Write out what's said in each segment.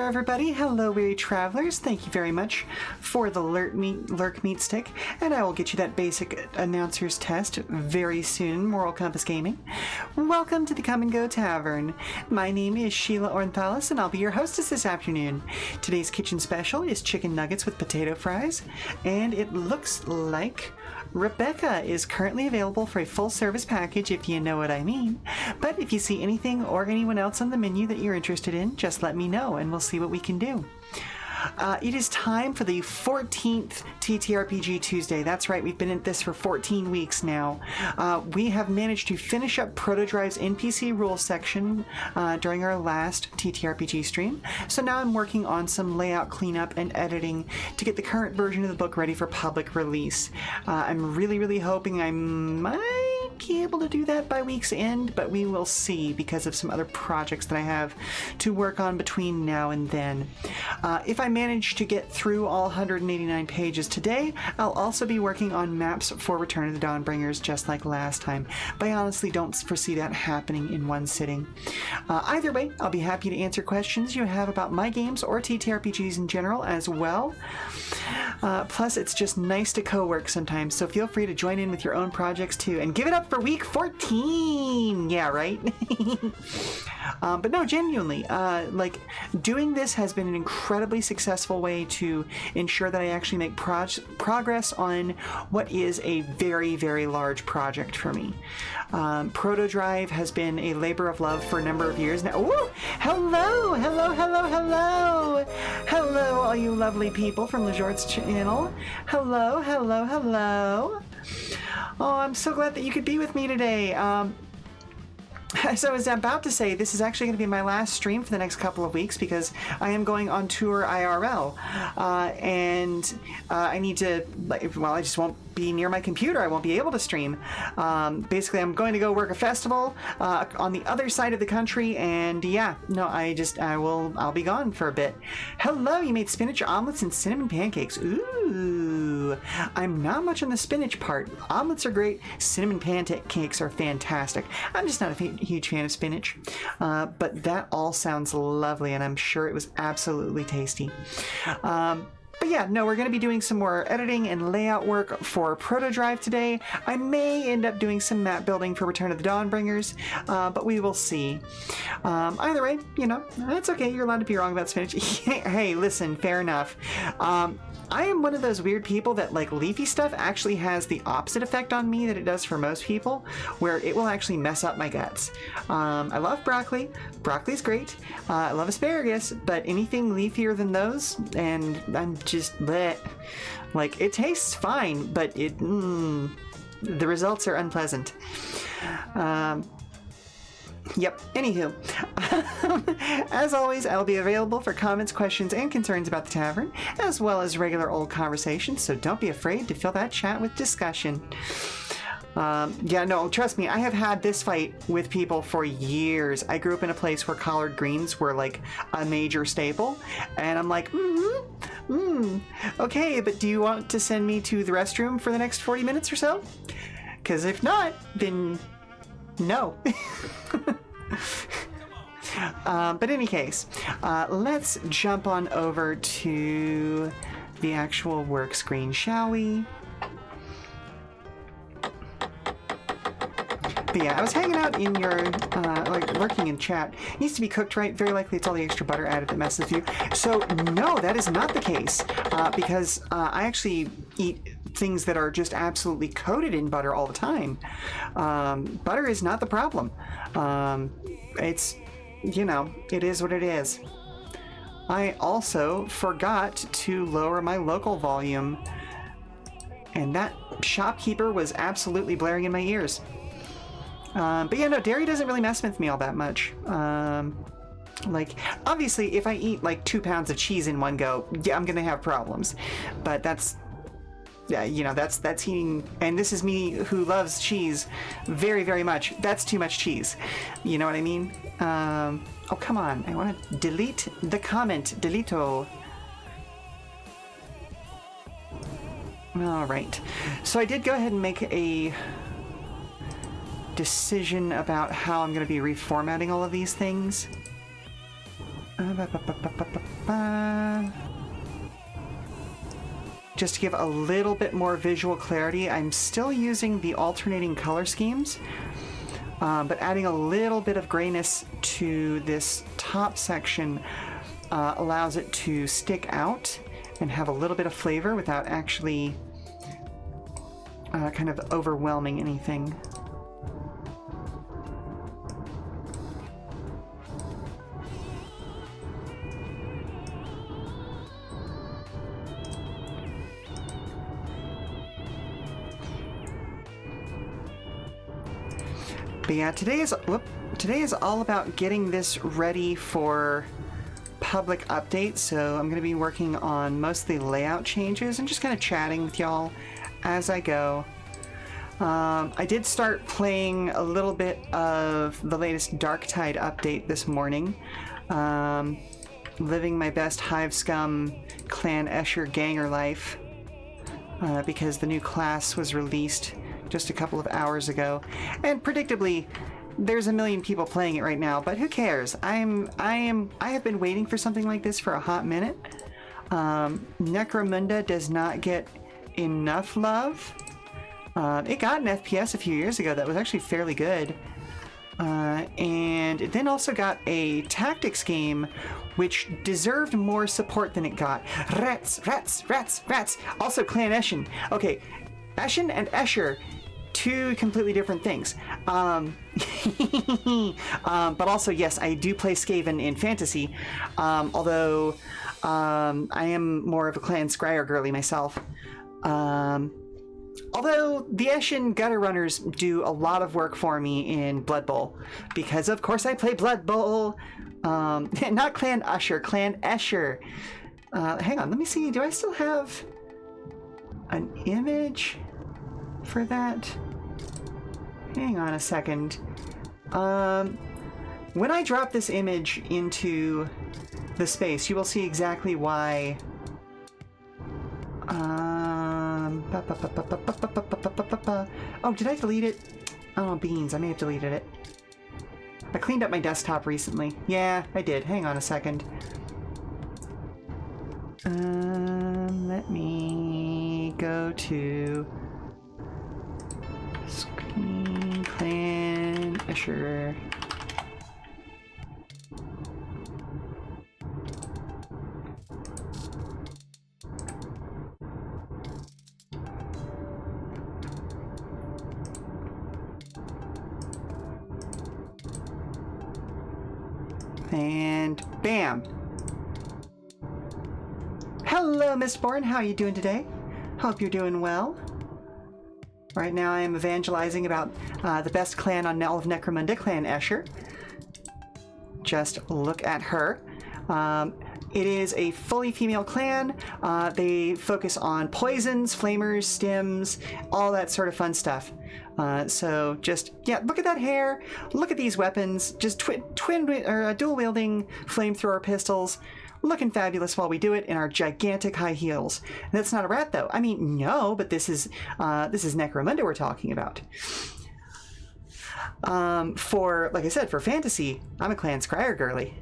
there, everybody. Hello, weary travelers. Thank you very much for the lurk meat stick, and I will get you that basic announcer's test very soon, Moral Compass Gaming. Welcome to the Come and Go Tavern. My name is Sheela Ornthalis, and I'll be your hostess this afternoon. Today's kitchen special is chicken nuggets with potato fries, and it looks like Rebecca is currently available for a full-service package, if you know what I mean. But if you see anything or anyone else on the menu that you're interested in, just let me know and we'll see what we can do. It is time for the 14th TTRPG Tuesday. That's right, we've been at this for 14 weeks now. We have managed to finish up ProtoDrive's NPC rules section during our last TTRPG stream. So now I'm working on some layout cleanup and editing to get the current version of the book ready for public release. I'm really hoping I might be able to do that by week's end, but we will see because of some other projects that I have to work on between now and then. If I manage to get through all 189 pages today, I'll also be working on maps for Return of the Dawnbringers just like last time, but I honestly don't foresee that happening in one sitting. Either way, I'll be happy to answer questions you have about my games or TTRPGs in general as well. Plus, it's just nice to co-work sometimes, so feel free to join in with your own projects too, and give it up for week 14! Yeah, right? But no, genuinely, like, doing this has been an incredibly successful way to ensure that I actually make progress on what is a very large project for me. ProtoDrive has been a labor of love for a number of years now. Ooh, hello, all you lovely people from LeJort's channel. Hello. Oh, I'm so glad that you could be with me today. So I was about to say, this is actually going to be my last stream for the next couple of weeks because I am going on tour IRL. And I need to, well, I just won't be near my computer. I won't be able to stream. Basically, I'm going to go work a festival on the other side of the country, and yeah, no, I'll be gone for a bit. Hello, you made spinach omelets and cinnamon pancakes. Ooh, I'm not much on the spinach part. Omelets are great. Cinnamon pancakes are fantastic. I'm just not a huge fan of spinach, but that all sounds lovely, and I'm sure it was absolutely tasty. But yeah, no, we're going to be doing some more editing and layout work for ProtoDrive today. I may end up doing some map building for Return of the Dawnbringers, but we will see. Either way, you know, that's okay. You're allowed to be wrong about spinach. Hey, listen, fair enough. I am one of those weird people that, like, leafy stuff actually has the opposite effect on me that it does for most people, where it will actually mess up my guts. I love broccoli. Broccoli's great. I love asparagus, but anything leafier than those, and I'm just bleh. Like, it tastes fine, but the results are unpleasant. Yep, anywho. As always, I'll be available for comments, questions, and concerns about the tavern, as well as regular old conversations, so don't be afraid to fill that chat with discussion. Yeah, no, trust me, I have had this fight with people for years. I grew up in a place where collard greens were like a major staple, and I'm like, okay, but do you want to send me to the restroom for the next 40 minutes or so? Because if not, then no. But in any case, let's jump on over to the actual work screen, shall we? But yeah, I was hanging out in your, lurking in chat. It needs to be cooked right. Very likely it's all the extra butter added that messes with you. So no, that is not the case, because I actually eat things that are just absolutely coated in butter all the time. Butter is not the problem. It's, you know, it is what it is. I also forgot to lower my local volume, and that shopkeeper was absolutely blaring in my ears. But yeah, no, dairy doesn't really mess with me all that much. Like, obviously, if I eat like 2 pounds of cheese in one go, yeah, I'm gonna have problems. But that's, yeah, you know, that's eating, and this is me who loves cheese very much. That's too much cheese. You know what I mean? Oh, come on. I want to delete the comment. Delito. All right. So I did go ahead and make a decision about how I'm going to be reformatting all of these things. Just to give a little bit more visual clarity, I'm still using the alternating color schemes, but adding a little bit of grayness to this top section allows it to stick out and have a little bit of flavor without actually kind of overwhelming anything. But yeah, today is all about getting this ready for public update, so I'm going to be working on mostly layout changes and just kind of chatting with y'all as I go. I did start playing a little bit of the latest Darktide update this morning, living my best Hive Scum Clan Escher ganger life, because the new class was released just a couple of hours ago, and predictably there's a million people playing it right now, but who cares? I have been waiting for something like this for a hot minute. Necromunda does not get enough love. It got an FPS a few years ago that was actually fairly good, and it then also got a tactics game which deserved more support than it got. Rats. Also Clan Eschen. Okay, Eschen and Escher, two completely different things. But also, yes, I do play Skaven in fantasy, although I am more of a Clan Scryer girly myself. Although the Eschen Gutter Runners do a lot of work for me in Blood Bowl, because of course I play Blood Bowl. Not Clan Usher, Clan Escher. Hang on, let me see, do I still have an image for that? Hang on a second. When I drop this image into the space, you will see exactly why. Oh, did I delete it? Oh, beans, I may have deleted it. I cleaned up my desktop recently. Yeah, I did. Hang on a second. Let me go to Screen Clan Escher. And bam! Hello, Mistborn. How are you doing today? Hope you're doing well. Right now I am evangelizing about the best clan on all of Necromunda, Clan Escher. Just look at her. It is a fully female clan. They focus on poisons, flamers, stims, all that sort of fun stuff. So just, yeah, look at that hair. Look at these weapons. Just dual wielding flamethrower pistols. Looking fabulous while we do it in our gigantic high heels. And that's not a rat though. I mean, no, but this is Necromunda we're talking about. For, like I said, for fantasy, I'm a Clan Scryer girly.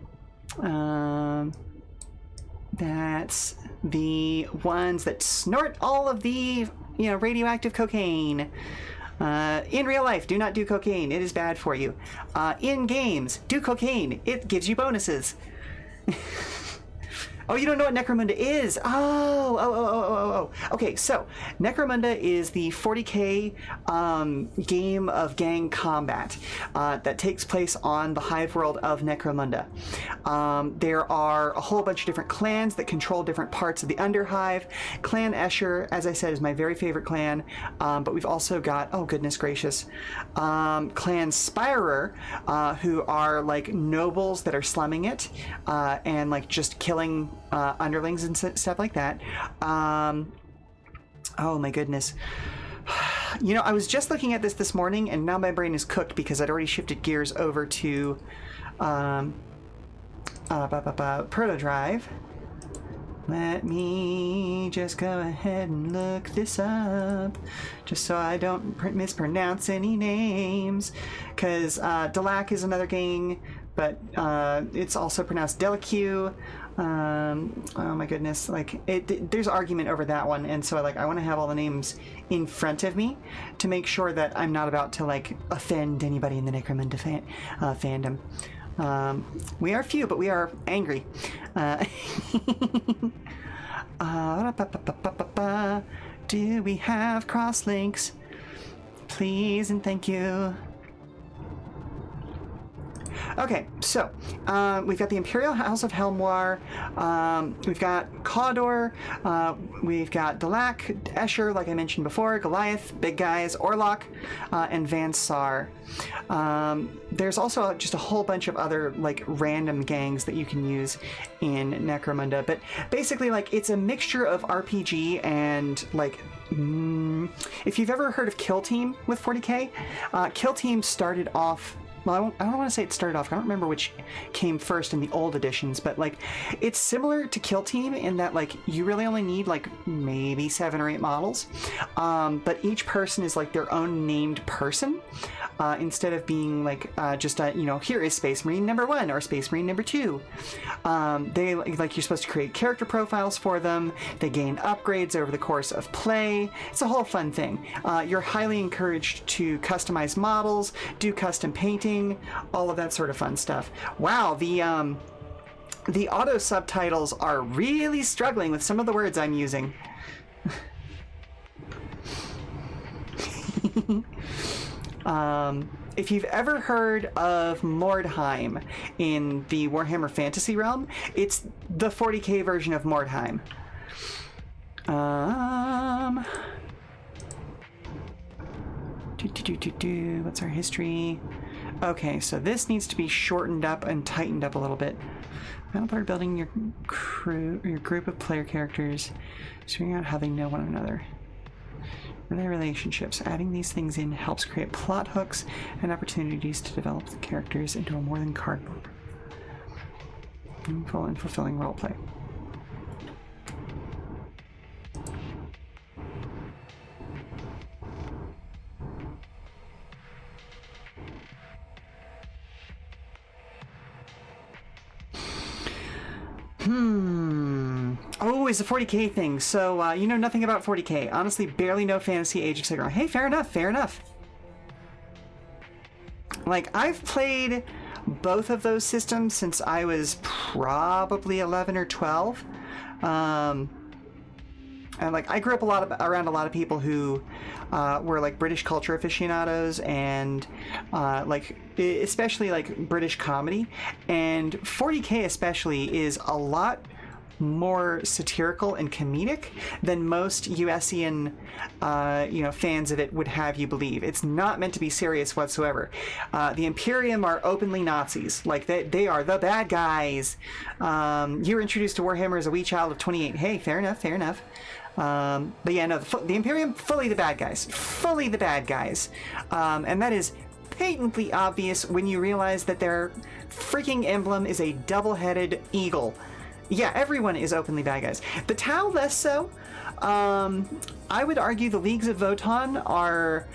That's the ones that snort all of the, radioactive cocaine. In real life, do not do cocaine. It is bad for you. In games, do cocaine. It gives you bonuses. Oh, you don't know what Necromunda is? Oh. Okay, so Necromunda is the 40k game of gang combat that takes place on the hive world of Necromunda. There are a whole bunch of different clans that control different parts of the Underhive. Clan Escher, as I said, is my very favorite clan, but we've also got, oh goodness gracious, Clan Spirer, who are like nobles that are slumming it and like just killing underlings and stuff like that. Oh my goodness. I was just looking at this morning and now my brain is cooked because I'd already shifted gears over to ProtoDrive. Let me just go ahead and look this up just so I don't mispronounce any names. because Delac is another gang, but it's also pronounced Delaque. Oh my goodness, like there's argument over that one, and so I want to have all the names in front of me to make sure that I'm not about to like offend anybody in the Necromunda fandom. We are few, but we are angry. Do we have cross links? Please and thank you. Okay, so we've got the Imperial House of Helmwar, we've got Cawdor, we've got Delac, Escher, like I mentioned before, Goliath, big guys, Orlok, and Van Saar. There's also just a whole bunch of other like random gangs that you can use in Necromunda, but basically like it's a mixture of RPG and like if you've ever heard of Kill Team with 40k, Kill Team started off. Well, I don't want to say it started off. I don't remember which came first in the old editions, but like it's similar to Kill Team in that like you really only need like maybe 7 or 8 models, but each person is like their own named person instead of being like just here is Space Marine number 1 or Space Marine number 2. They like you're supposed to create character profiles for them. They gain upgrades over the course of play. It's a whole fun thing. You're highly encouraged to customize models, do custom painting, all of that sort of fun stuff. Wow, the auto subtitles are really struggling with some of the words I'm using. If you've ever heard of Mordheim in the Warhammer Fantasy realm, it's the 40k version of Mordheim. What's our history? Okay, so this needs to be shortened up and tightened up a little bit. Final part of building your crew, your group of player characters, figuring out how they know one another. Their relationships. Adding these things in helps create plot hooks and opportunities to develop the characters into a more than cardboard. Meaningful and fulfilling roleplay. Oh, it's a 40k thing. So you know nothing about 40k. Honestly, barely know Fantasy, Age, etc. Hey, fair enough, fair enough. Like, I've played both of those systems since I was probably 11 or 12. And like, I grew up around a lot of people who were like British culture aficionados and like especially like British comedy, and 40k especially is a lot more satirical and comedic than most USian fans of it would have you believe. It's not meant to be serious whatsoever. The Imperium are openly Nazis. Like they are the bad guys. You were introduced to Warhammer as a wee child of 28. Hey, fair enough, fair enough. But yeah, no, the Imperium, fully the bad guys. Fully the bad guys. And that is patently obvious when you realize that their freaking emblem is a double-headed eagle. Yeah, everyone is openly bad guys. The Tau less so. I would argue the Leagues of Votann are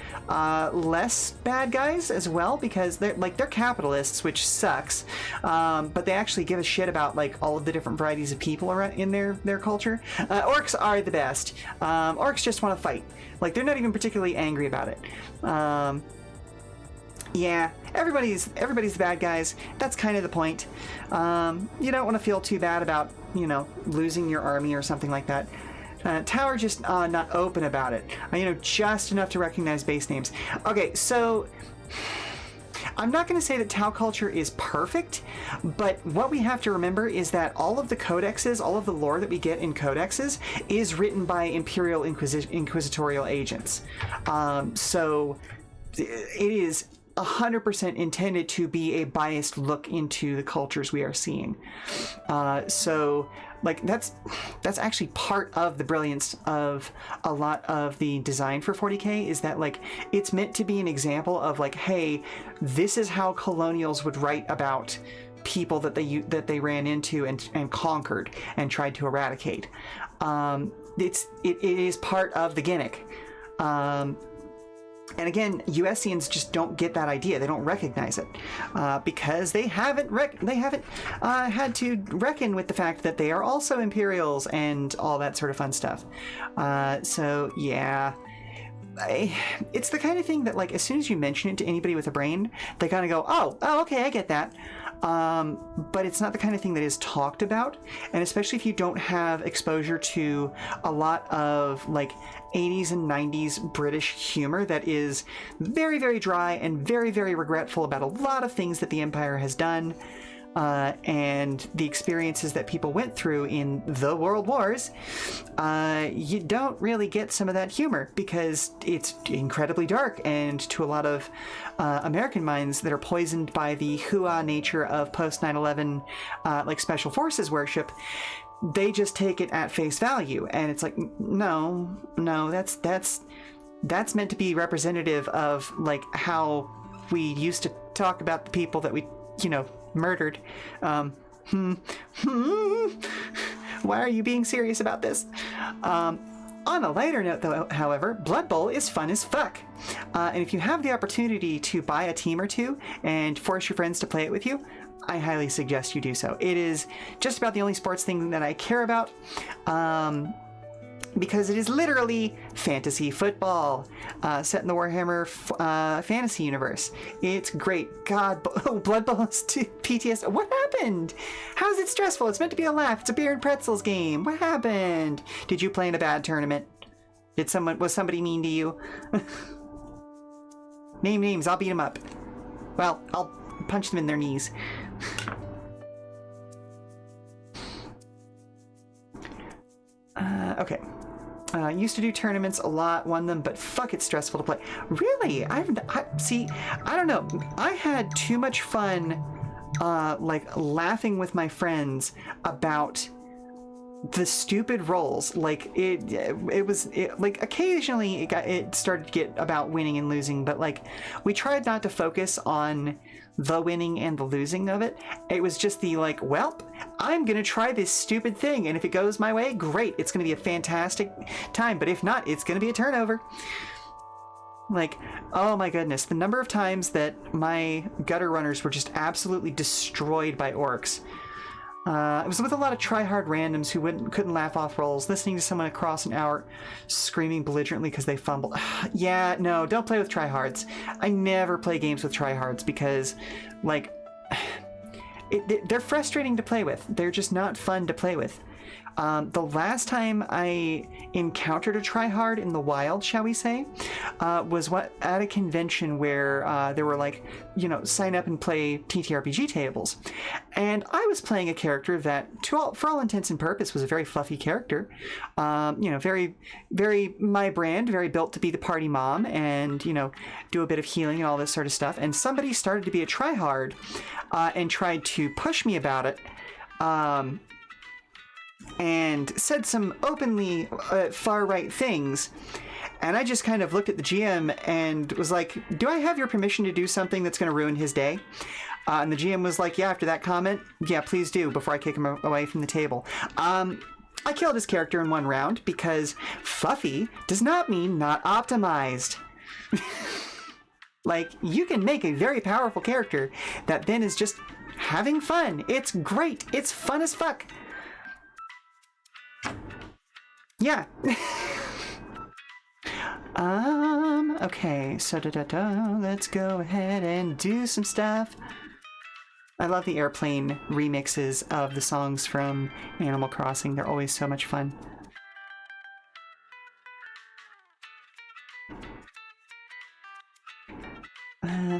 less bad guys as well, because they're capitalists, which sucks. But they actually give a shit about like all of the different varieties of people in their culture. Orcs are the best. Orcs just want to fight. Like, they're not even particularly angry about it. Yeah, everybody's the bad guys. That's kind of the point. You don't want to feel too bad about, losing your army or something like that. Tower just not open about it. Just enough to recognize base names. Okay, so I'm not going to say that Tau culture is perfect, but what we have to remember is that all of the codexes, all of the lore that we get in codexes is written by Imperial Inquisitorial agents. So it is 100% intended to be a biased look into the cultures we are seeing. So like that's actually part of the brilliance of a lot of the design for 40k, is that like it's meant to be an example of like, hey, this is how colonials would write about people that they ran into and conquered and tried to eradicate. It is part of the gimmick. And again, USians just don't get that idea. They don't recognize it because they haven't had to reckon with the fact that they are also Imperials and all that sort of fun stuff. So yeah, it's the kind of thing that, like, as soon as you mention it to anybody with a brain, they kind of go, oh, okay, I get that. But it's not the kind of thing that is talked about, and especially if you don't have exposure to a lot of like 80s and 90s British humor that is very, very dry and very, very regretful about a lot of things that the Empire has done, and the experiences that people went through in the World Wars, you don't really get some of that humor because it's incredibly dark, and to a lot of American minds that are poisoned by the hoo-ah nature of post 9/11 like special forces worship, they just take it at face value, and it's like, no, that's meant to be representative of like how we used to talk about the people that we, murdered. Why are you being serious about this? On a lighter note, though, however, Blood Bowl is fun as fuck. And if you have the opportunity to buy a team or two and force your friends to play it with you, I highly suggest you do so. It is just about the only sports thing that I care about, because it is literally fantasy football set in the Warhammer fantasy universe. It's great. God, Blood Bowl is PTSD. What happened? How is it stressful? It's meant to be a laugh. It's a beer and pretzels game. What happened? Did you play in a bad tournament? Was somebody mean to you? Name names. I'll beat them up. Well, I'll punch them in their knees. Okay. Used to do tournaments a lot, won them, but fuck, it's stressful to play. Really? See, I don't know. I had too much fun, like, laughing with my friends about the stupid rolls. Like, it was like, occasionally it started to get about winning and losing, but like, we tried not to focus on the winning and the losing of it. It was just the like, well, I'm gonna try this stupid thing, and if it goes my way, great, it's gonna be a fantastic time, but if not, it's gonna be a turnover. Like, oh my goodness, the number of times that my gutter runners were just absolutely destroyed by orcs. It was with a lot of try-hard randoms who couldn't laugh off rolls, listening to someone across an hour screaming belligerently because they fumbled. Yeah, no, don't play with try-hards. I never play games with try-hards because, like, they're frustrating to play with. They're just not fun to play with. The last time I encountered a tryhard in the wild, shall we say, was at a convention where there were like, sign up and play TTRPG tables. And I was playing a character that, for all intents and purposes, was a very fluffy character. Very, very my brand, very built to be the party mom and, do a bit of healing and all this sort of stuff. And somebody started to be a tryhard and tried to push me about it. And said some openly far-right things, and I just kind of looked at the GM and was like, do I have your permission to do something that's going to ruin his day? And the GM was like, yeah, after that comment, yeah, please do, before I kick him away from the table. I killed his character in one round because fluffy does not mean not optimized. Like, you can make a very powerful character that then is just having fun. It's great. It's fun as fuck. Yeah. Okay, so let's go ahead and do some stuff. I love the airplane remixes of the songs from Animal Crossing. They're always so much fun.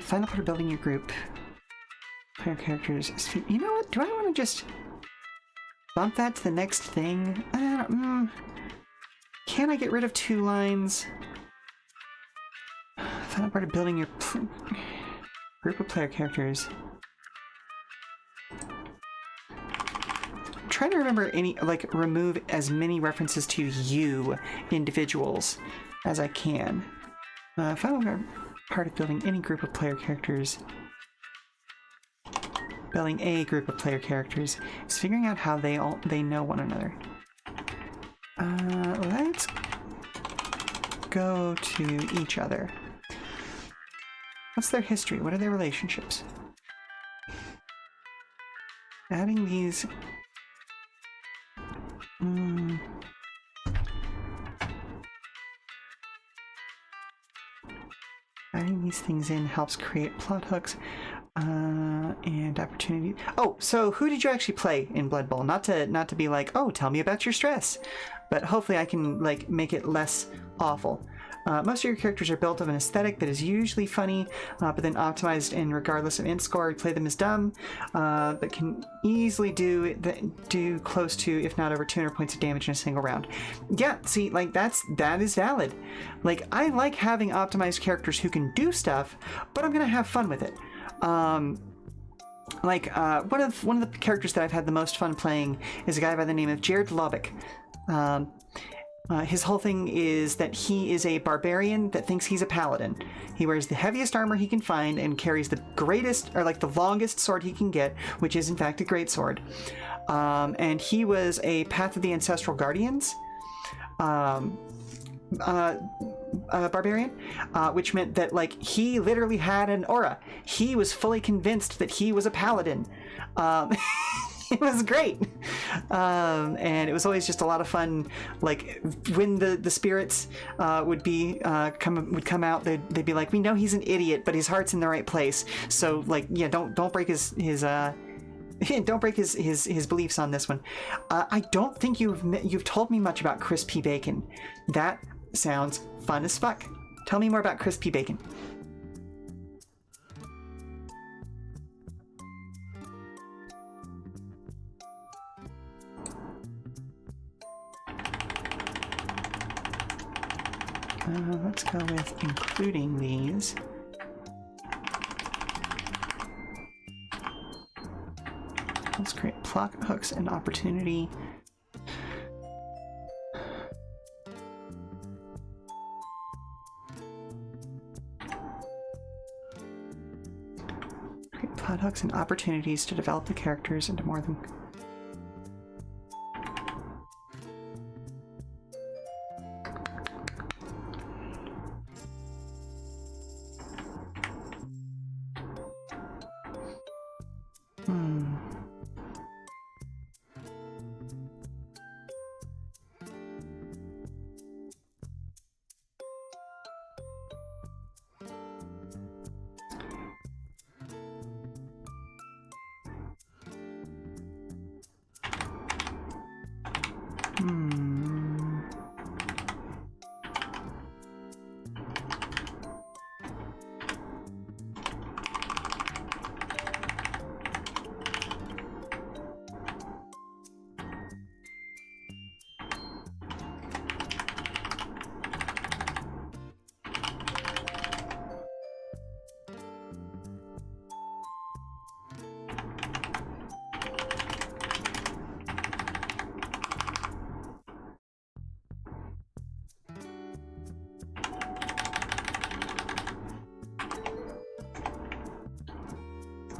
Final part of building your group. Player characters. You know what? Do I want to just bump that to the next thing? Can I get rid of 2 lines? Final part of building your group of player characters. I'm trying to remember remove as many references to you individuals as I can. Final part of building any group of player characters. Building a group of player characters is figuring out how they know one another. Let's go to each other. What's their history? What are their relationships? Adding these... Adding these things in helps create plot hooks and opportunity. Oh, so who did you actually play in Blood Bowl? Not to be like, oh, tell me about your stress, but hopefully I can like make it less awful. Most of your characters are built of an aesthetic that is usually funny, but then optimized in regardless of int score. You play them as dumb, but can easily do close to, if not over 200 points of damage in a single round. Yeah, see, like that is valid. Like I like having optimized characters who can do stuff, but I'm gonna have fun with it. One of the characters that I've had the most fun playing is a guy by the name of Jared Lobick. His whole thing is that he is a barbarian that thinks he's a paladin. He wears the heaviest armor he can find and carries the greatest, or like the longest sword he can get, which is in fact a great sword. And he was a Path of the Ancestral Guardians barbarian, which meant that like he literally had an aura. He was fully convinced that he was a paladin. It was great, and it was always just a lot of fun. Like when the spirits would come out, they'd be like, "We know he's an idiot, but his heart's in the right place." So like, yeah, don't break his don't break his beliefs on this one. I don't think you've told me much about Crispy Bacon. That sounds fun as fuck. Tell me more about Crispy Bacon. Let's go with including these. Let's create plot hooks and opportunity. Create plot hooks and opportunities to develop the characters into more than...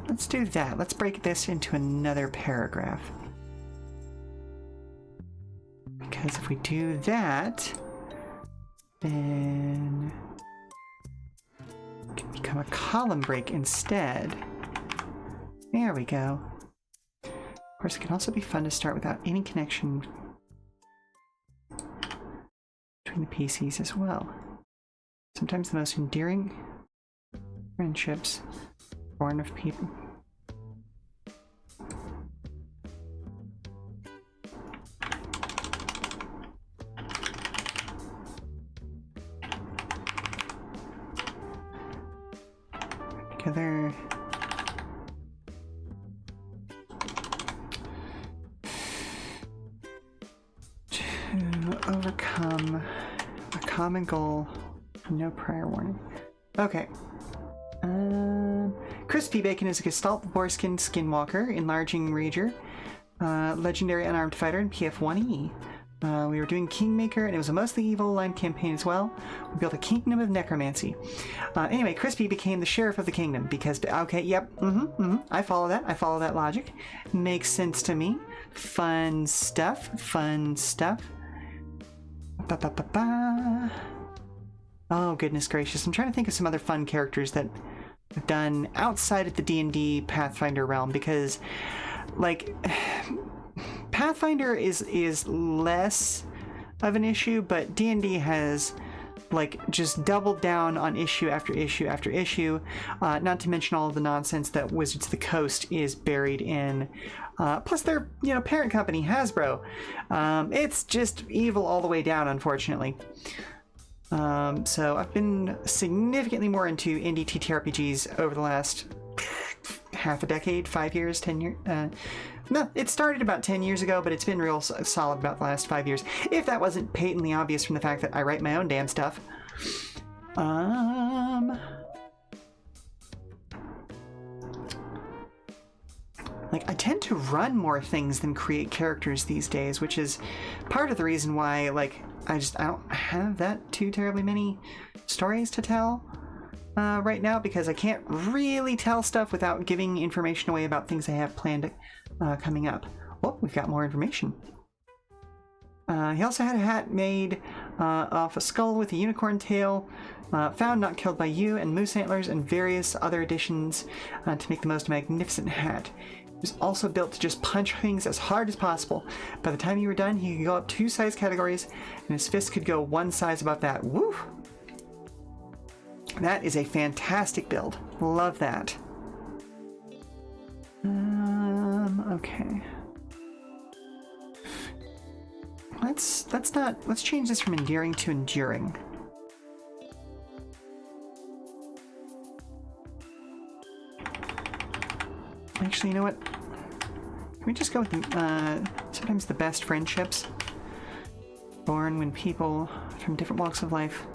Let's do that. Let's break this into another paragraph. Because if we do that, then it can become a column break instead. There we go. Of course, it can also be fun to start without any connection between the PCs as well. Sometimes the most endearing friendships born of people. Together. To overcome a common goal, no prior warning. Okay. Crispy Bacon is a Gestalt Borskin Skinwalker, Enlarging Rager, legendary unarmed fighter in PF1E. We were doing Kingmaker, and it was a mostly evil aligned campaign as well. We built a kingdom of necromancy. Anyway, Crispy became the sheriff of the kingdom because, okay, yep, I follow that. I follow that logic. Makes sense to me. Fun stuff. Fun stuff. Ba-ba-ba-ba. Oh, goodness gracious. I'm trying to think of some other fun characters that done outside of the D&D Pathfinder realm, because like Pathfinder is less of an issue, but D&D has like just doubled down on issue after issue after issue, not to mention all of the nonsense that Wizards of the Coast is buried in, plus their parent company Hasbro. It's just evil all the way down, unfortunately. So I've been significantly more into indie TTRPGs over the last half a decade, 5 years, 10 years. No, it started about 10 years ago, but it's been real solid about the last 5 years. If that wasn't patently obvious from the fact that I write my own damn stuff. Like, I tend to run more things than create characters these days, which is part of the reason why, like, I don't have that too terribly many stories to tell right now, because I can't really tell stuff without giving information away about things I have planned coming up. Oh, we've got more information. He also had a hat made off a skull with a unicorn tail, found not killed by you, and moose antlers, and various other additions to make the most magnificent hat. It was also built to just punch things as hard as possible. By the time you were done, he could go up 2 size categories, and his fist could go 1 size above that. Woo! That is a fantastic build. Love that. Okay. Let's change this from endearing to enduring. Actually, you know what? Can we just go with sometimes the best friendships born when people from different walks of life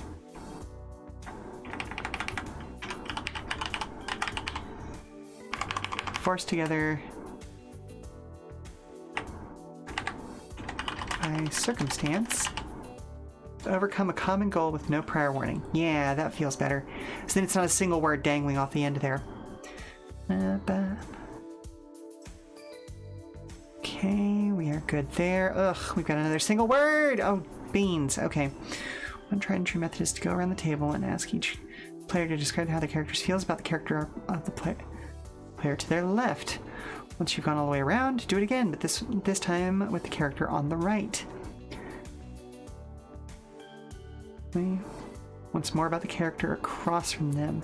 forced together by circumstance to overcome a common goal with no prior warning. Yeah, that feels better. So then it's not a single word dangling off the end of there. Okay, we are good there. Ugh, we've got another single word! Oh, beans. Okay. One tried and true method is to go around the table and ask each player to describe how the character feels about the character of the player to their left. Once you've gone all the way around, do it again, but this time with the character on the right. Once more about the character across from them.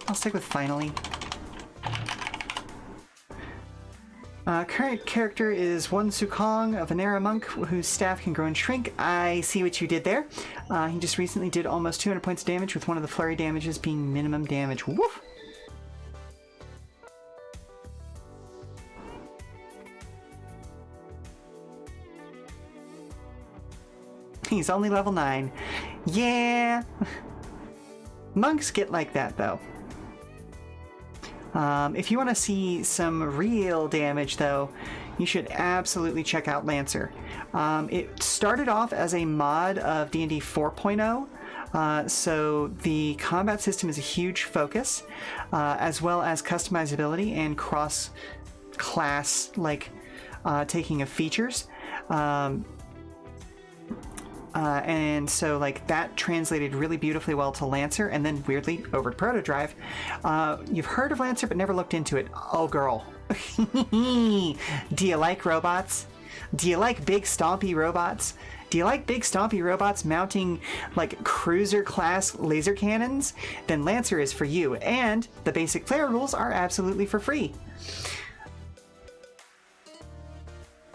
I'll stick with finally. Current character is one Sukong, a Venera monk whose staff can grow and shrink. I see what you did there. He just recently did almost 200 points of damage, with one of the flurry damages being minimum damage. Woof! He's only level 9. Yeah! Monks get like that, though. If you want to see some real damage, though, you should absolutely check out Lancer. It started off as a mod of D&D 4.0, so the combat system is a huge focus, as well as customizability and cross-class, taking of features. And so that translated really beautifully well to Lancer, and then weirdly over to ProtoDrive. You've heard of Lancer but never looked into it. Oh girl. Do you like robots? Do you like big stompy robots? Do you like big stompy robots mounting cruiser class laser cannons? Then Lancer is for you, and the basic player rules are absolutely for free.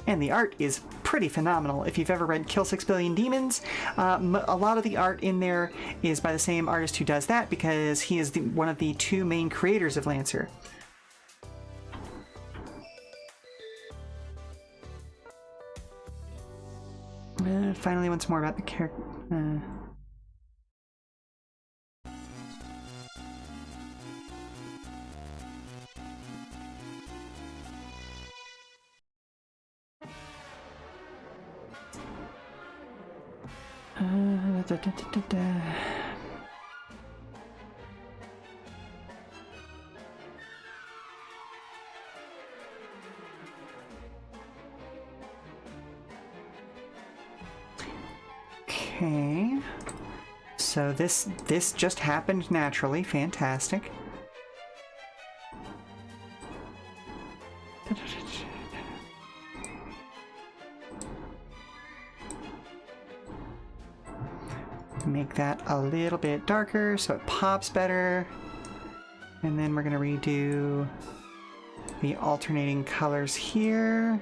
And the art is pretty pretty phenomenal. If you've ever read Kill 6 Billion Demons, a lot of the art in there is by the same artist who does that, because he is one of the two main creators of Lancer. Finally, once more about the character. Okay, so this just happened naturally. Fantastic. Make that a little bit darker so it pops better, and then we're going to redo the alternating colors here.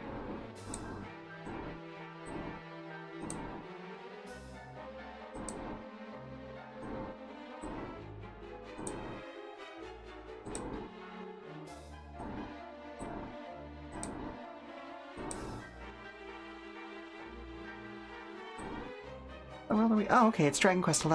Oh, okay, it's Dragon Quest XI.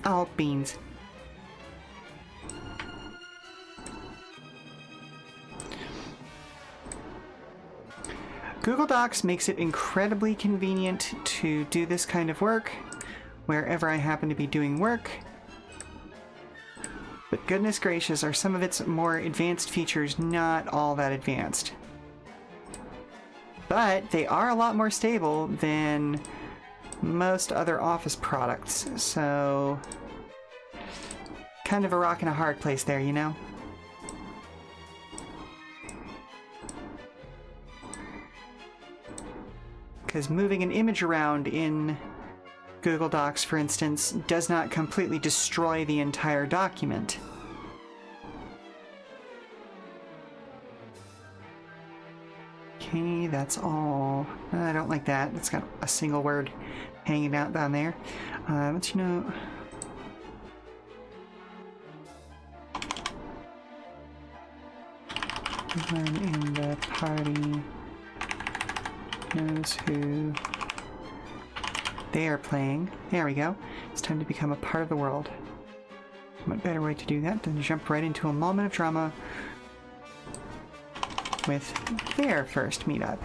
Oh, beans. Google Docs makes it incredibly convenient to do this kind of work wherever I happen to be doing work. But goodness gracious, are some of its more advanced features not all that advanced. But they are a lot more stable than most other Office products, so kind of a rock and a hard place there, you know? Because moving an image around in Google Docs, for instance, does not completely destroy the entire document. Okay, that's all. I don't like that. It's got a single word hanging out down there. But you know... Everyone in the party knows who they are playing. There we go. It's time to become a part of the world. What better way to do that than jump right into a moment of drama with their first meetup.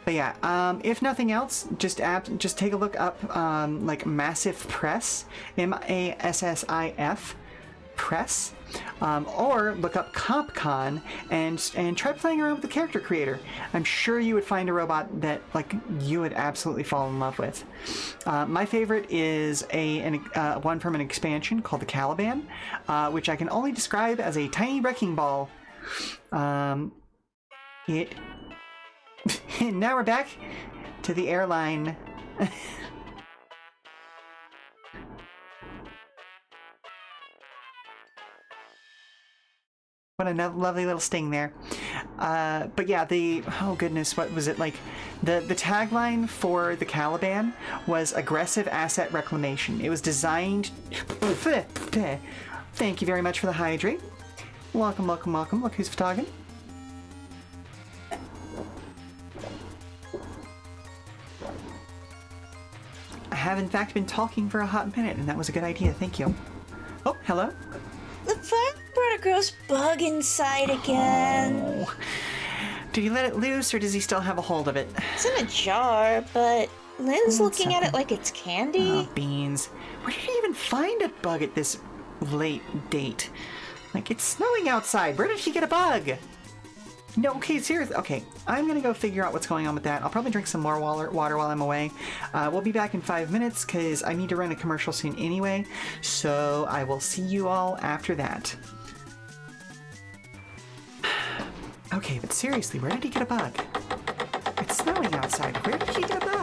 But yeah, if nothing else, just take a look up like Massif Press, MASSIF Press, or look up CompCon and try playing around with the character creator. I'm sure you would find a robot that like you would absolutely fall in love with. My favorite is one from an expansion called the Caliban, which I can only describe as a tiny wrecking ball. Now we're back to the airline. What a lovely little sting there. But yeah, oh goodness, what was it like? The tagline for the Caliban was aggressive asset reclamation. It was designed... Thank you very much for the hydrate. Welcome, welcome, welcome. Look who's photogging. I have in fact been talking for a hot minute, and that was a good idea. Thank you. Oh, hello. The farm brought a gross bug inside again. Oh. Did he let it loose, or does he still have a hold of it? It's in a jar, but Lynn's looking at it like it's candy. Oh, beans. Where did he even find a bug at this late date? Like, it's snowing outside. Where did he get a bug? No, okay, seriously. Okay, I'm gonna go figure out what's going on with that. I'll probably drink some more water while I'm away. We'll be back in 5 minutes because I need to run a commercial soon anyway. So I will see you all after that. Okay, but seriously, where did he get a bug? It's snowing outside. Where did he get a bug?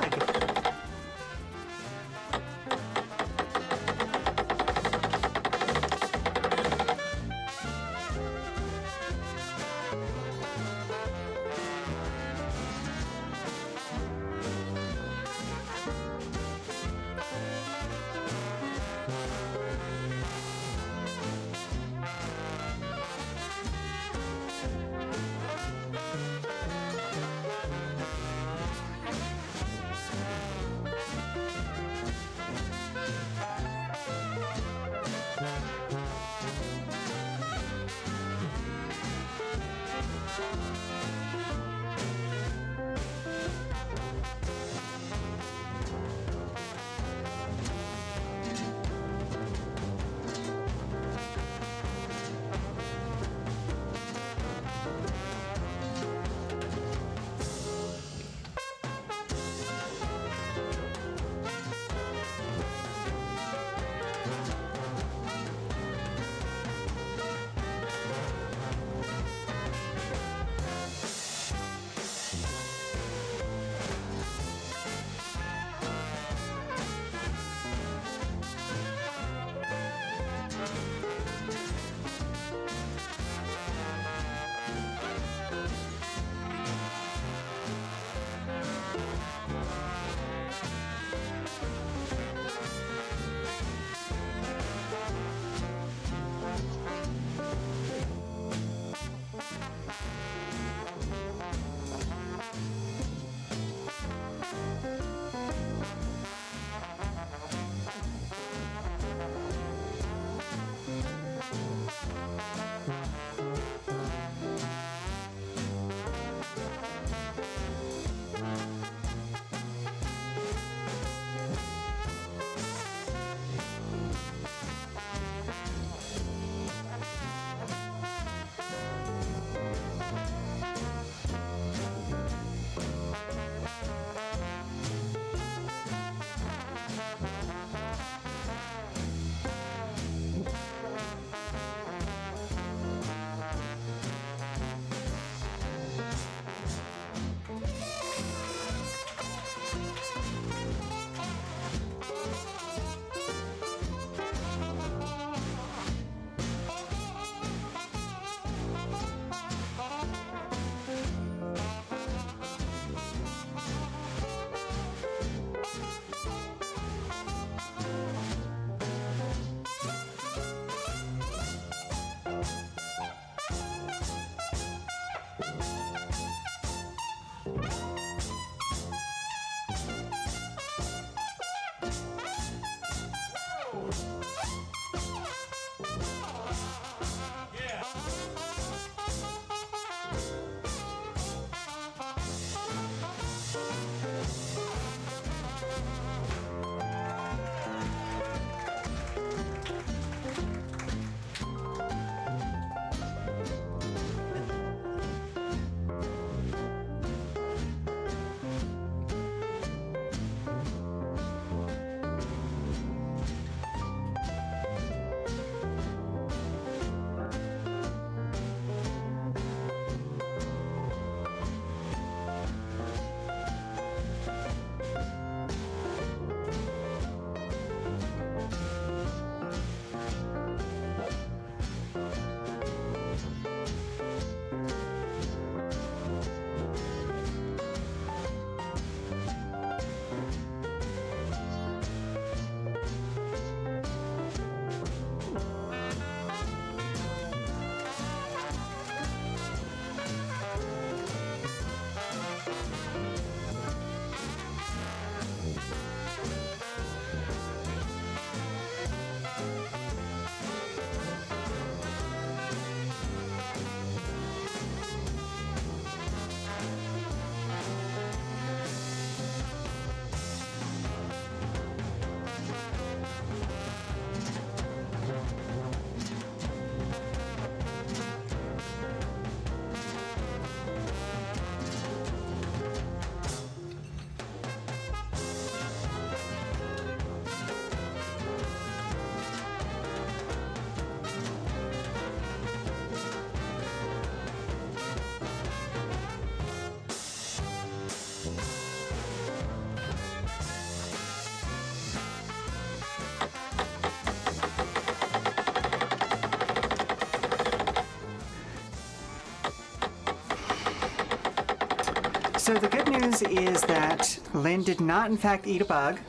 So the good news is that Lynn did not, in fact, eat a bug.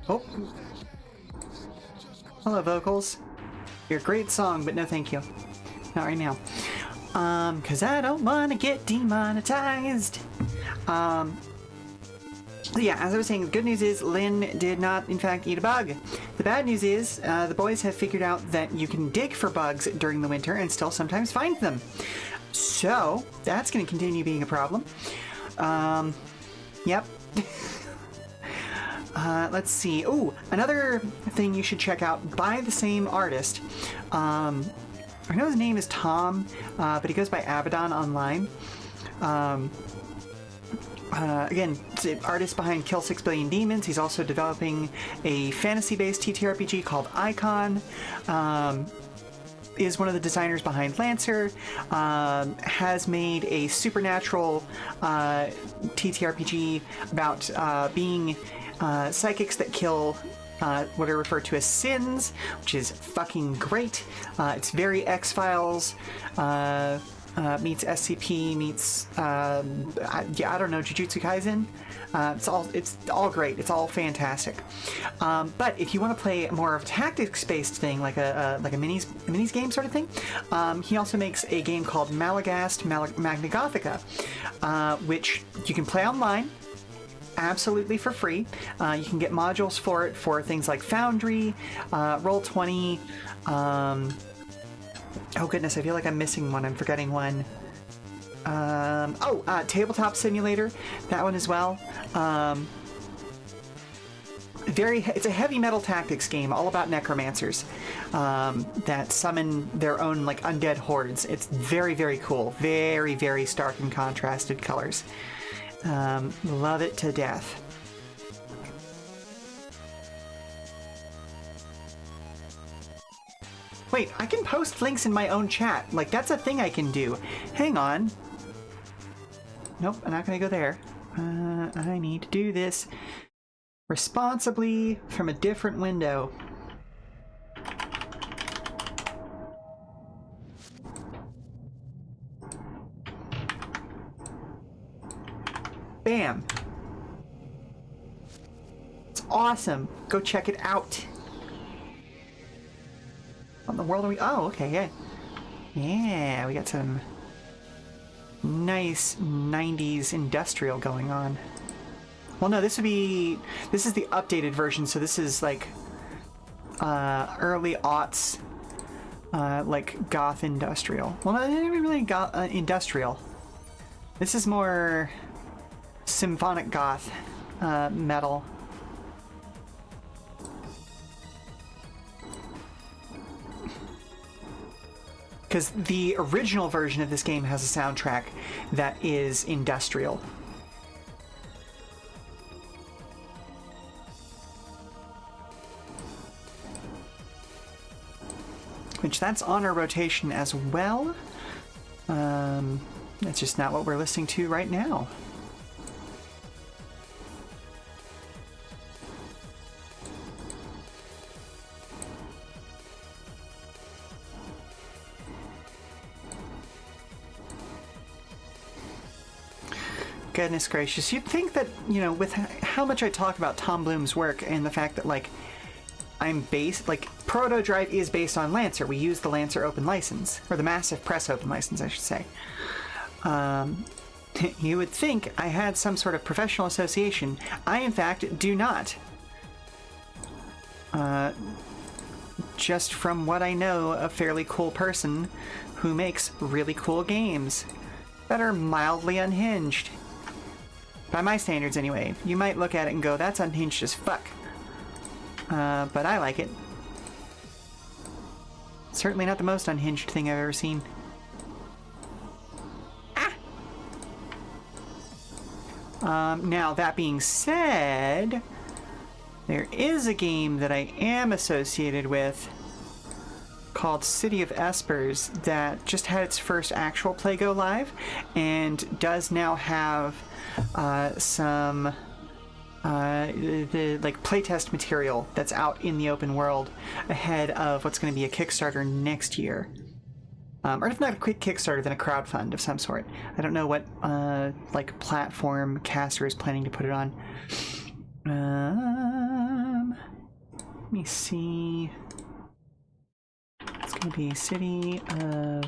Oh. Hello, vocals. You're a great song, but no thank you. Not right now. Cause I don't want to get demonetized. So yeah, as I was saying, the good news is Lynn did not, in fact, eat a bug. The bad news is the boys have figured out that you can dig for bugs during the winter and still sometimes find them. So that's going to continue being a problem. Yep. Let's see. Oh, another thing you should check out by the same artist. I know his name is Tom, but he goes by Abaddon online. Again, it's the artist behind Kill 6 Billion Demons. He's also developing a fantasy-based TTRPG called Icon. Is one of the designers behind Lancer. Has made a supernatural TTRPG about being psychics that kill what are referred to as sins, which is fucking great. It's very X-Files. Meets SCP, meets I don't know, Jujutsu Kaisen. It's all great. It's all fantastic. But if you want to play more of a tactics-based thing, like a minis game sort of thing, he also makes a game called Malagast Magna Gothica, which you can play online. Absolutely for free. You can get modules for it for things like Foundry, Roll20. Oh goodness, I feel like I'm missing one. I'm forgetting one. Tabletop Simulator, that one as well. It's a heavy metal tactics game, all about necromancers that summon their own like undead hordes. It's very, very cool. Very, very stark and contrasted colors. Love it to death. Wait, I can post links in my own chat. Like, that's a thing I can do. Hang on. Nope, I'm not gonna go there. I need to do this responsibly from a different window. Bam. It's awesome. Go check it out. What in the world are we? Oh, okay, yeah. Yeah, we got some nice 90s industrial going on. Well, no, this is the updated version, so this is like early aughts, like goth industrial. Well, not even really goth industrial. This is more symphonic goth metal. Because the original version of this game has a soundtrack that is industrial. Which that's on our rotation as well. That's just not what we're listening to right now. Goodness gracious, you'd think that, you know, with how much I talk about Tom Bloom's work and the fact that, like, ProtoDrive is based on Lancer. We use the Lancer open license, or the Massive Press open license, I should say. You would think I had some sort of professional association. I, in fact, do not. Just from what I know, a fairly cool person who makes really cool games that are mildly unhinged. By my standards, anyway. You might look at it and go, that's unhinged as fuck. But I like it. Certainly not the most unhinged thing I've ever seen. Now, that being said, there is a game that I am associated with called City of Espers that just had its first actual play go live and does now have some the like playtest material that's out in the open world ahead of what's going to be a Kickstarter next year. Or if not a quick Kickstarter, then a crowdfund of some sort. I don't know what like platform Caster is planning to put it on. Let me see. It's going to be City of...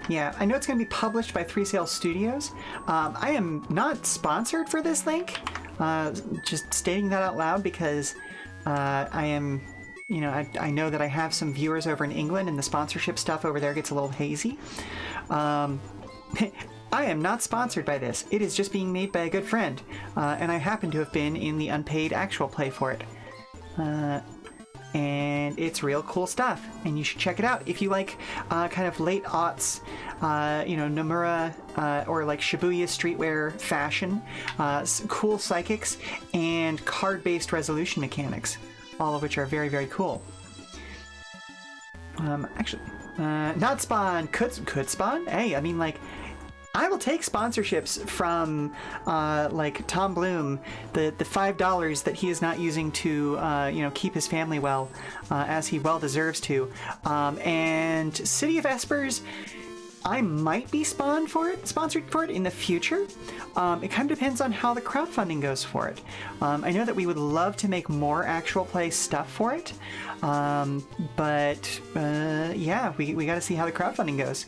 Yeah, I know it's going to be published by Three Sail Studios. I am not sponsored for this link. Just stating that out loud because I am, you know, I know that I have some viewers over in England and the sponsorship stuff over there gets a little hazy. I am not sponsored by this. It is just being made by a good friend, and I happen to have been in the unpaid actual play for it. And it's real cool stuff, and you should check it out if you like kind of late aughts, you know, Nomura or like Shibuya streetwear fashion, cool psychics, and card-based resolution mechanics, all of which are very, very cool. Actually, not spawn, could spawn? Hey, I mean, like, I will take sponsorships from like Tom Bloom, the $5 that he is not using to you know, keep his family well, as he well deserves to, and City of Espers. I might be sponsored for it in the future. It kind of depends on how the crowdfunding goes for it. I know that we would love to make more actual play stuff for it, but yeah, we got to see how the crowdfunding goes.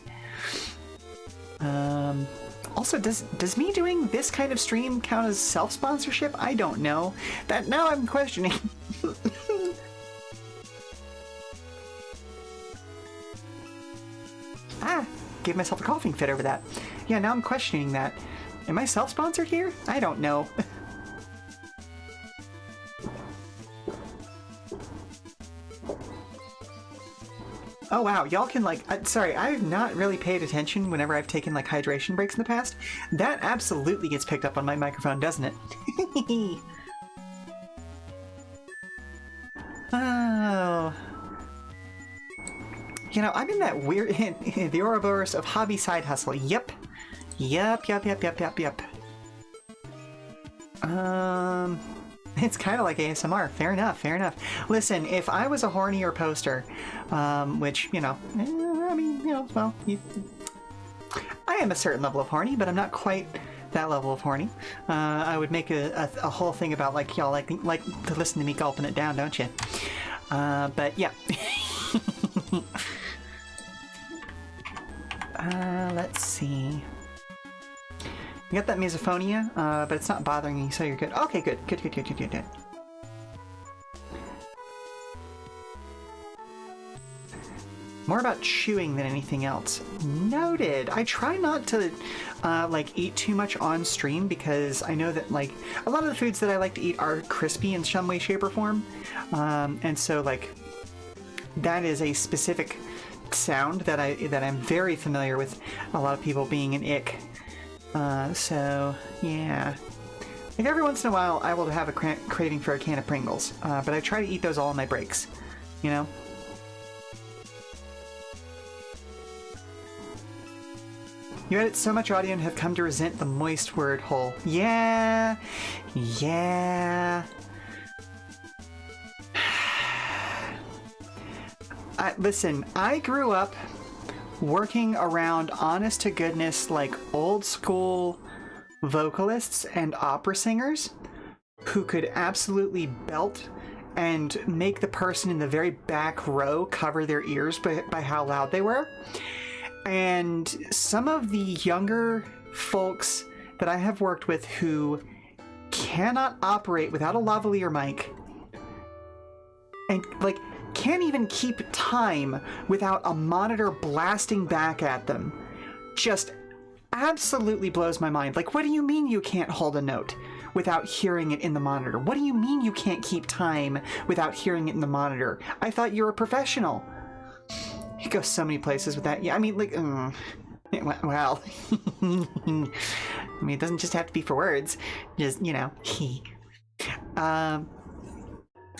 Also, does me doing this kind of stream count as self-sponsorship? I don't know. That now I'm questioning. Gave myself a coughing fit over that. Yeah, now I'm questioning that. Am I self-sponsored here? I don't know. Oh wow, y'all can like, sorry, I've not really paid attention whenever I've taken like hydration breaks in the past. That absolutely gets picked up on my microphone, doesn't it? Oh. You know, I'm in that weird, the Ouroboros of hobby side hustle. Yep. It's kind of like ASMR. Fair enough. Listen, if I was a hornier poster, which, you know, I mean, you know, well, I am a certain level of horny, but I'm not quite that level of horny. I would make a whole thing about, like, y'all like to listen to me gulping it down, don't you? But yeah. Let's see. You got that misophonia, but it's not bothering you, so you're good. Okay, good. More about chewing than anything else. Noted. I try not to like eat too much on stream because I know that like a lot of the foods that I like to eat are crispy in some way, shape, or form, and so like that is a specific sound that I'm very familiar with. A lot of people being an ick. So yeah, like every once in a while I will have a craving for a can of Pringles, but I try to eat those all on my breaks, you know? You edit so much audio and have come to resent the moist word hole. Yeah. Listen, I grew up working around honest to goodness, like old school vocalists and opera singers who could absolutely belt and make the person in the very back row cover their ears by how loud they were. And some of the younger folks that I have worked with who cannot operate without a lavalier mic and like can't even keep time without a monitor blasting back at them just absolutely blows my mind. Like, what do you mean you can't hold a note without hearing it in the monitor? What do you mean you can't keep time without hearing it in the monitor? I thought you were a professional. You go so many places with that. Yeah, I mean, like, well, I mean, it doesn't just have to be for words. Just, you know,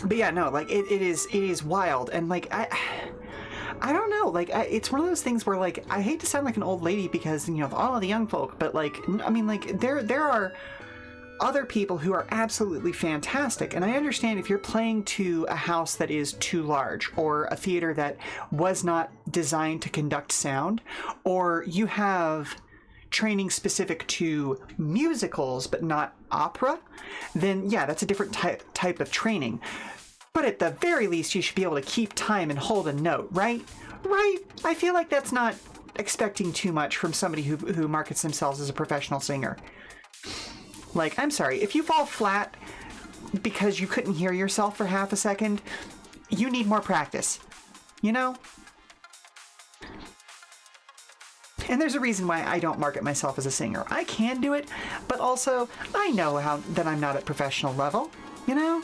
but yeah, no, like it is wild, and like I don't know, like it's one of those things where like I hate to sound like an old lady because, you know, all of the young folk, but like I mean, like there are other people who are absolutely fantastic. And I understand if you're playing to a house that is too large, or a theater that was not designed to conduct sound, or you have training specific to musicals but not opera, then yeah, that's a different type of training. But at the very least, you should be able to keep time and hold a note, right? Right? I feel like that's not expecting too much from somebody who markets themselves as a professional singer. Like, I'm sorry, if you fall flat because you couldn't hear yourself for half a second, you need more practice, you know? And there's a reason why I don't market myself as a singer. I can do it, but also I know that I'm not at professional level, you know?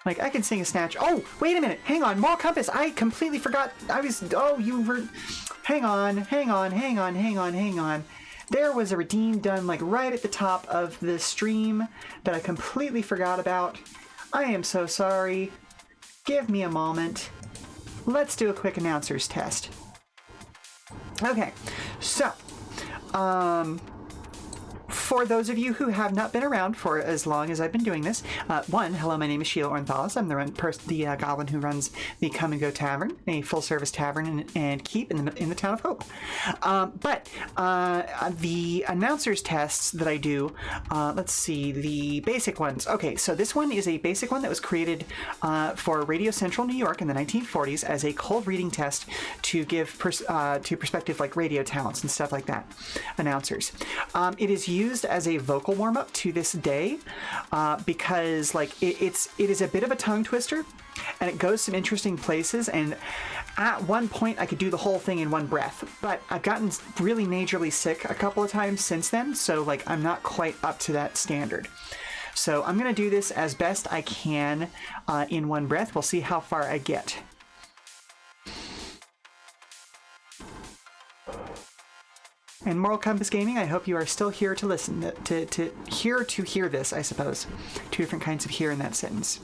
Like, I can sing a snatch. Oh, wait a minute. Hang on. Moral compass. I completely forgot. You were... Hang on. There was a redeem done, like, right at the top of the stream that I completely forgot about. I am so sorry. Give me a moment. Let's do a quick announcer's test. Okay. So, for those of you who have not been around for as long as I've been doing this, hello, my name is Sheela Ornthalis. I'm the goblin who runs the Come and Go Tavern, a full-service tavern and keep in the town of Hope. But the announcer's tests that I do, let's see, the basic ones. Okay, so this one is a basic one that was created for Radio Central New York in the 1940s as a cold reading test to give to prospective like radio talents and stuff like that, announcers. It is used as a vocal warm-up to this day because like it is a bit of a tongue twister and it goes some interesting places, and at one point I could do the whole thing in one breath, but I've gotten really majorly sick a couple of times since then, so like I'm not quite up to that standard. So I'm gonna do this as best I can in one breath. We'll see how far I get. And Moral Compass Gaming, I hope you are still here to listen, to hear this, I suppose. Two different kinds of hear in that sentence.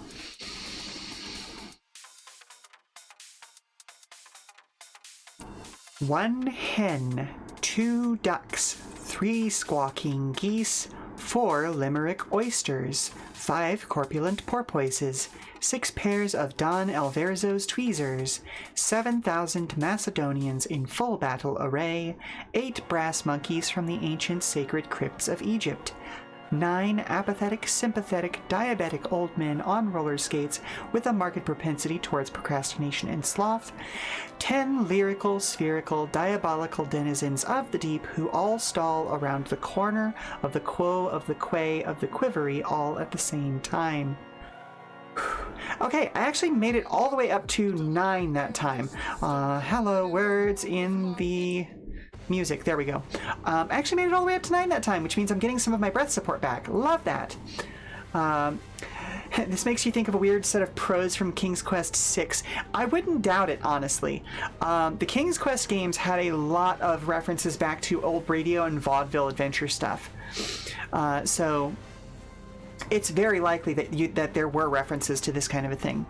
One hen, 2 ducks, 3 squawking geese, 4 limerick oysters, 5 corpulent porpoises, 6 pairs of Don Alverzo's tweezers, 7,000 Macedonians in full battle array, 8 brass monkeys from the ancient sacred crypts of Egypt, 9 apathetic, sympathetic, diabetic old men on roller skates with a marked propensity towards procrastination and sloth, 10 lyrical, spherical, diabolical denizens of the deep who all stall around the corner of the quo of the quay of the quivery all at the same time. Okay, I actually made it all the way up to 9 that time. Hello, words in the music. There we go. I actually made it all the way up to 9 that time, which means I'm getting some of my breath support back. Love that. This makes you think of a weird set of prose from King's Quest VI. I wouldn't doubt it, honestly. The King's Quest games had a lot of references back to old radio and vaudeville adventure stuff. So it's very likely that there were references to this kind of a thing.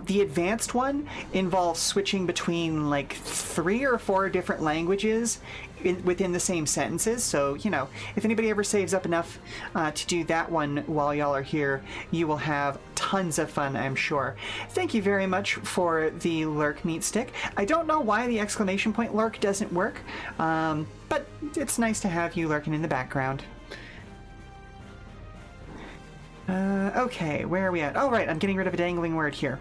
The advanced one involves switching between like 3 or 4 different languages within the same sentences. So, you know, if anybody ever saves up enough to do that one while y'all are here, you will have tons of fun, I'm sure. Thank you very much for the lurk meat stick. I don't know why the exclamation point lurk doesn't work, but it's nice to have you lurking in the background. Okay, where are we at? Oh, right, I'm getting rid of a dangling word here.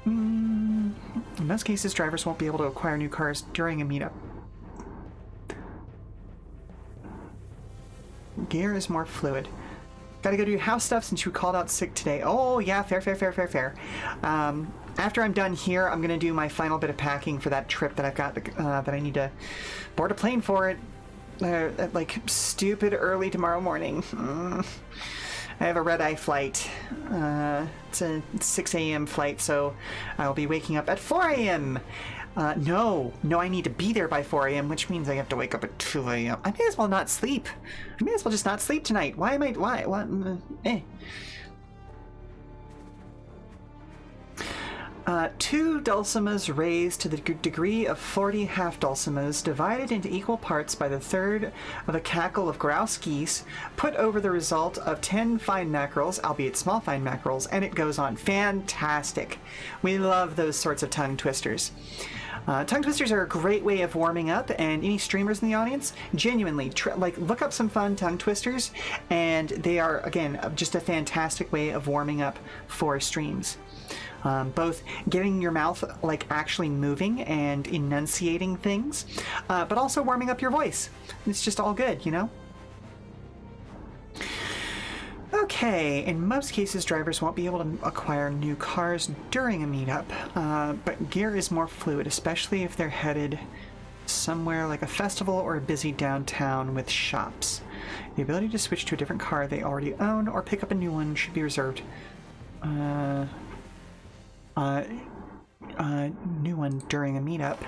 In most cases, drivers won't be able to acquire new cars during a meetup. Gear is more fluid. Gotta go do house stuff since you called out sick today. Oh, yeah, fair. After I'm done here, I'm gonna do my final bit of packing for that trip that I've got, that I need to board a plane for it. At like stupid early tomorrow morning. I have a red-eye flight. It's a 6 a.m. flight, so I'll be waking up at 4 a.m. No, I need to be there by 4 a.m., which means I have to wake up at 2 a.m. I may as well not sleep. I may as well just not sleep tonight. Why? 2 dulcimas raised to the degree of 40 half dulcimas, divided into equal parts by the third of a cackle of grouse geese, put over the result of 10 fine mackerels, albeit small fine mackerels, and it goes on. Fantastic. We love those sorts of tongue twisters. Tongue twisters are a great way of warming up, and any streamers in the audience, genuinely, look up some fun tongue twisters, and they are, again, just a fantastic way of warming up for streams. Both getting your mouth actually moving and enunciating things, but also warming up your voice. It's just all good, you know? Okay, in most cases, drivers won't be able to acquire new cars during a meetup, but gear is more fluid, especially if they're headed somewhere like a festival or a busy downtown with shops. The ability to switch to a different car they already own or pick up a new one should be reserved. New one during a meetup.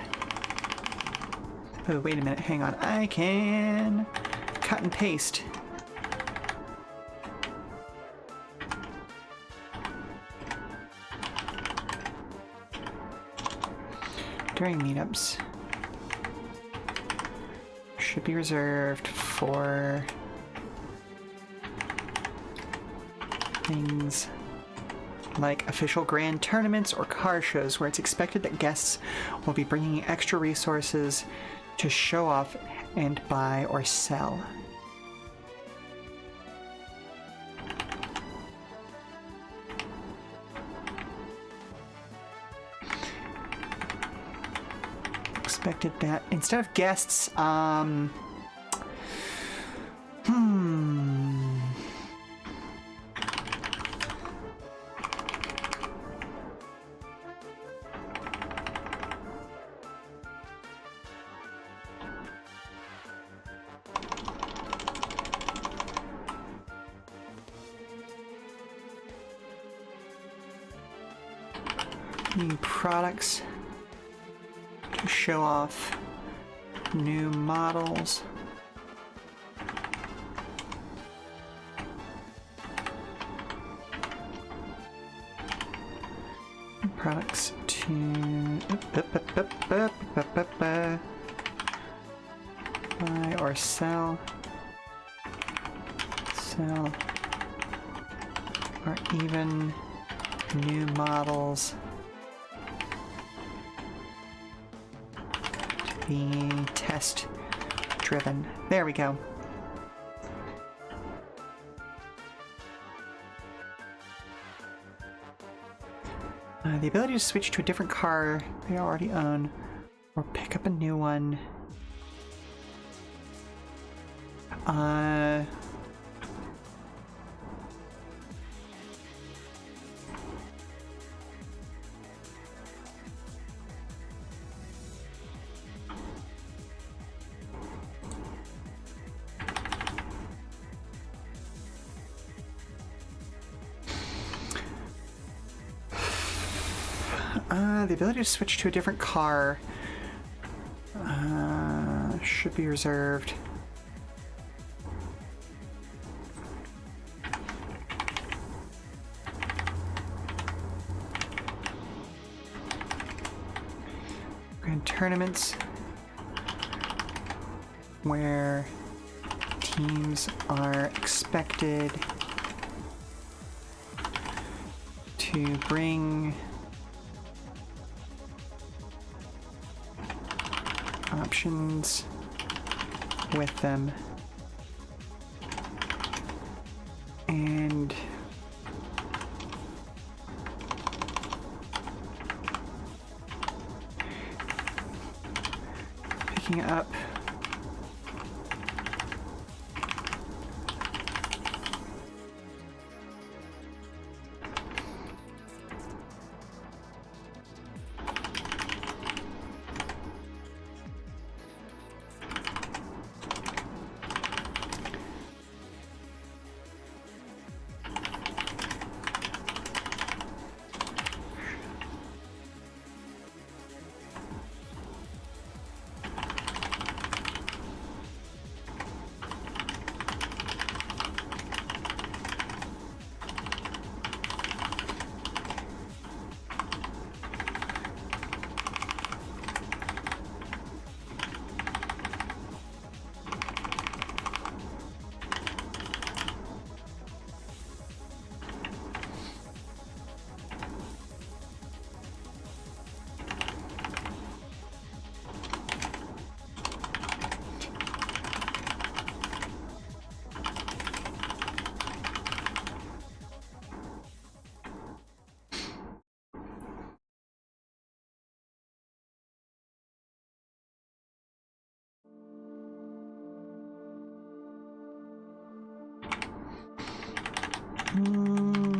Oh, wait a minute, hang on. I can cut and paste. During meetups. Should be reserved for things like official grand tournaments or car shows where it's expected that guests will be bringing extra resources to show off and buy or sell. Expected that instead of guests, new products to show off new models. Products to buy or sell, or even new models to be test driven. There we go. The ability to switch to a different car they already own or pick up a new one. The ability to switch to a different car should be reserved. Grand tournaments where teams are expected to bring options with them and picking up Hmm.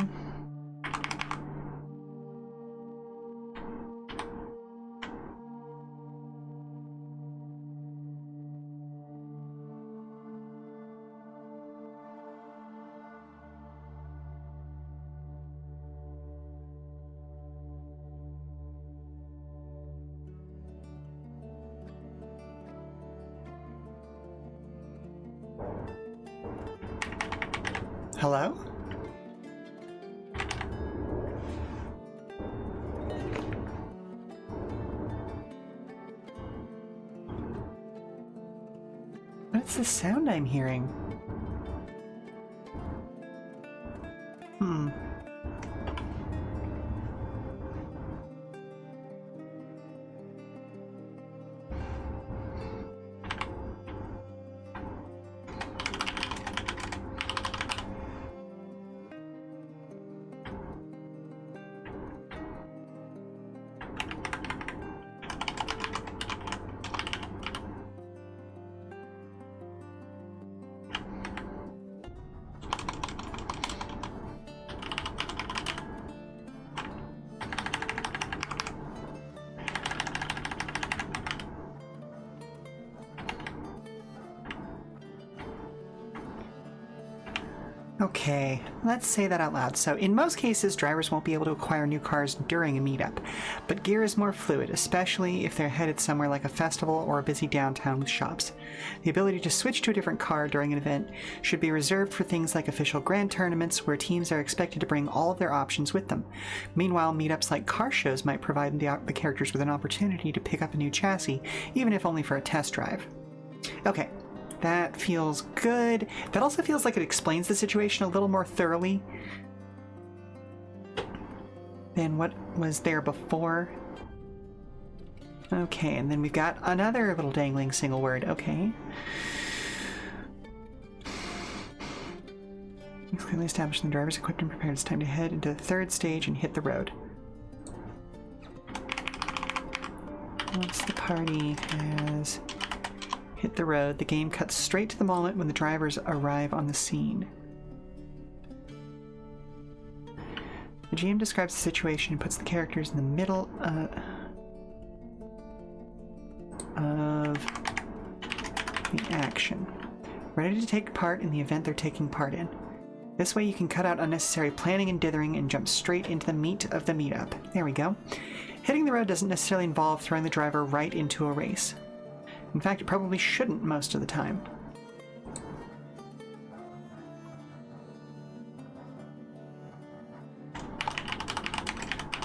Hello? What's the sound I'm hearing? Hmm. Okay, let's say that out loud. So, in most cases, drivers won't be able to acquire new cars during a meetup, but gear is more fluid, especially if they're headed somewhere like a festival or a busy downtown with shops. The ability to switch to a different car during an event should be reserved for things like official grand tournaments where teams are expected to bring all of their options with them. Meanwhile, meetups like car shows might provide the characters with an opportunity to pick up a new chassis, even if only for a test drive. Okay. That feels good. That also feels like it explains the situation a little more thoroughly than what was there before. Okay, and then we've got another little dangling single word. Okay. It's clearly established the driver's equipped and prepared. It's time to head into the third stage and hit the road. Once the party has hit the road, the game cuts straight to the moment when the drivers arrive on the scene. The GM describes the situation and puts the characters in the middle of the action, ready to take part in the event they're taking part in. This way you can cut out unnecessary planning and dithering and jump straight into the meat of the meetup. There we go. Hitting the road doesn't necessarily involve throwing the driver right into a race. In fact, it probably shouldn't most of the time.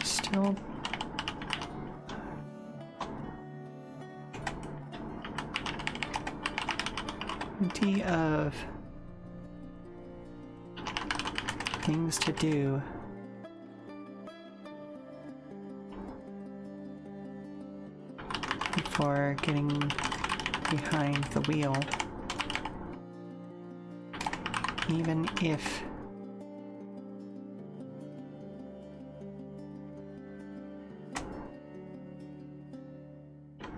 Still... plenty of things to do. Before getting behind the wheel, even if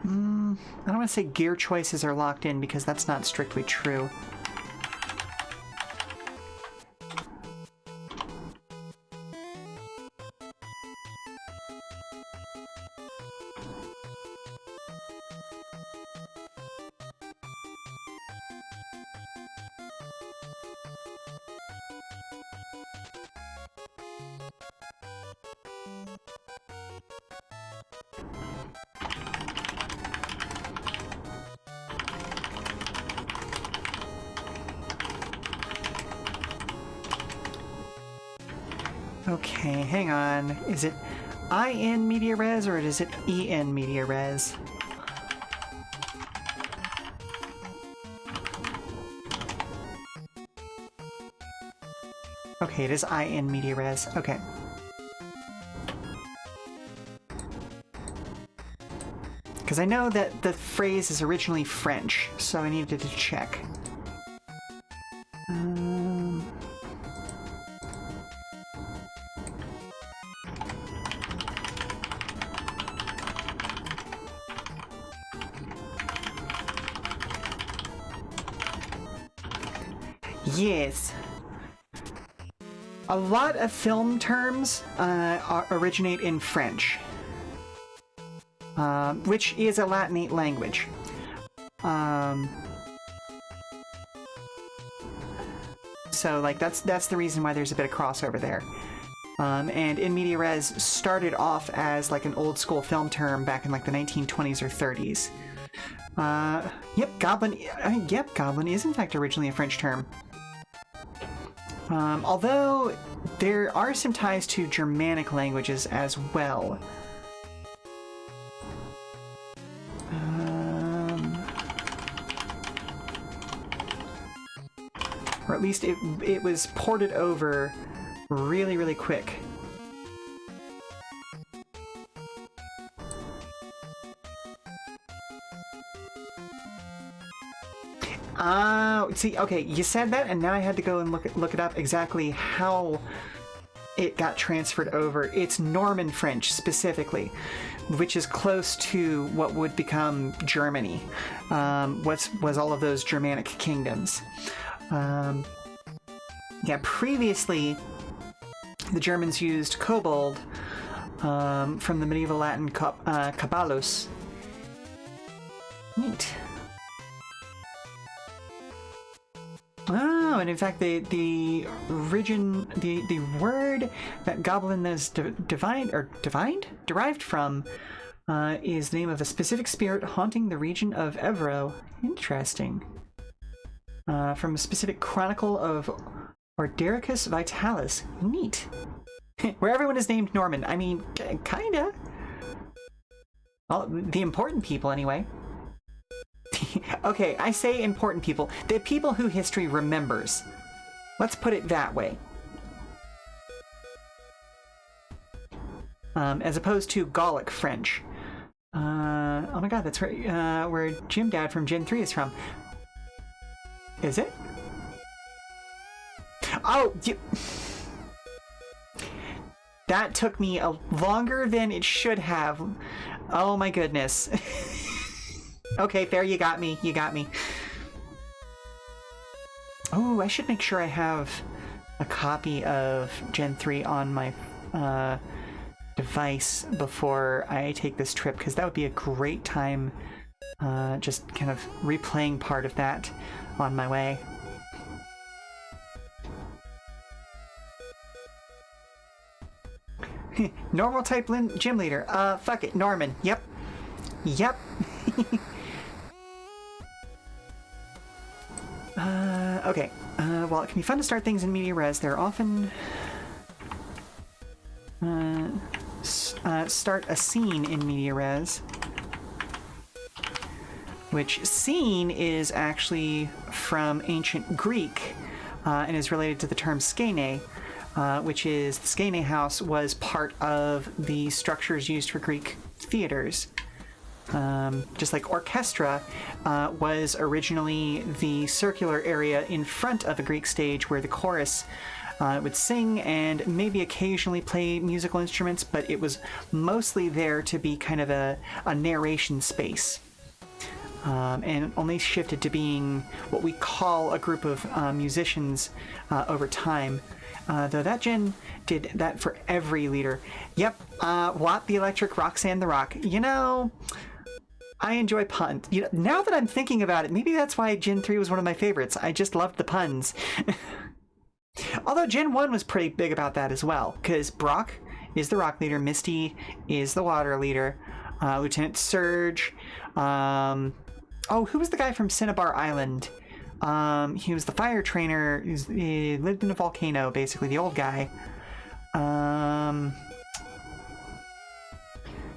I don't want to say gear choices are locked in because that's not strictly true. Okay, hang on. Is it IN media res or is it EN media res? Okay, it is IN media res. Okay. Because I know that the phrase is originally French, so I needed to check. Yes. A lot of film terms originate in French, which is a Latinate language. So, like, that's the reason why there's a bit of crossover there. And in media res started off as like an old school film term back in like the 1920s or 30s. Yep, goblin is in fact originally a French term. Although there are some ties to Germanic languages as well. Or at least it was ported over really, really quick. See, okay, you said that, and now I had to go and look it up exactly how it got transferred over. It's Norman French, specifically, which is close to what would become Germany, was all of those Germanic kingdoms. Yeah, previously, the Germans used kobold from the medieval Latin kabalos. Neat. Oh, and in fact, the word that goblin is derived from is the name of a specific spirit haunting the region of Evro. Interesting. From a specific chronicle of Ordericus Vitalis. Neat. Where everyone is named Norman. I mean, kinda. Well, the important people, anyway. Okay, I say important people. The people who history remembers. Let's put it that way. As opposed to Gallic French. Oh my god, that's where Jim Dad from Gen 3 is from. Is it? Oh, that took me longer than it should have. Oh my goodness. Okay, fair, you got me. You got me. Oh, I should make sure I have a copy of Gen 3 on my device before I take this trip, because that would be a great time just kind of replaying part of that on my way. Normal type gym leader. Fuck it, Norman. Yep. Okay. While it can be fun to start things in media res, there are often start a scene in media res, which scene is actually from ancient Greek and is related to the term skene, which is the skene house was part of the structures used for Greek theaters. Just like orchestra was originally the circular area in front of a Greek stage where the chorus would sing and maybe occasionally play musical instruments, but it was mostly there to be kind of a narration space. And only shifted to being what we call a group of musicians over time. Though that gen did that for every leader. Yep, Watt the Electric, Roxanne the Rock. You know, I enjoy puns. You know, now that I'm thinking about it, maybe that's why Gen 3 was one of my favorites. I just loved the puns. Although Gen 1 was pretty big about that as well, because Brock is the rock leader, Misty is the water leader, Lieutenant Surge. Oh, who was the guy from Cinnabar Island? He was the fire trainer. He lived in a volcano, basically, the old guy.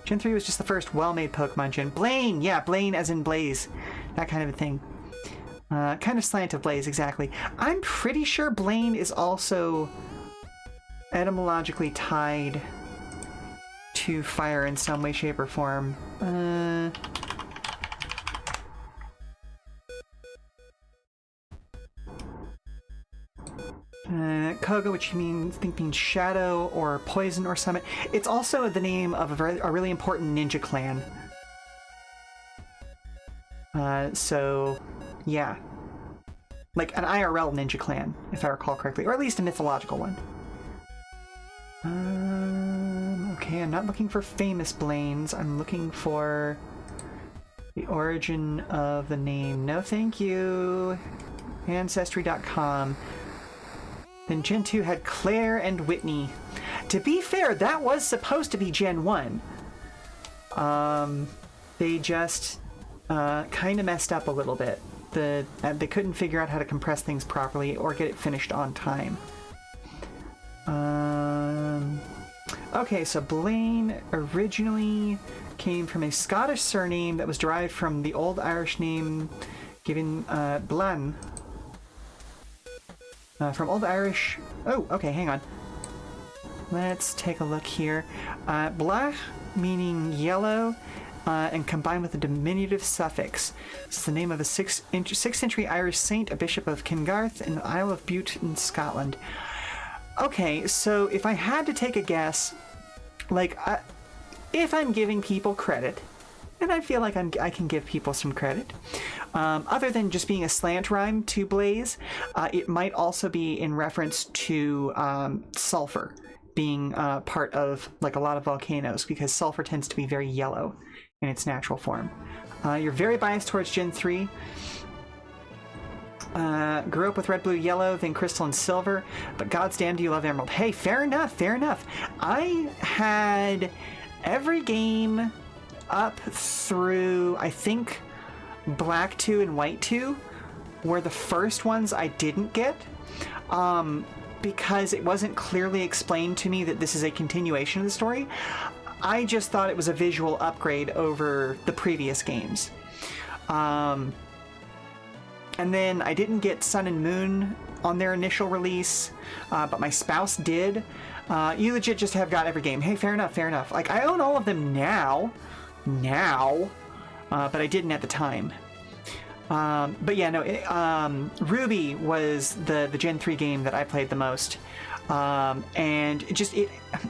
Gen 3 was just the first well-made Pokemon gen. Blaine! Yeah, Blaine as in Blaze. That kind of a thing. Kind of slant of Blaze, exactly. I'm pretty sure Blaine is also etymologically tied to fire in some way, shape, or form. Koga, which means shadow or poison or summit. It's also the name of a really important ninja clan. So, yeah. Like an IRL ninja clan, if I recall correctly. Or at least a mythological one. Okay, I'm not looking for famous Blaines. I'm looking for the origin of the name. No, thank you. Ancestry.com. Then Gen 2 had Claire and Whitney. To be fair, that was supposed to be Gen 1. They just kind of messed up a little bit. They couldn't figure out how to compress things properly or get it finished on time. Okay, so Blaine originally came from a Scottish surname that was derived from the Old Irish name given Blan. From Old Irish... Oh, okay, hang on. Let's take a look here. Blach, meaning yellow, and combined with a diminutive suffix. This is the name of a 6th century Irish saint, a bishop of Kingarth in the Isle of Bute in Scotland. Okay, so if I had to take a guess, like, if I'm giving people credit, and I feel like I can give people some credit, other than just being a slant rhyme to Blaze, it might also be in reference to sulfur being part of like a lot of volcanoes, because sulfur tends to be very yellow in its natural form. You're very biased towards Gen 3. Grew up with red, blue, yellow, then crystal and silver, but god's damn do you love emerald. Hey, fair enough, fair enough. I had every game up through, I think, black 2 and white 2 were the first ones I didn't get, because it wasn't clearly explained to me that this is a continuation of the story. I just thought it was a visual upgrade over the previous games. And then I didn't get Sun and Moon on their initial release, but my spouse did. You legit just have got every game. Hey, fair enough, fair enough. Like, I own all of them now, but I didn't at the time. But yeah, no, Ruby was the Gen 3 game that I played the most. And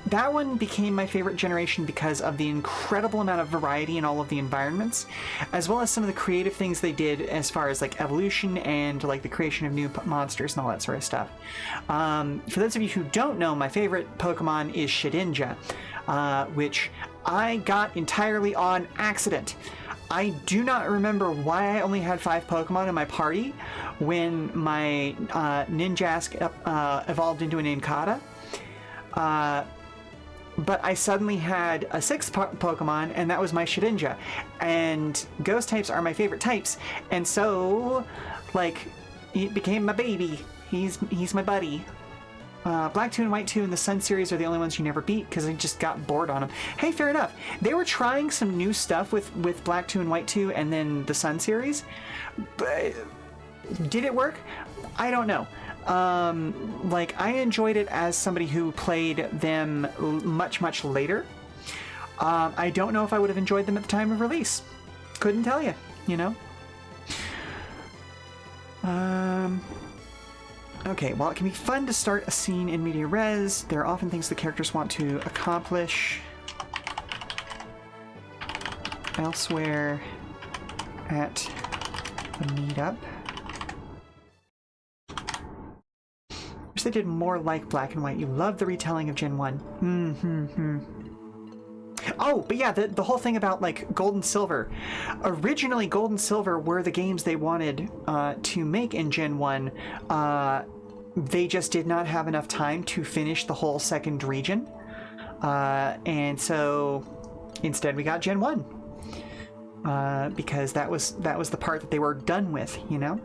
that one became my favorite generation because of the incredible amount of variety in all of the environments, as well as some of the creative things they did as far as like evolution and like the creation of new monsters and all that sort of stuff. For those of you who don't know, my favorite Pokemon is Shedinja, which I got entirely on accident. I do not remember why I only had 5 Pokemon in my party when my Ninjask evolved into an Inkata. But I suddenly had a 6th Pokemon, and that was my Shedinja. And Ghost types are my favorite types, and so, like, it became my baby. He's my buddy. Black 2 and White 2 and the Sun series are the only ones you never beat because I just got bored on them. Hey, fair enough. They were trying some new stuff with Black 2 and White 2 and then the Sun series. But did it work? I don't know. Like, I enjoyed it as somebody who played them much, much later. I don't know if I would have enjoyed them at the time of release. Couldn't tell you, you know? Okay, while it can be fun to start a scene in media res, there are often things the characters want to accomplish elsewhere at the meetup. Wish they did more like Black and White. You love the retelling of Gen 1. Oh, but yeah, the whole thing about, like, Gold and Silver. Originally, Gold and Silver were the games they wanted to make in Gen 1. They just did not have enough time to finish the whole second region. And so, instead, we got Gen 1. Because that was the part that they were done with, you know?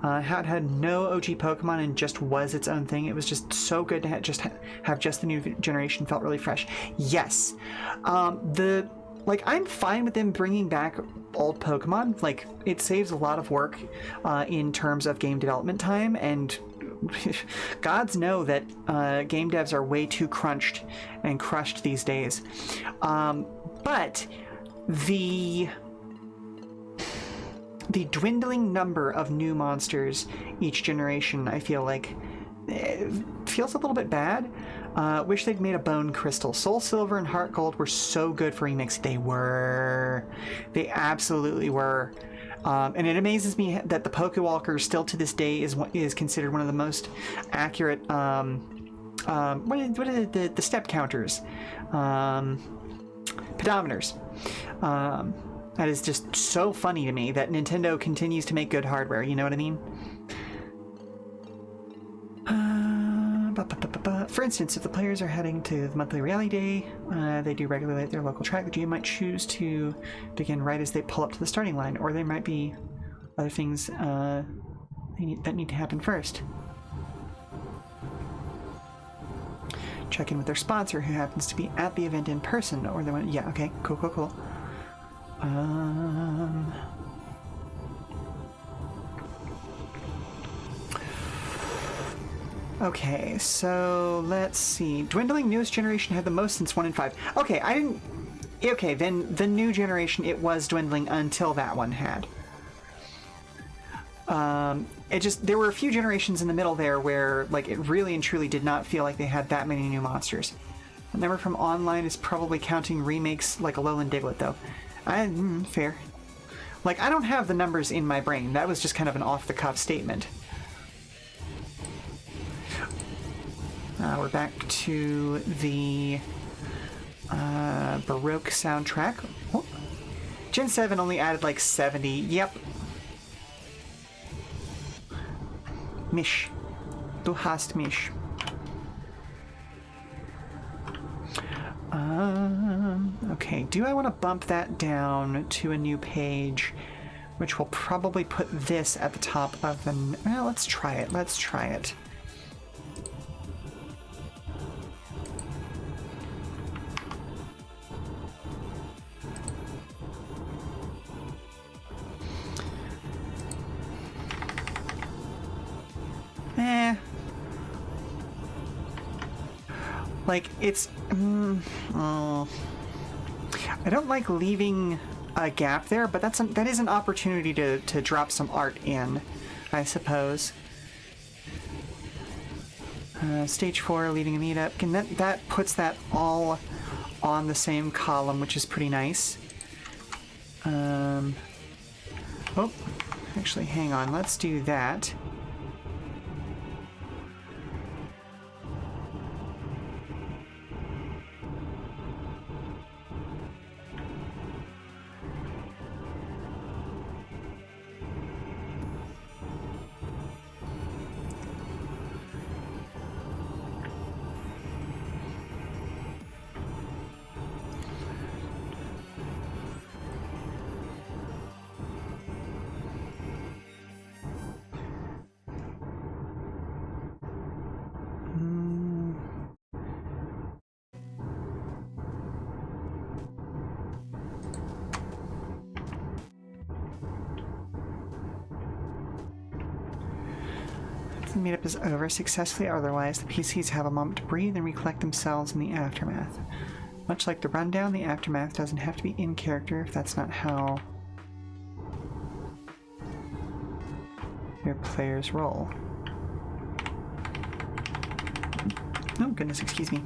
How it had no OG Pokemon and just was its own thing. It was just so good to have just the new generation. Felt really fresh. Yes. I'm fine with them bringing back old Pokemon. Like, it saves a lot of work in terms of game development time, and gods know that game devs are way too crunched and crushed these days. But the dwindling number of new monsters each generation, I feel like, feels a little bit bad. Wish they'd made a Bone Crystal. Soul Silver and Heart Gold were so good for remix. They were. They absolutely were. And it amazes me that the Pokewalker still to this day is considered one of the most accurate what are the step counters? Pedometers. That is just so funny to me that Nintendo continues to make good hardware, you know what I mean? For instance, if the players are heading to the monthly rally day, they do regularly at their local track, the GM might choose to begin right as they pull up to the starting line, or there might be other things that need to happen first. Check in with their sponsor, who happens to be at the event in person, or the one. Yeah, okay, cool. Okay, so let's see. Dwindling newest generation had the most since 1 in 5. Okay, I didn't. Okay, then the new generation, it was dwindling until that one had. It just, there were a few generations in the middle there where, like, it really and truly did not feel like they had that many new monsters. The number from online is probably counting remakes like Alolan Diglett, though. Fair. Like, I don't have the numbers in my brain. That was just kind of an off-the-cuff statement. We're back to the Baroque soundtrack. Oh. Gen 7 only added like 70. Yep. Mish. Du hast mich. Okay, do I want to bump that down to a new page, which will probably put this at the top of the... Well, let's try it. Like, it's... I don't like leaving a gap there, but that is an opportunity to drop some art in, I suppose. Stage 4, leaving a meetup. And that puts that all on the same column, which is pretty nice. Oh, actually, hang on. Let's do that. The meetup is over successfully or otherwise. The PCs have a moment to breathe and recollect themselves in the aftermath. Much like the rundown, the aftermath doesn't have to be in character if that's not how your players roll. Oh goodness, excuse me.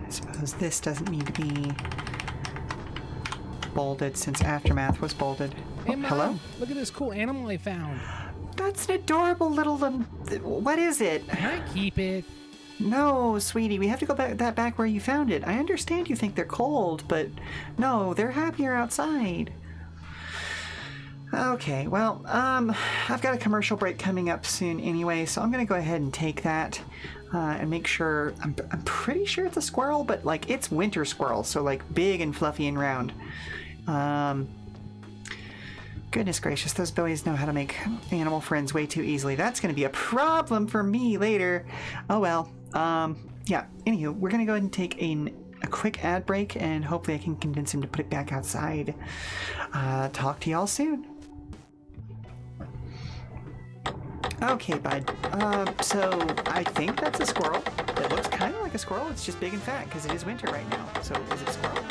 I suppose this doesn't need to be bolded since Aftermath was bolded. Hey, Oh, Mom, hello? look at this cool animal I found. That's an adorable little... what is it? Can I keep it? No, sweetie, we have to go back where you found it. I understand you think they're cold, but no, they're happier outside. Okay, well, I've got a commercial break coming up soon anyway, so I'm gonna go ahead and take that and make sure. I'm pretty sure it's a squirrel, but like it's winter squirrel, so like big and fluffy and round. Goodness gracious, those boys know how to make animal friends way too easily. That's gonna be a problem for me later. Oh well. Yeah. Anywho, we're gonna go ahead and take a quick ad break, and hopefully I can convince him to put it back outside. Talk to y'all soon. Okay, bud. So I think that's a squirrel. It looks kind of like a squirrel. It's just big and fat because it is winter right now. So is it a squirrel?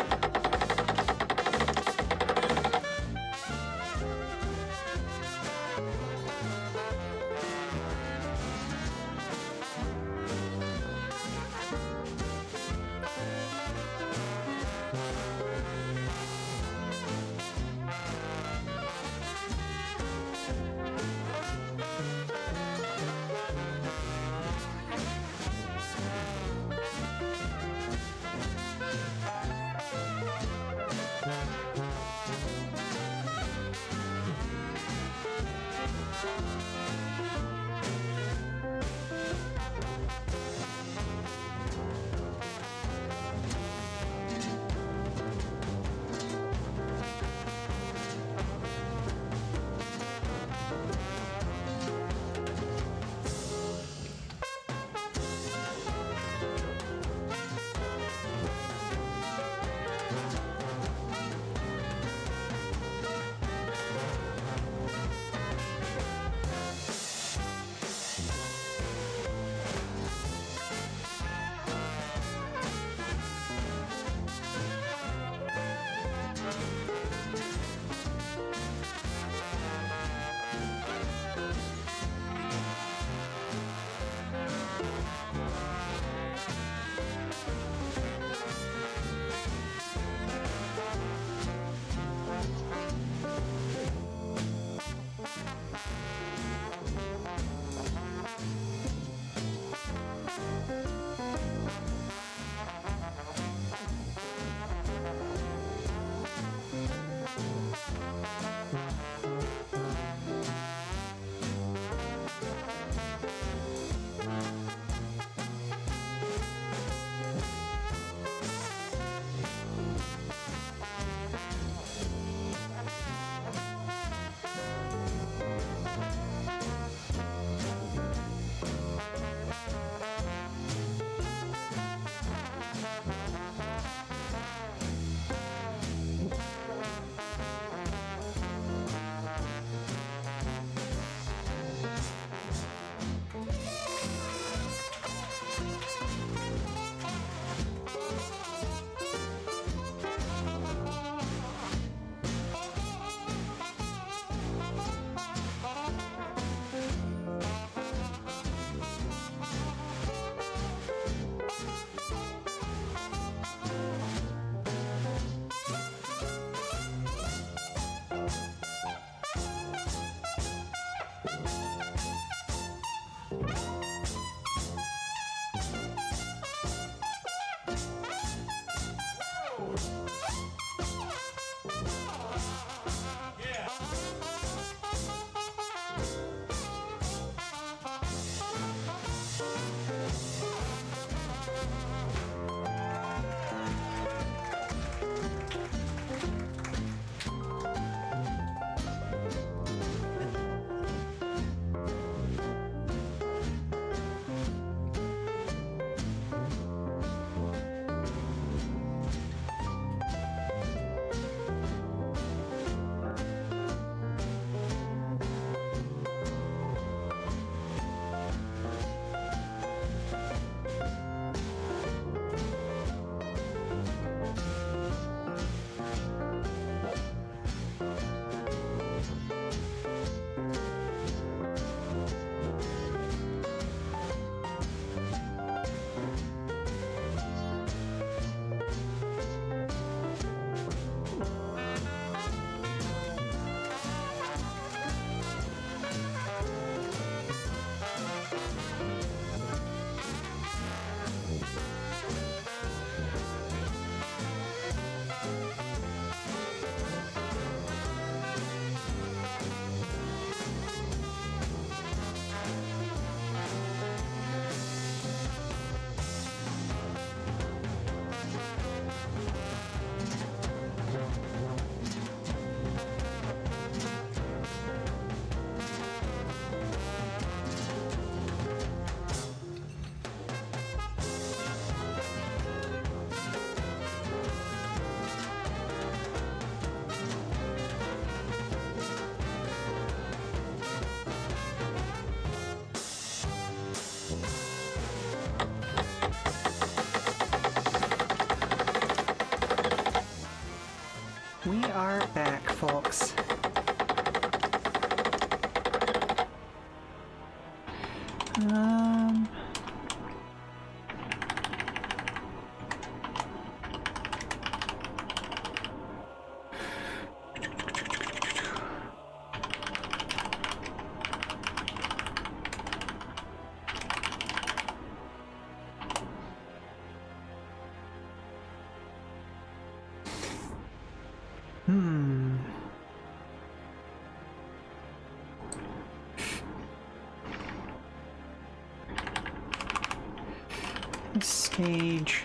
Stage.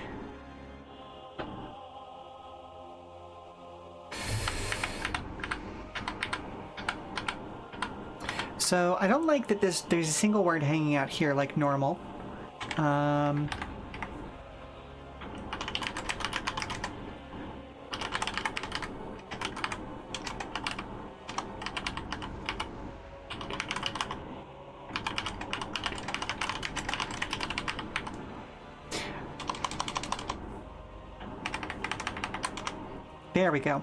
So I don't like that there's a single word hanging out here like normal. There we go.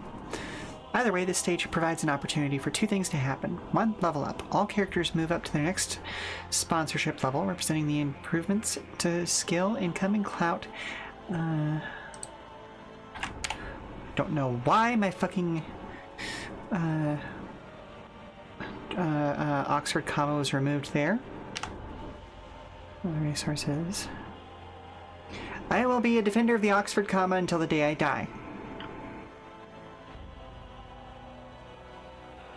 Either way, this stage provides an opportunity for two things to happen. One, level up. All characters move up to their next sponsorship level, representing the improvements to skill, income, and clout. Don't know why my fucking Oxford comma was removed there. Other resources. I will be a defender of the Oxford comma until the day I die.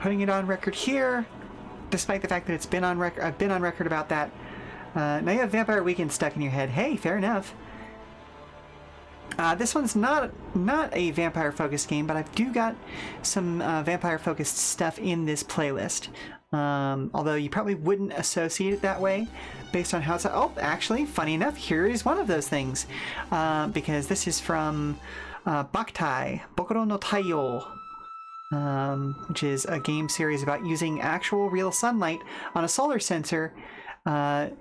Putting it on record here, despite the fact that it's been on record. I've been on record about that. Now you have Vampire Weekend stuck in your head. Hey, fair enough. This one's not a vampire-focused game, but I've do got some vampire-focused stuff in this playlist. Although you probably wouldn't associate it that way, based on how it's. Oh, actually, funny enough, here is one of those things, because this is from Bakutai, Bokuro no Taiyo. Which is a game series about using actual real sunlight on a solar sensor. Who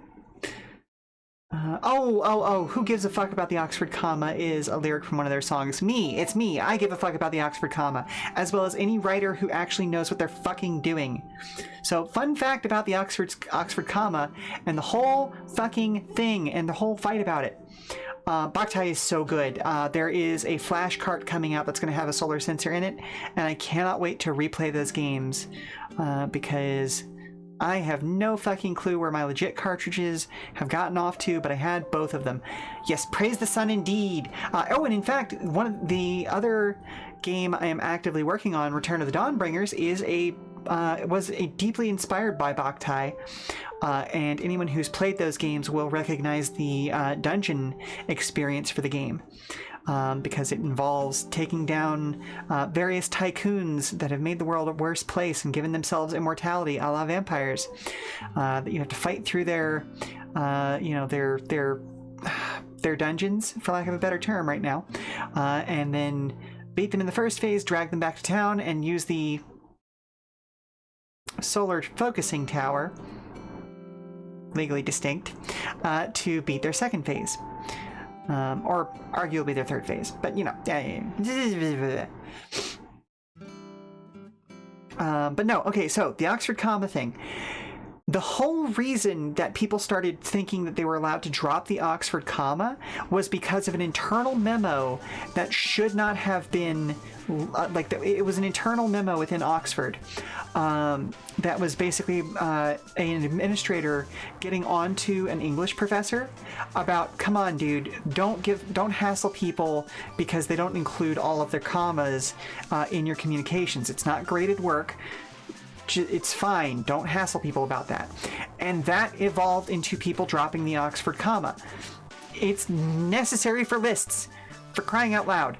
gives a fuck about the Oxford comma is a lyric from one of their songs. Me, it's me. I give a fuck about the Oxford comma, as well as any writer who actually knows what they're fucking doing. So, fun fact about the Oxford comma and the whole fucking thing and the whole fight about it. Bakutai is so good. There is a flash cart coming out that's going to have a solar sensor in it, and I cannot wait to replay those games because I have no fucking clue where my legit cartridges have gotten off to, but I had both of them. Yes, praise the sun indeed. And in fact, one of the other game I am actively working on, Return of the Dawnbringers, was deeply inspired by Bakutai. And anyone who's played those games will recognize the dungeon experience for the game, because it involves taking down various tycoons that have made the world a worse place and given themselves immortality, a la vampires. That you have to fight through their dungeons, for lack of a better term, right now, and then beat them in the first phase, drag them back to town, and use the solar focusing tower, legally distinct, to beat their second phase. Or arguably their third phase, but you know. But no, okay, so the Oxford comma thing. The whole reason that people started thinking that they were allowed to drop the Oxford comma was because of an internal memo that should not have been, it was an internal memo within Oxford that was basically an administrator getting on to an English professor about, come on, dude, don't hassle people because they don't include all of their commas in your communications. It's not graded work. It's fine. Don't hassle people about that. And that evolved into people dropping the Oxford comma. It's necessary for lists, for crying out loud.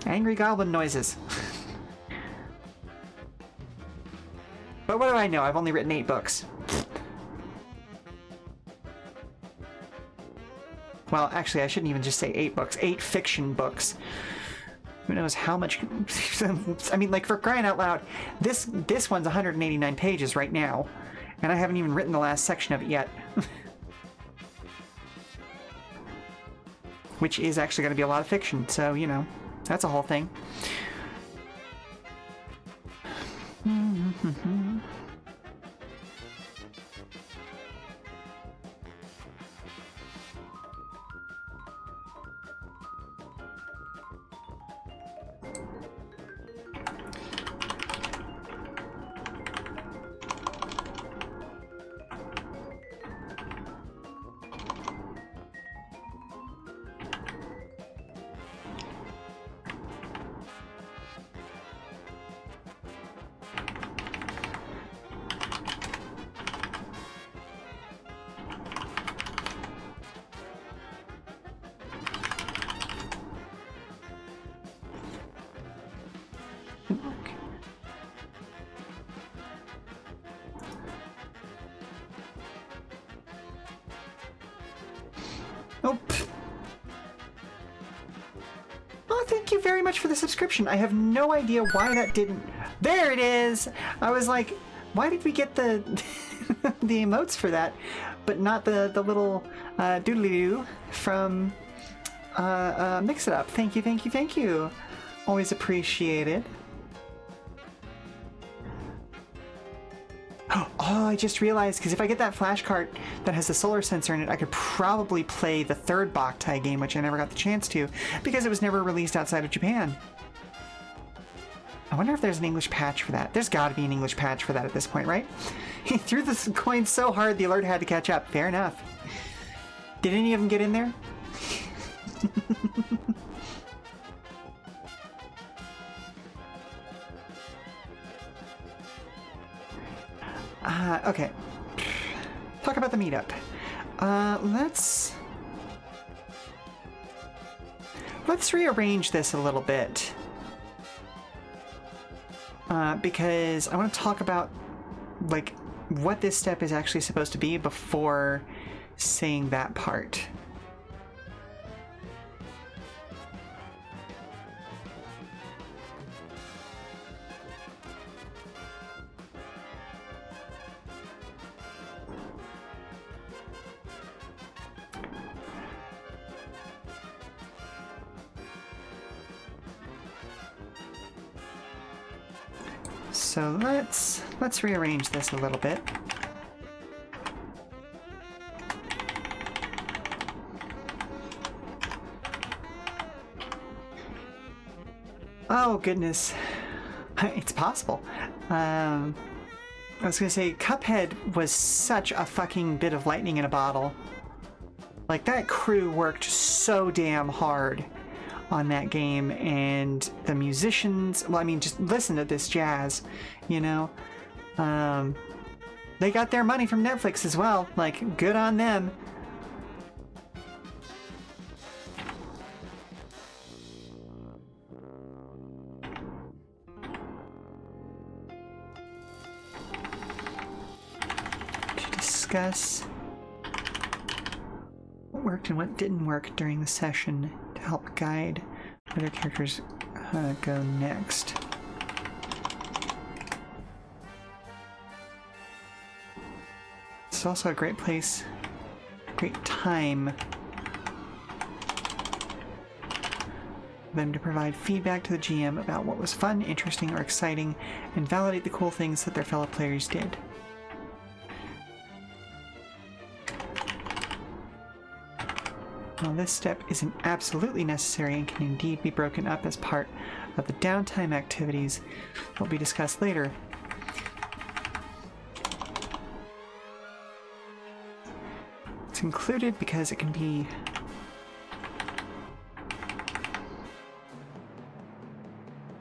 Angry goblin noises. But what do I know? I've only written 8 books. Well, actually, I shouldn't even just say 8 books. 8 fiction books. Who knows how much? I mean, like, for crying out loud, this one's 189 pages right now, and I haven't even written the last section of it yet. Which is actually going to be a lot of fiction, so, you know, that's a whole thing. Oh, pfft. Oh, thank you very much for the subscription. I have no idea why that didn't... There it is! I was like, why did we get the the emotes for that, but not the little doodly-doo from Mix It Up? Thank you, thank you, thank you. Always appreciated. Oh, I just realized, because if I get that flash cart that has the solar sensor in it, I could probably play the third Boktai game, which I never got the chance to, because it was never released outside of Japan. I wonder if there's an English patch for that. There's got to be an English patch for that at this point, right? He threw the coin so hard the alert had to catch up. Fair enough. Did any of them get in there? Okay. Talk about the meetup. Let's rearrange this a little bit. Because I want to talk about, like, what this step is actually supposed to be before saying that part. So let's rearrange this a little bit. Oh goodness, it's possible. I was gonna say Cuphead was such a fucking bit of lightning in a bottle. Like, that crew worked so damn hard on that game, and the musicians, well, I mean, just listen to this jazz, you know? They got their money from Netflix as well, like, good on them. To discuss what worked and what didn't work during the session to help guide where their characters go next. It's also a great place, great time for them to provide feedback to the GM about what was fun, interesting, or exciting, and validate the cool things that their fellow players did. While this step isn't absolutely necessary and can indeed be broken up as part of the downtime activities that will be discussed later, it's included because it can be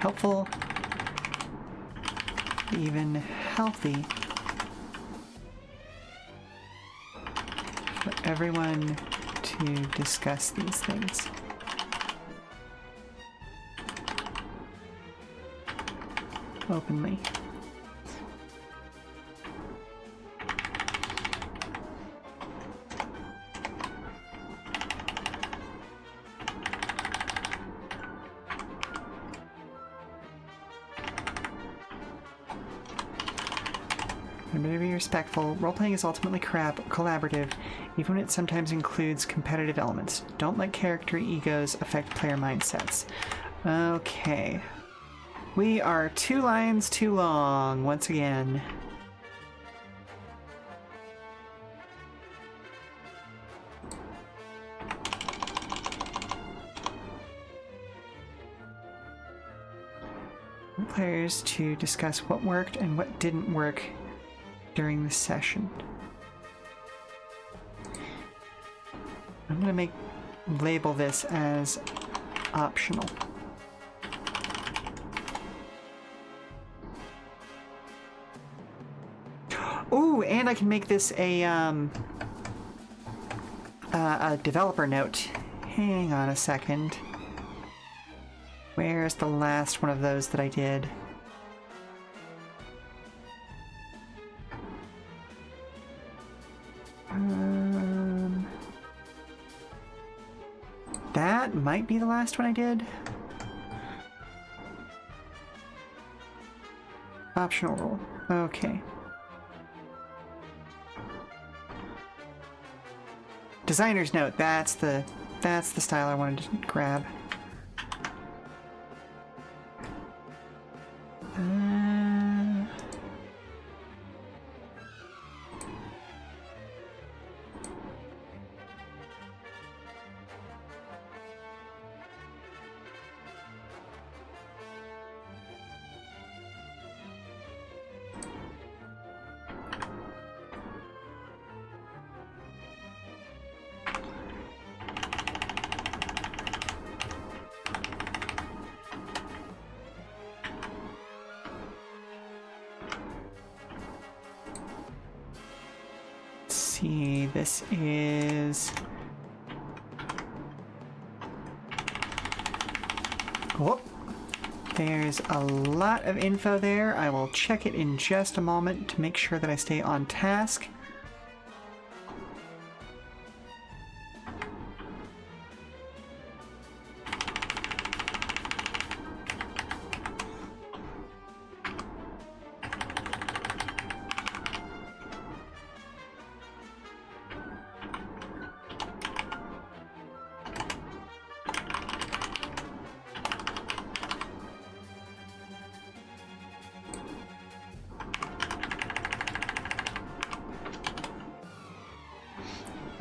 helpful, even healthy for everyone to discuss these things. Openly. Remember to be respectful. Role-playing is ultimately collaborative, even when it sometimes includes competitive elements. Don't let character egos affect player mindsets. Okay. We are 2 lines too long, once again. Players to discuss what worked and what didn't work during the session. I'm going to label this as optional. Ooh, and I can make this a developer note. Hang on a second. Where's the last one of those that I did? that might be the last one I did. Optional rule. Okay. Designer's note. That's the style I wanted to grab. See, this is... Whoop. There's a lot of info there. I will check it in just a moment to make sure that I stay on task.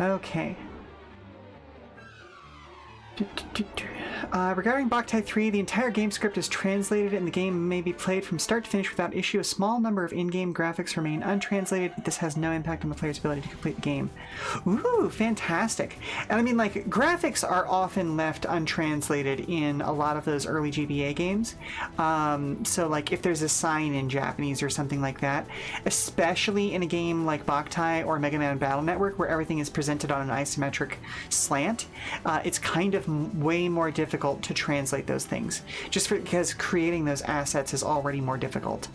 Okay. Regarding Boktai 3, the entire game script is translated and the game may be played from start to finish without issue. A small number of in-game graphics remain untranslated, but this has no impact on the player's ability to complete the game. Ooh, fantastic. And I mean, like, graphics are often left untranslated in a lot of those early GBA games. So, like, if there's a sign in Japanese or something like that, especially in a game like Boktai or Mega Man Battle Network, where everything is presented on an isometric slant, it's kind of way more difficult to translate those things, just because creating those assets is already more difficult.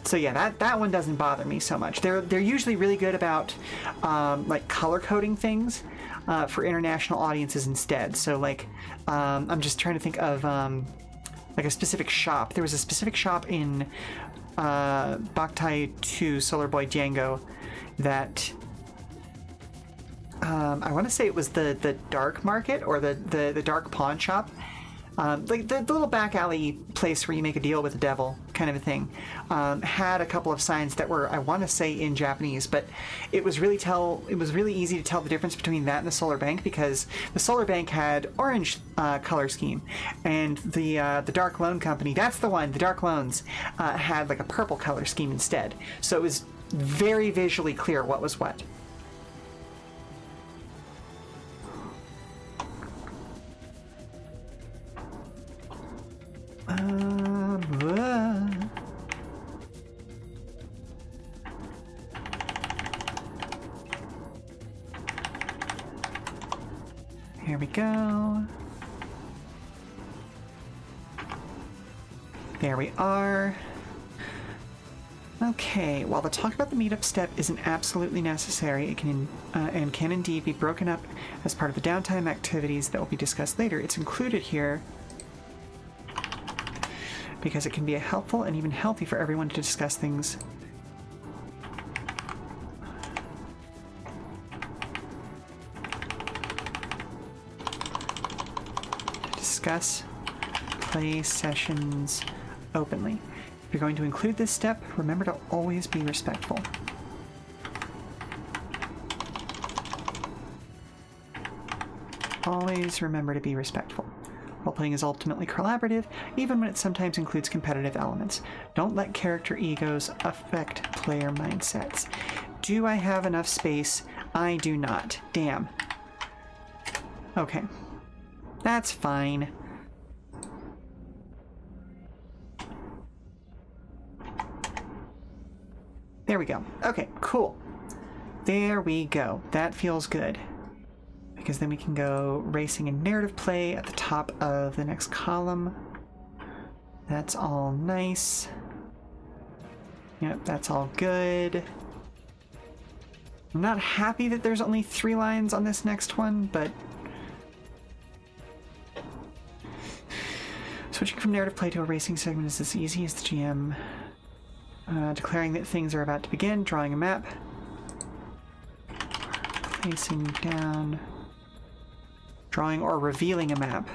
So yeah, that one doesn't bother me so much. They're usually really good about like color coding things for international audiences instead. So like I'm just trying to think of like a specific shop. There was a specific shop in Boktai 2 Solar Boy Django that I want to say it was the dark market or the dark pawn shop, like the little back alley place where you make a deal with the devil kind of a thing, had a couple of signs that were, I want to say, in Japanese, but it was really easy to tell the difference between that and the Solar Bank, because the Solar Bank had orange color scheme, and the Dark Loan Company, that's the one, the Dark Loans, had like a purple color scheme instead. So it was very visually clear what was what. Here we go. There we are. Okay, while the talk about the meetup step isn't absolutely necessary, it can and can indeed be broken up as part of the downtime activities that will be discussed later. It's included here because it can be helpful and even healthy for everyone to discuss things. Discuss play sessions openly. If you're going to include this step, remember to always be respectful. Always remember to be respectful. Role-playing is ultimately collaborative, even when it sometimes includes competitive elements. Don't let character egos affect player mindsets. Do I have enough space? I do not. Damn. Okay. That's fine. There we go. Okay, cool. There we go. That feels good. Because then we can go racing and narrative play at the top of the next column. That's all nice. Yep, that's all good. I'm not happy that there's only 3 lines on this next one, but Switching from narrative play to a racing segment is as easy as the GM declaring that things are about to begin, drawing a map, placing down, drawing or revealing a map,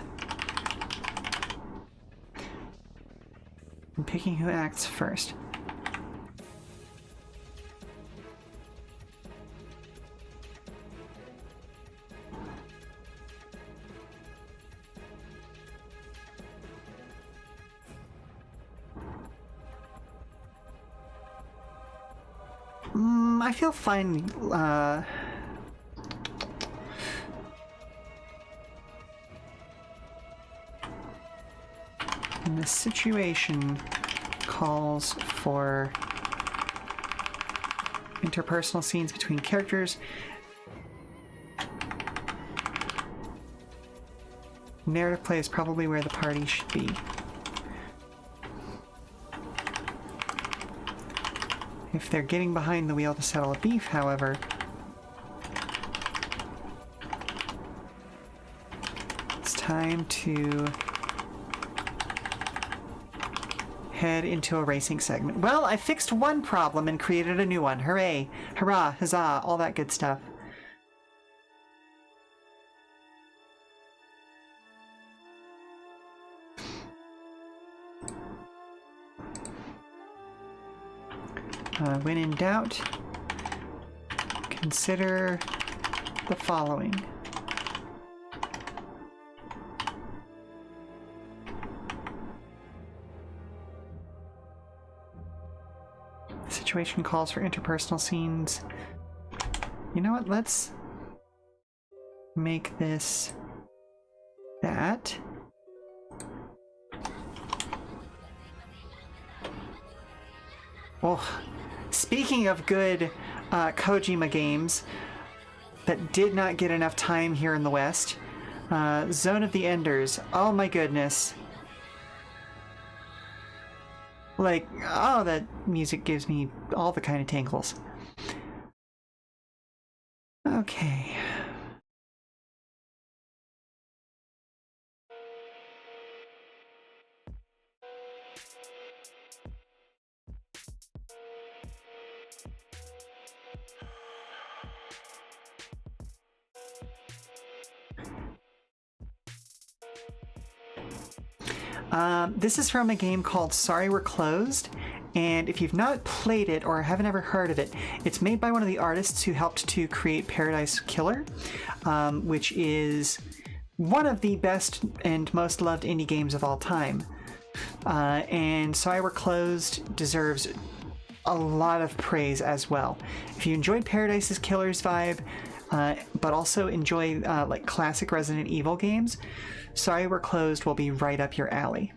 and picking who acts first. I feel fine. And the situation calls for interpersonal scenes between characters. Narrative play is probably where the party should be. If they're getting behind the wheel to settle a beef, however, it's time to head into a racing segment. Well, I fixed one problem and created a new one. Hooray! Hurrah! Huzzah! All that good stuff. When in doubt, consider the following. The situation calls for interpersonal scenes. You know what? Let's make this that. Oh. Speaking of good Kojima games that did not get enough time here in the West, Zone of the Enders. Oh my goodness. Like, oh, that music gives me all the kind of tingles. Okay. This is from a game called Sorry We're Closed, and if you've not played it or haven't ever heard of it, it's made by one of the artists who helped to create Paradise Killer, which is one of the best and most loved indie games of all time. And Sorry We're Closed deserves a lot of praise as well. If you enjoyed Paradise Killer's vibe, but also enjoy like classic Resident Evil games, Sorry We're Closed will be right up your alley.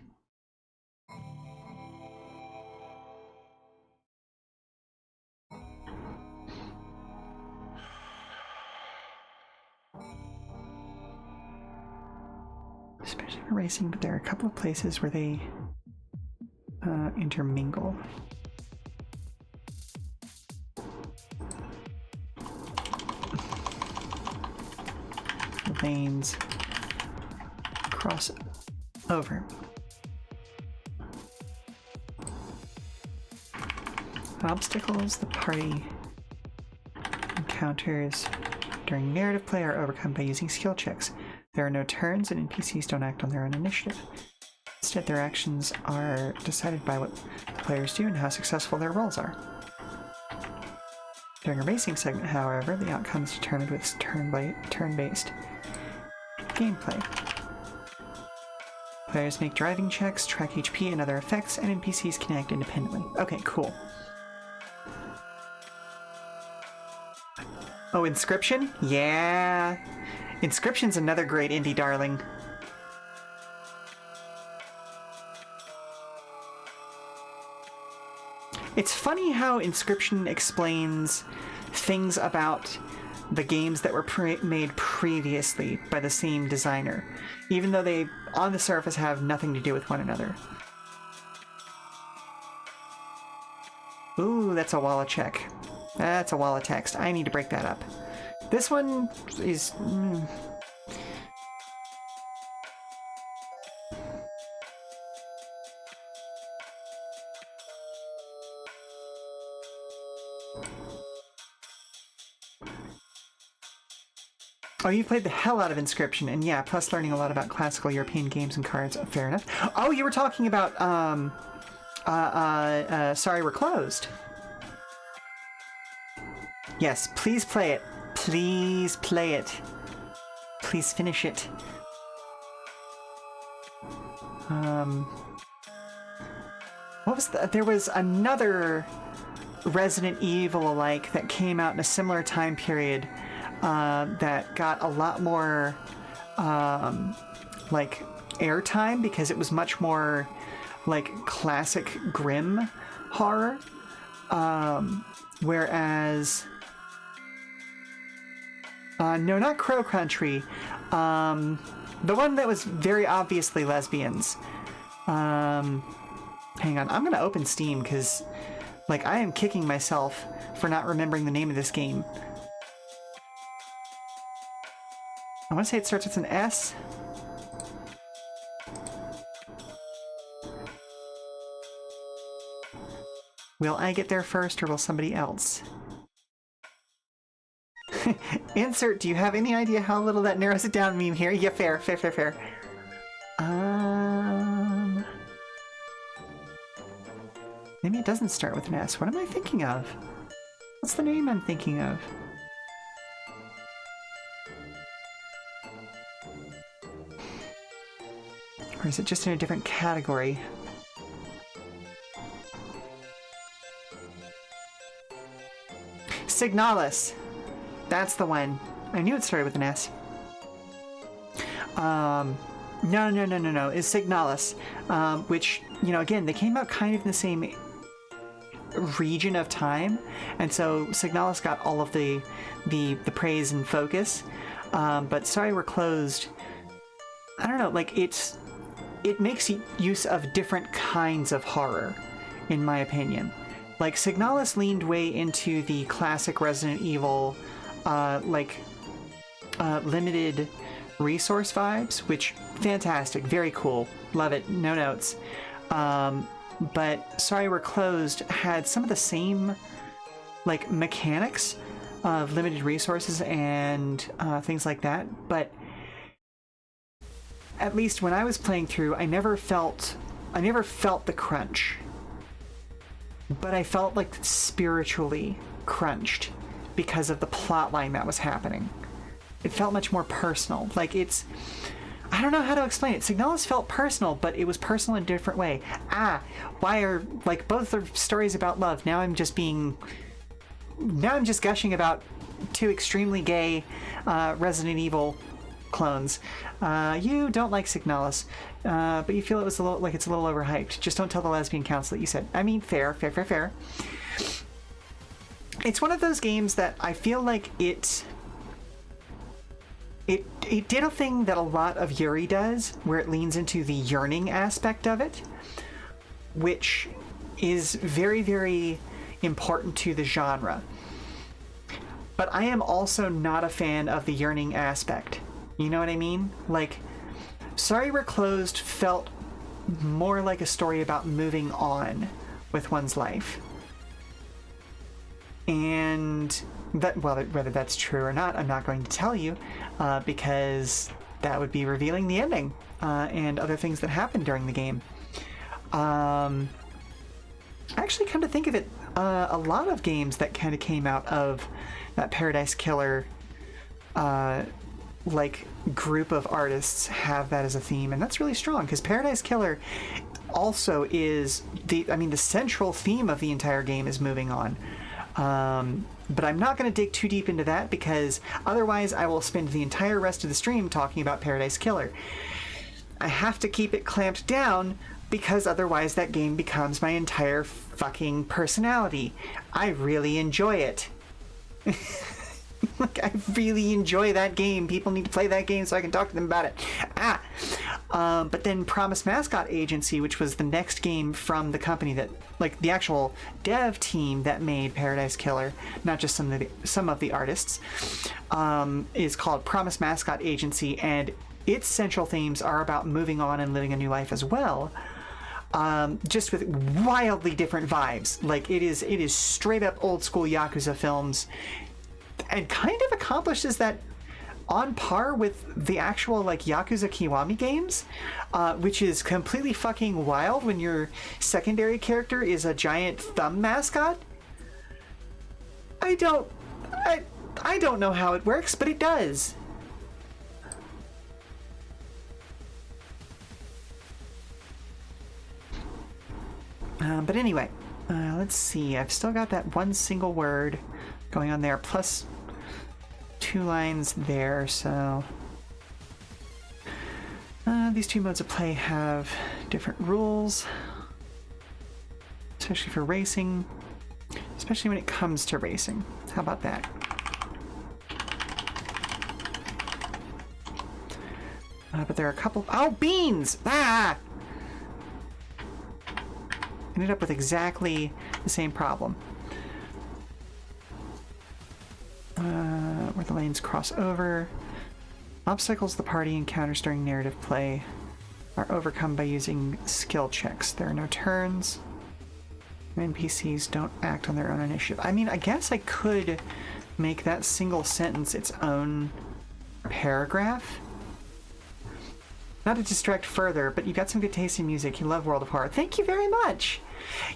Especially for racing, but there are a couple of places where they intermingle. Lanes cross over. Obstacles the party encounters during narrative play are overcome by using skill checks. There are no turns, and NPCs don't act on their own initiative. Instead, their actions are decided by what the players do and how successful their roles are. During a racing segment, however, the outcome is determined with turn-based gameplay. Players make driving checks, track HP and other effects, and NPCs can act independently. Okay, cool. Oh, Inscription? Yeah! Inscription's another great indie darling. It's funny how Inscription explains things about the games that were made previously by the same designer, even though they, on the surface, have nothing to do with one another. Ooh, that's a wall of check. That's a wall of text. I need to break that up. This one is... Oh, you've played the hell out of Inscription, and yeah, plus learning a lot about classical European games and cards. Fair enough. Oh, you were talking about, Sorry We're Closed. Yes, please play it. Please play it. Please finish it. What was there was another Resident Evil alike that came out in a similar time period that got a lot more like airtime because it was much more like classic grim horror, whereas no, not Crow Country, the one that was very obviously lesbians. Hang on, I'm gonna open Steam because like I am kicking myself for not remembering the name of this game. I want to say it starts with an S. Will I get there first or will somebody else? Insert, do you have any idea how little that narrows it down meme here? Yeah, fair. Maybe it doesn't start with an S. What am I thinking of? What's the name I'm thinking of? Or is it just in a different category? Signalis. That's the one. I knew it started with an S. No. It's Signalis, which, you know, again, they came out kind of in the same region of time, and so Signalis got all of the praise and focus. But Sorry We're Closed, I don't know, like it makes use of different kinds of horror, in my opinion. Like Signalis leaned way into the classic Resident Evil, limited resource vibes, which fantastic, very cool, love it, no notes. But Sorry We're Closed had some of the same like mechanics of limited resources and things like that, but at least when I was playing through, I never felt the crunch, but I felt like spiritually crunched because of the plot line that was happening. It felt much more personal. Like I don't know how to explain it. Signalis felt personal, but it was personal in a different way. Why are, like, both are stories about love. Now I'm just gushing about two extremely gay Resident Evil clones. You don't like Signalis, but you feel it's a little overhyped. Just don't tell the lesbian council that you said. I mean, fair. It's one of those games that I feel like it did a thing that a lot of Yuri does, where it leans into the yearning aspect of it, which is very, very important to the genre. But I am also not a fan of the yearning aspect. You know what I mean? Like, Sorry We're Closed felt more like a story about moving on with one's life. And that, well, whether that's true or not, I'm not going to tell you, because that would be revealing the ending and other things that happened during the game. Actually, come to think of it, a lot of games that kind of came out of that Paradise Killer like group of artists have that as a theme, and that's really strong because Paradise Killer also is the central theme of the entire game is moving on. But I'm not going to dig too deep into that because otherwise I will spend the entire rest of the stream talking about Paradise Killer. I have to keep it clamped down because otherwise that game becomes my entire fucking personality. I really enjoy it. Like, I really enjoy that game. People need to play that game so I can talk to them about it. But then Promise Mascot Agency, which was the next game from the company that, like, the actual dev team that made Paradise Killer, not just some of the artists, is called Promise Mascot Agency, and its central themes are about moving on and living a new life as well. Just with wildly different vibes. Like, it is straight up old school Yakuza films, and kind of accomplishes that on par with the actual like Yakuza Kiwami games, which is completely fucking wild when your secondary character is a giant thumb mascot. I don't know how it works, but it does. But anyway, let's see. I've still got that one single word going on there, plus 2 lines there, so... these 2 modes of play have different rules, especially for racing, especially when it comes to racing. How about that? But there are a couple... Oh, beans! Ah! Ended up with exactly the same problem. Where the lanes cross over. Obstacles the party encounters during narrative play are overcome by using skill checks. There are no turns. NPCs don't act on their own initiative. I mean, I guess I could make that single sentence its own paragraph. Not to distract further, but you got some good taste in music. You love World of Horror. Thank you very much.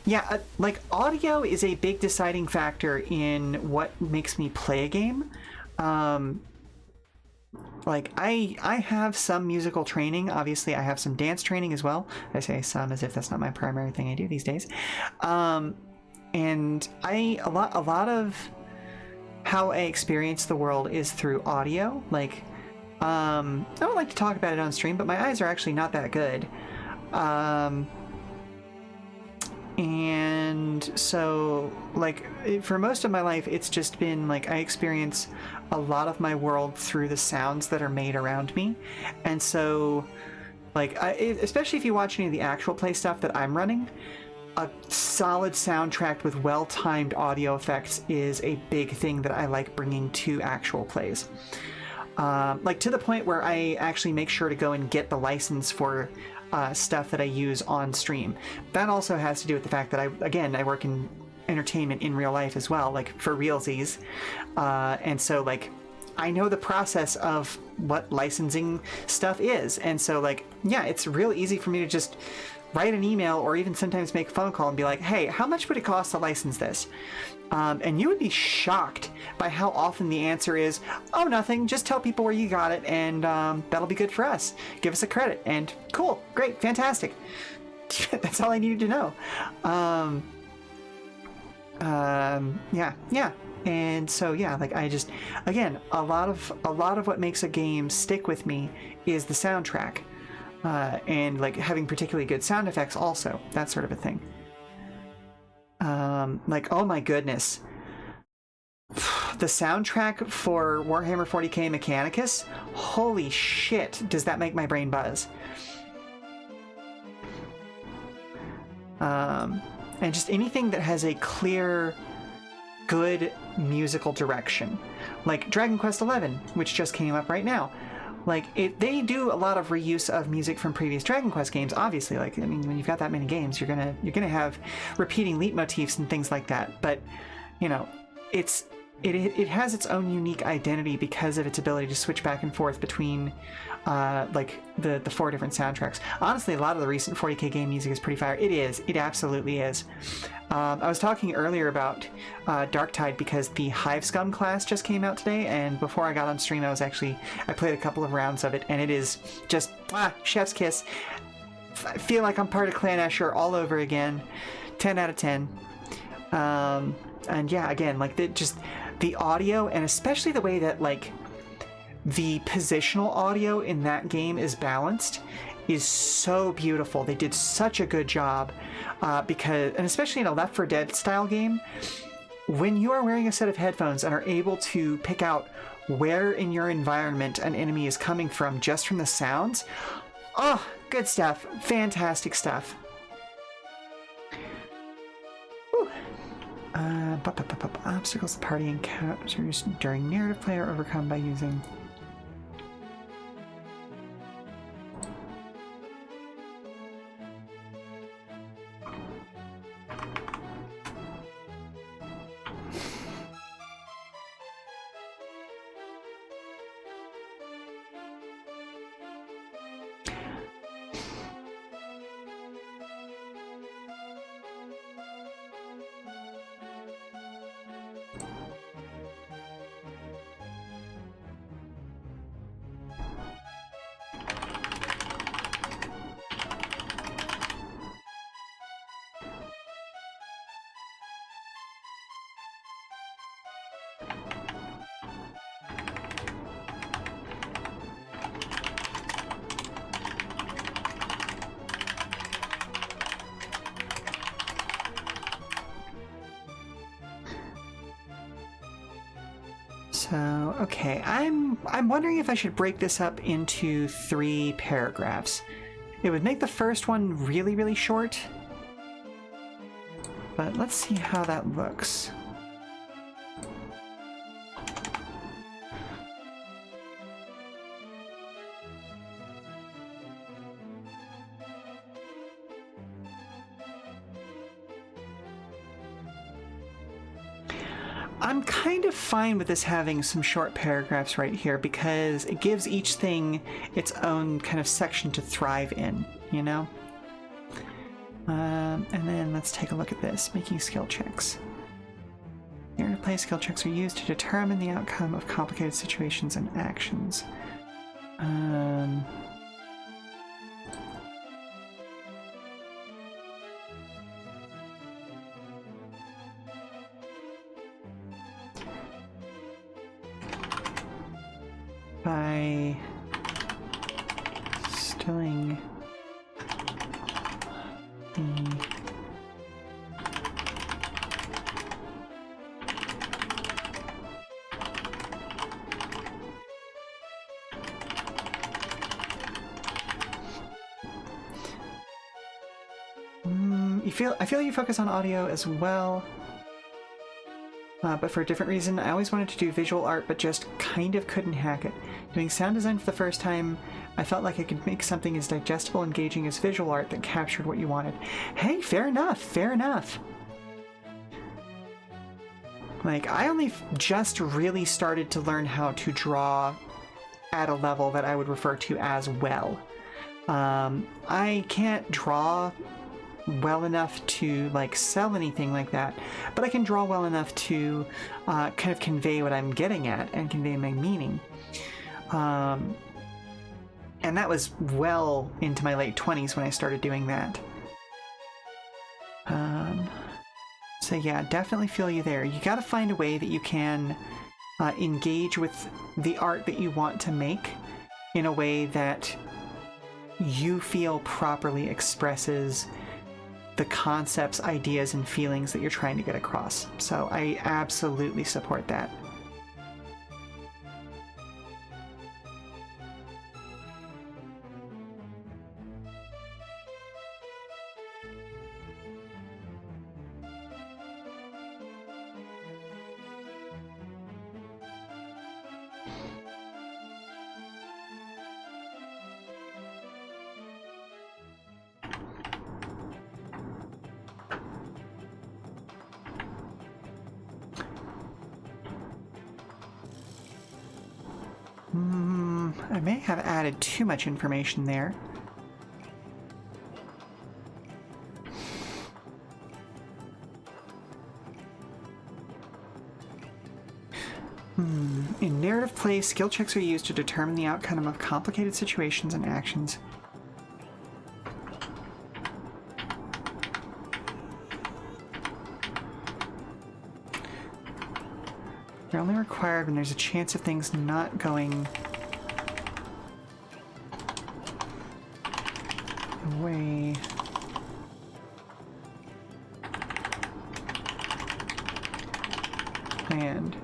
Yeah, like audio is a big deciding factor in what makes me play a game. Like I have some musical training. Obviously, I have some dance training as well. I say some as if that's not my primary thing I do these days. And a lot of how I experience the world is through audio. Like, I don't like to talk about it on stream, but my eyes are actually not that good. And so, like, for most of my life, it's just been, like, I experience a lot of my world through the sounds that are made around me. And so, like, especially if you watch any of the actual play stuff that I'm running, a solid soundtrack with well-timed audio effects is a big thing that I like bringing to actual plays. Like, to the point where I actually make sure to go and get the license for stuff that I use on stream. That also has to do with the fact that I work in entertainment in real life as well, like for realsies. And so, like, I know the process of what licensing stuff is. And so, like, yeah, it's real easy for me to just write an email or even sometimes make a phone call and be like, hey, how much would it cost to license this? And you would be shocked by how often the answer is, oh, nothing, just tell people where you got it, and that'll be good for us. Give us a credit, and cool, great, fantastic. That's all I needed to know. Yeah. And so, yeah, like, I just, again, a lot of what makes a game stick with me is the soundtrack. And, like, having particularly good sound effects also, that sort of a thing. Like, oh my goodness. The soundtrack for Warhammer 40k Mechanicus, holy shit, does that make my brain buzz. And just anything that has a clear, good musical direction. Like Dragon Quest XI, which just came up right now. Like, they do a lot of reuse of music from previous Dragon Quest games, obviously. Like, I mean, when you've got that many games, you're gonna have repeating leitmotifs and things like that. But, you know, it has its own unique identity because of its ability to switch back and forth between, like, the 4 different soundtracks. Honestly, a lot of the recent 40k game music is pretty fire. It is. It absolutely is. I was talking earlier about Darktide because the Hive Scum class just came out today, and before I got on stream, I played a couple of rounds of it, and it is just, chef's kiss. I feel like I'm part of Clan Escher all over again. 10 out of 10. And yeah, again, like, the audio, and especially the way that, like, the positional audio in that game is balanced is so beautiful. They did such a good job because, and especially in a Left 4 Dead style game, when you are wearing a set of headphones and are able to pick out where in your environment an enemy is coming from just from the sounds, oh, good stuff. Fantastic stuff. Obstacles the party encounters during narrative play are overcome by using... So, okay, I'm wondering if I should break this up into 3 paragraphs. It would make the first one really, really short, but let's see how that looks. I'm kind of fine with this having some short paragraphs right here because it gives each thing its own kind of section to thrive in, you know? And then let's take a look at this, making skill checks. Here to play skill checks are used to determine the outcome of complicated situations and actions. By stilling the I feel you focus on audio as well. But for a different reason. I always wanted to do visual art, but just kind of couldn't hack it. Doing sound design for the first time, I felt like I could make something as digestible and engaging as visual art that captured what you wanted. Hey, fair enough, fair enough. Like, I only just really started to learn how to draw at a level that I would refer to as well. I can't draw well enough to like sell anything like that, but I can draw well enough to kind of convey what I'm getting at and convey my meaning. And that was well into my late 20s when I started doing that. So yeah, definitely feel you there. You gotta find a way that you can engage with the art that you want to make in a way that you feel properly expresses the concepts, ideas, and feelings that you're trying to get across. So I absolutely support that. I may have added too much information there. In narrative play, skill checks are used to determine the outcome of complicated situations and actions. They're only required when there's a chance of things not going the way planned.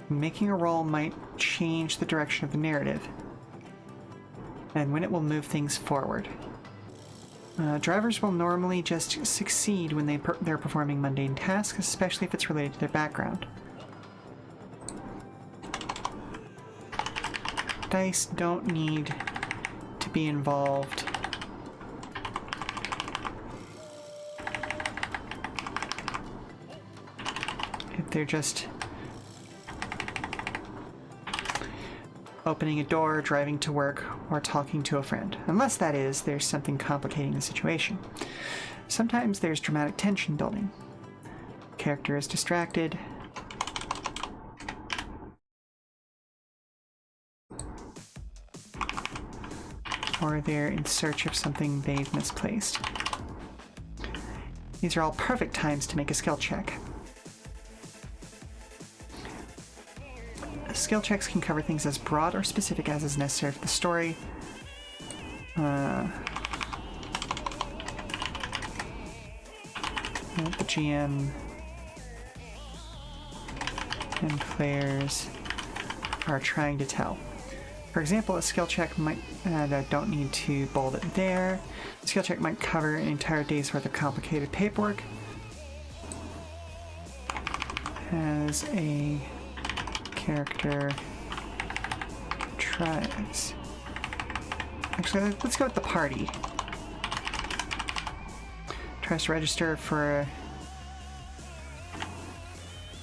Making a roll might change the direction of the narrative, and when it will move things forward. Drivers will normally just succeed when they're performing mundane tasks, especially if it's related to their background. Dice don't need to be involved. If they're just opening a door, driving to work, or talking to a friend. Unless that is, there's something complicating the situation. Sometimes there's dramatic tension building. Character is distracted. Or they're in search of something they've misplaced. These are all perfect times to make a skill check. Skill checks can cover things as broad or specific as is necessary for the story. The GM and players are trying to tell. For example, a skill check might, I don't need to bold it there. A skill check might cover an entire day's worth of complicated paperwork. As a character tries. Actually, let's go with the party. Tries to register for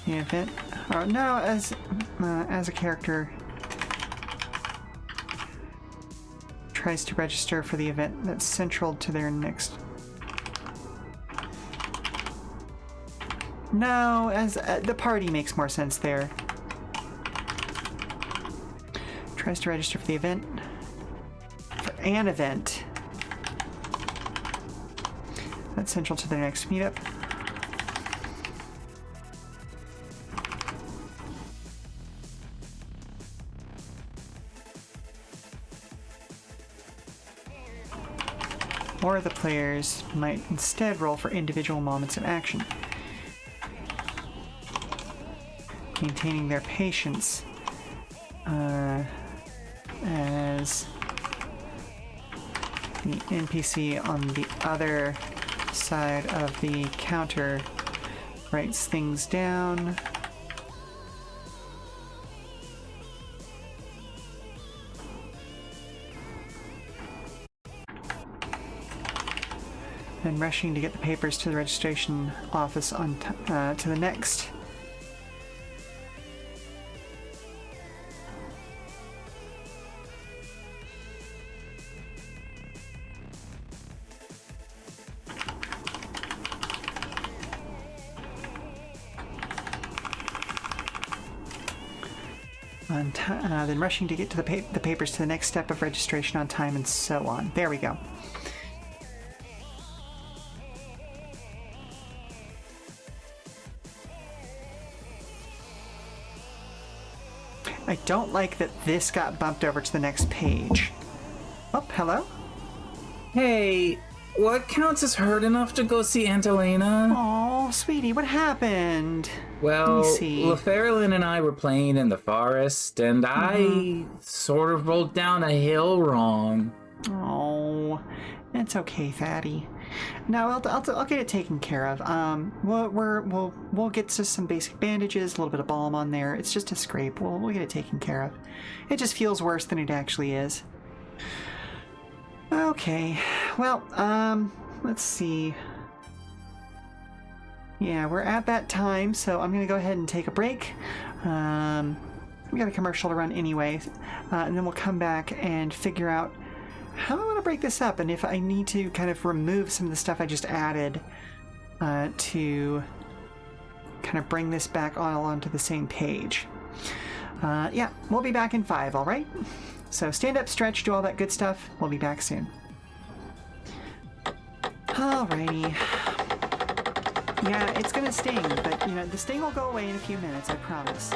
the event. Oh no, as a character tries to register for the event that's central to their next. No, as the party makes more sense there. Tries to register for the event. For an event that's central to their next meetup. Or the players might instead roll for individual moments of action, maintaining their patience as the NPC on the other side of the counter writes things down. And rushing to get the papers to the registration office on to the next. Then rushing to get to the papers to the next step of registration on time, and so on. There we go. I don't like that this got bumped over to the next page. Oh, hello? Hey, what counts as hurt enough to go see Aunt Elena? Oh, sweetie, what happened? Well, Let me see. LaFerlin and I were playing in the forest, and I sort of rolled down a hill wrong. Oh, it's okay, Fatty. No, I'll get it taken care of. We'll get to some basic bandages, a little bit of balm on there. It's just a scrape. We'll get it taken care of. It just feels worse than it actually is. Okay, well, let's see. Yeah, we're at that time, so I'm gonna go ahead and take a break. We got a commercial to run anyway, and then we'll come back and figure out how I want to break this up, and if I need to kind of remove some of the stuff I just added to kind of bring this back all onto the same page. Yeah, we'll be back in 5, all right? So stand up, stretch, do all that good stuff. We'll be back soon. Alrighty. Yeah, it's gonna sting, but you know, the sting will go away in a few minutes, I promise.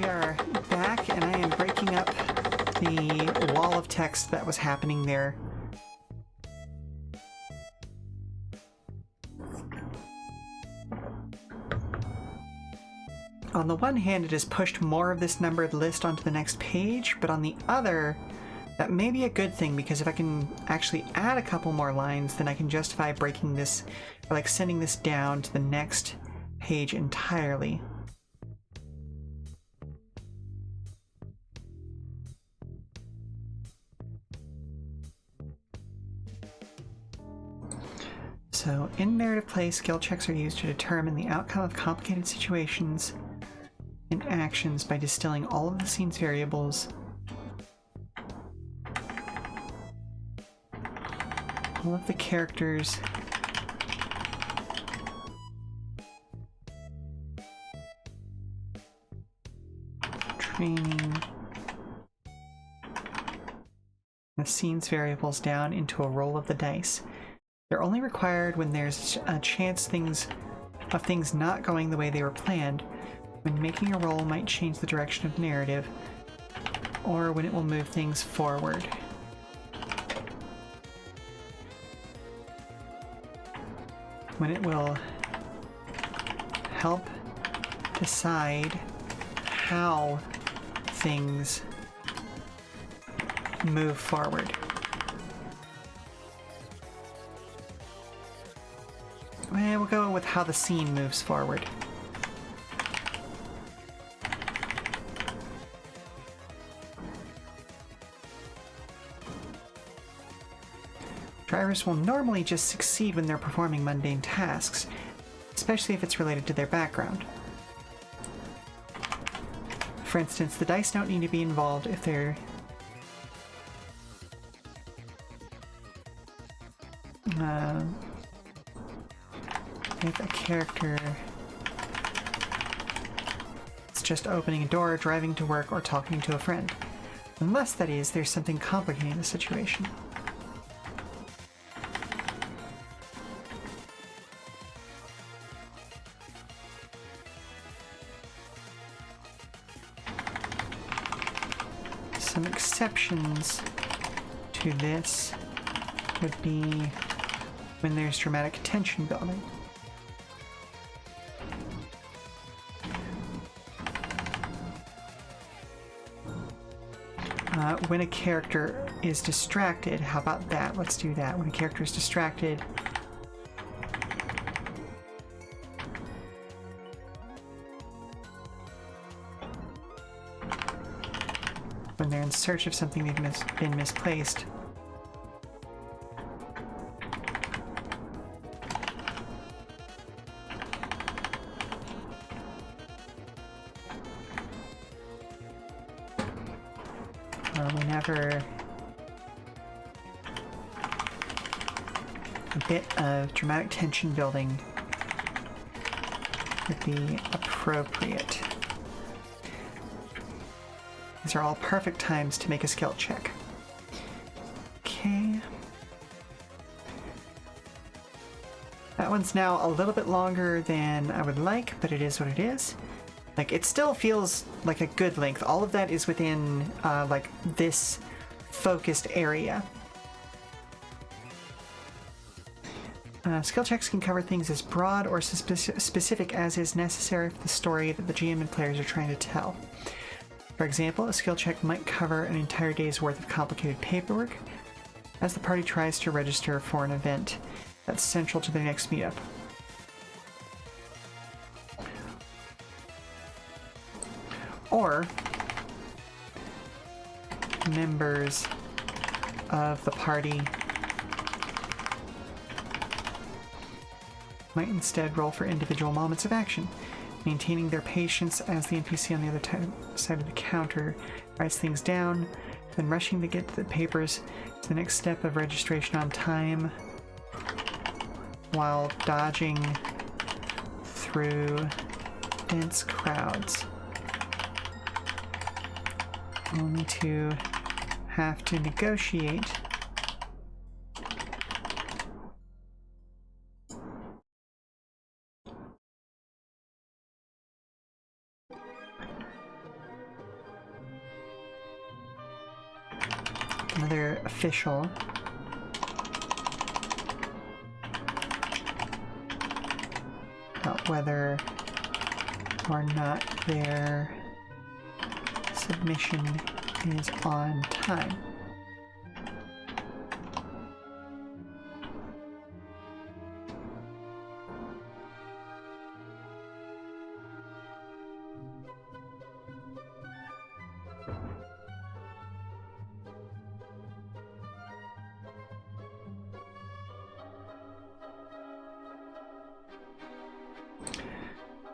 we are back, and I am breaking up the wall of text that was happening there. On the one hand, it has pushed more of this numbered list onto the next page, but on the other, that may be a good thing, because if I can actually add a couple more lines, then I can justify breaking this, or like sending this down to the next page entirely. So, in narrative play, skill checks are used to determine the outcome of complicated situations and actions by distilling all of the scene's variables, all of the characters, training, the scene's variables down into a roll of the dice. They're only required when there's a chance of things not going the way they were planned, when making a roll might change the direction of narrative, or when it will move things forward. When it will help decide how things move forward. And we'll go with how the scene moves forward. Drivers will normally just succeed when they're performing mundane tasks, especially if it's related to their background. For instance, the dice don't need to be involved if they're if a character is just opening a door, driving to work, or talking to a friend. Unless, that is, there's something complicating the situation. Some exceptions to this would be when there's dramatic tension building. When a character is distracted, how about that? Let's do that. When a character is distracted, when they're in search of something they've been misplaced, whenever a bit of dramatic tension building would be appropriate. These are all perfect times to make a skill check. Okay. That one's now a little bit longer than I would like, but it is what it is. Like, it still feels like a good length. All of that is within, like, this focused area. Skill checks can cover things as broad or specific as is necessary for the story that the GM and players are trying to tell. For example, a skill check might cover an entire day's worth of complicated paperwork as the party tries to register for an event that's central to their next meetup. Or members of the party might instead roll for individual moments of action, maintaining their patience as the NPC on the other side of the counter writes things down, then rushing to get the papers to the next step of registration on time while dodging through dense crowds, only to have to negotiate another official. About whether or not their submission is on time.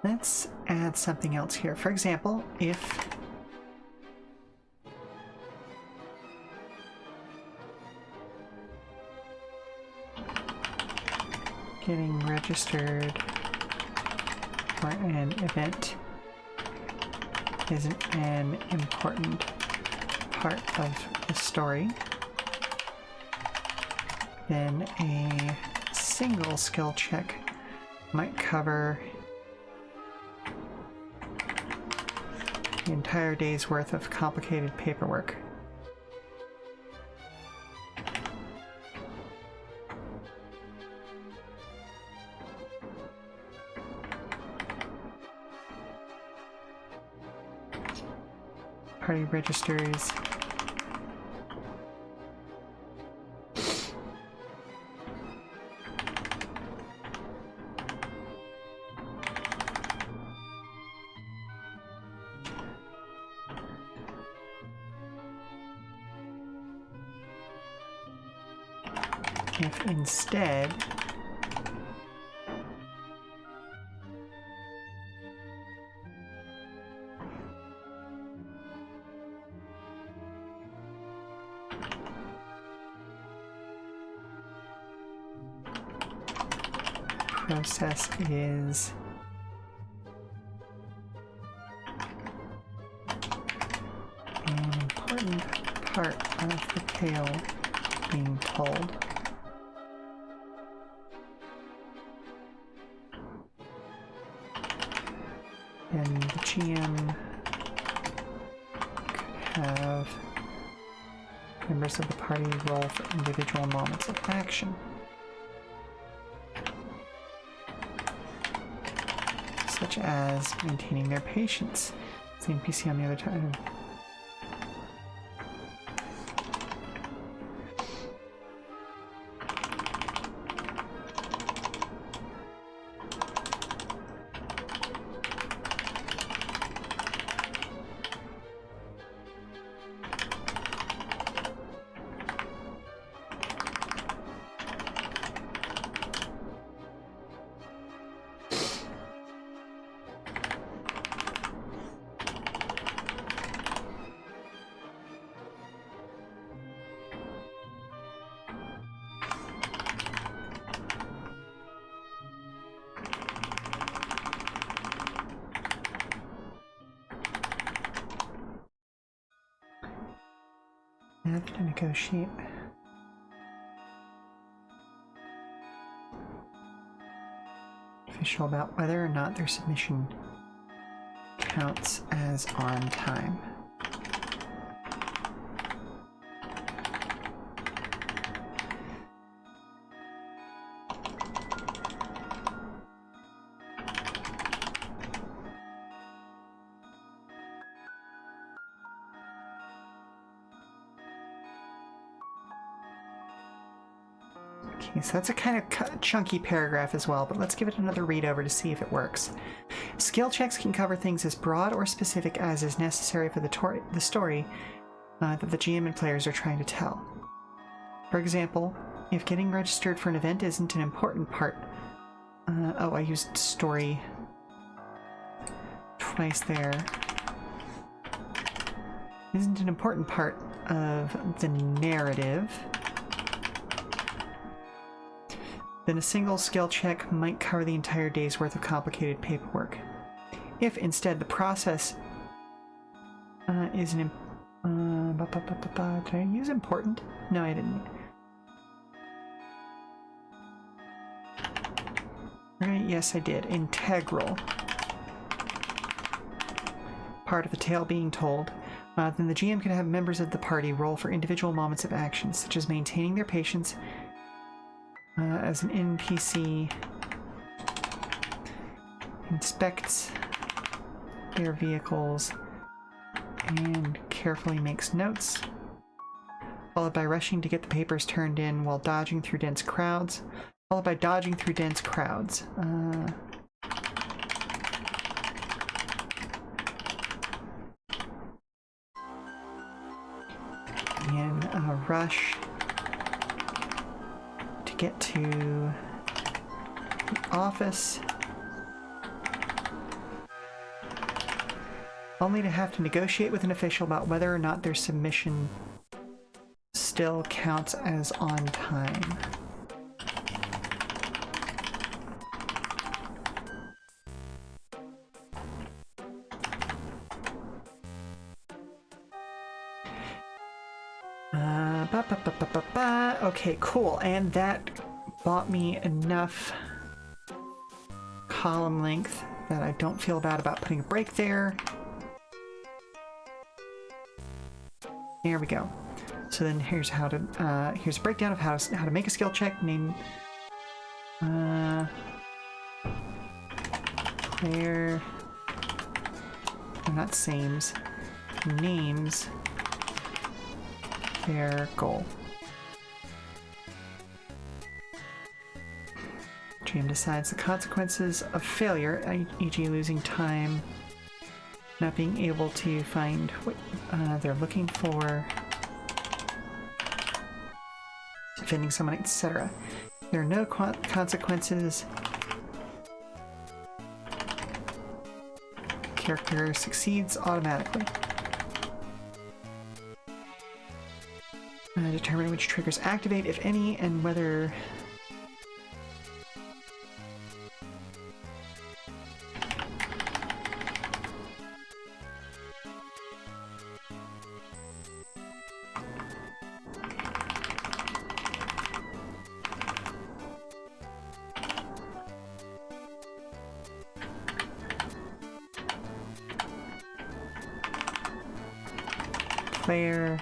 Let's add something else here. For example, if getting registered for an event isn't an important part of the story, then a single skill check might cover the entire day's worth of complicated paperwork. Party registers. If instead process is an important part of the tale being told. And the GM could have members of the party roll for individual moments of action. Such as maintaining their patience. It's the NPC on the other side. Have to negotiate. Official about whether or not their submission counts as on time. Okay, so that's a kind of chunky paragraph as well, but let's give it another read over to see if it works. Skill checks can cover things as broad or specific as is necessary for the story that the GM and players are trying to tell. For example, if getting registered for an event isn't an important part... oh, I used story twice there. Isn't an important part of the narrative, then a single skill check might cover the entire day's worth of complicated paperwork. If instead the process is an... did I use important? No, I didn't. Right, yes I did. Integral part of the tale being told, Then the GM can have members of the party roll for individual moments of action, such as maintaining their patience as an NPC inspects their vehicles and carefully makes notes, followed by rushing to get the papers turned in while dodging through dense crowds, followed by dodging through dense crowds. And a rush to get to the office, only to have to negotiate with an official about whether or not their submission still counts as on time. Okay, cool. And that bought me enough column length that I don't feel bad about putting a break there. There we go. So then here's how to here's a breakdown of how to make a skill check. Name player, not sames, names their goal. GM decides the consequences of failure, e.g. losing time, not being able to find what they're looking for, defending someone, etc. There are no consequences. Character succeeds automatically. Determine which triggers activate, if any, and whether player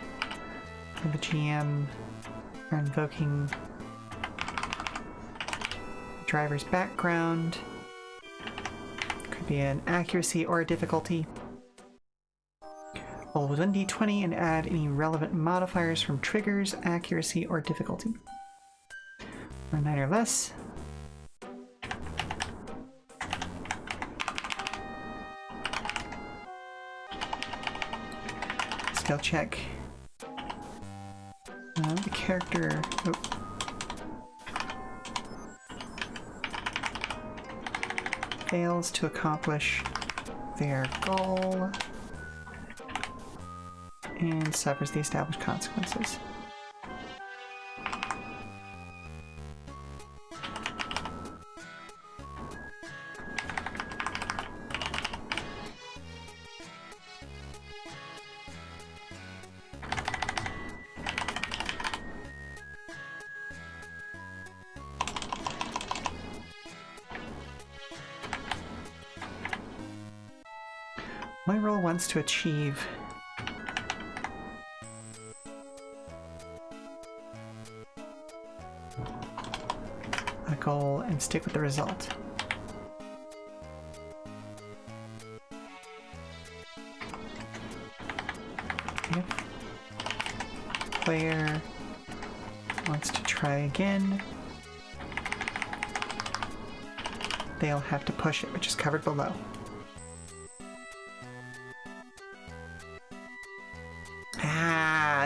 and the GM are invoking the driver's background. Could be an accuracy or a difficulty. Roll with 1d20 and add any relevant modifiers from triggers, accuracy, or difficulty. Or 9 or less. Skill check. The character fails to accomplish their goal and suffers the established consequences. My role wants to achieve a goal and stick with the result. If player wants to try again, they'll have to push it, which is covered below.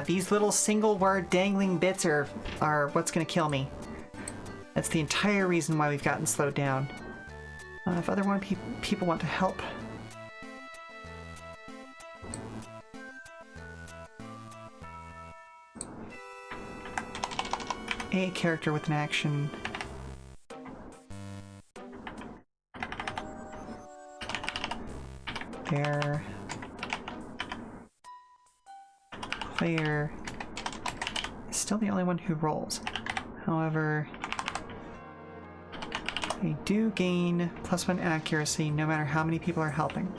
These little single word dangling bits are what's going to kill me. That's the entire reason why we've gotten slowed down. If other people want to help, a character with an action their player is still the only one who rolls. However, they do gain +1 accuracy no matter how many people are helping.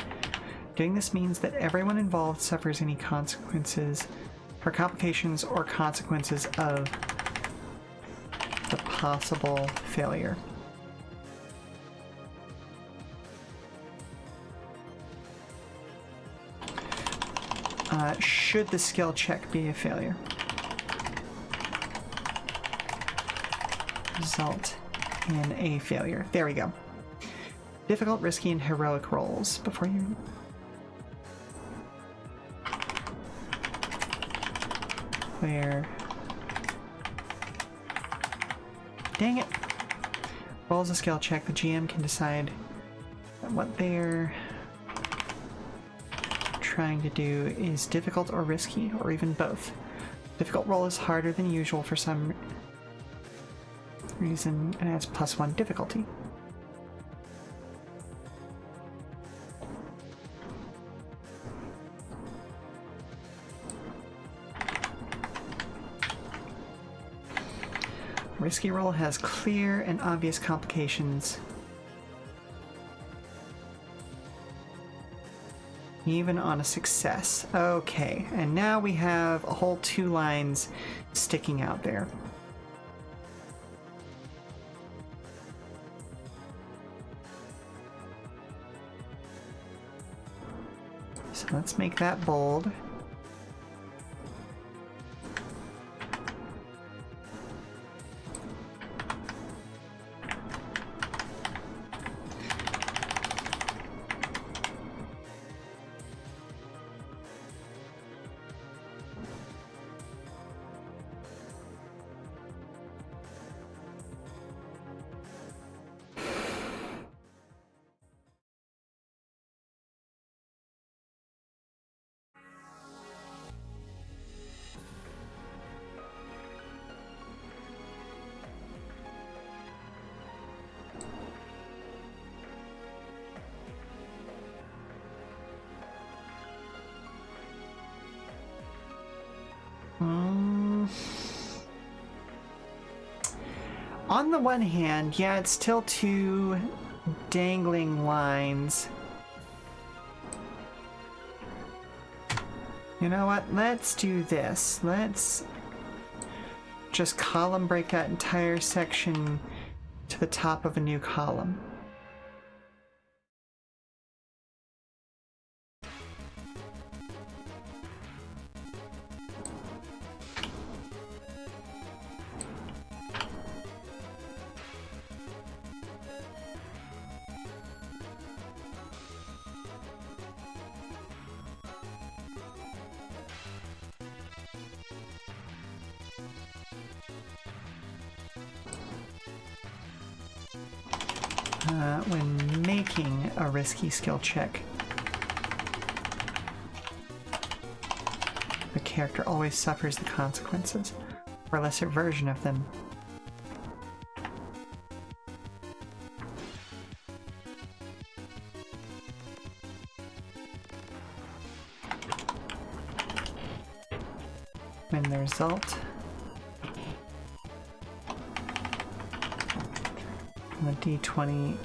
Doing this means that everyone involved suffers any consequences or complications or consequences of the possible failure. Should the skill check be a failure? Result in a failure. There we go. Difficult, risky, and heroic rolls before you... Where... Dang it! Rolls a skill check. The GM can decide what they're trying to do is difficult or risky, or even both. Difficult roll is harder than usual for some reason and adds +1 difficulty. Risky roll has clear and obvious complications. Even on a success. Okay, and now we have a whole 2 lines sticking out there. So let's make that bold. On the one hand, yeah, it's still 2 dangling lines. You know what? Let's do this. Let's just column break that entire section to the top of a new column. When making a risky skill check, the character always suffers the consequences, or a lesser version of them. When the result on the D20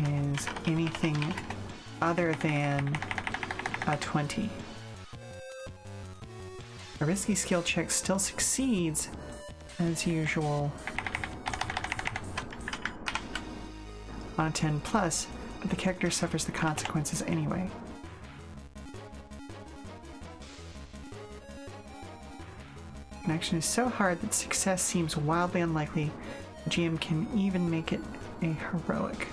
is anything other than a 20. A risky skill check still succeeds as usual on a 10 plus, but the character suffers the consequences anyway. An action is so hard that success seems wildly unlikely. The GM can even make it a heroic.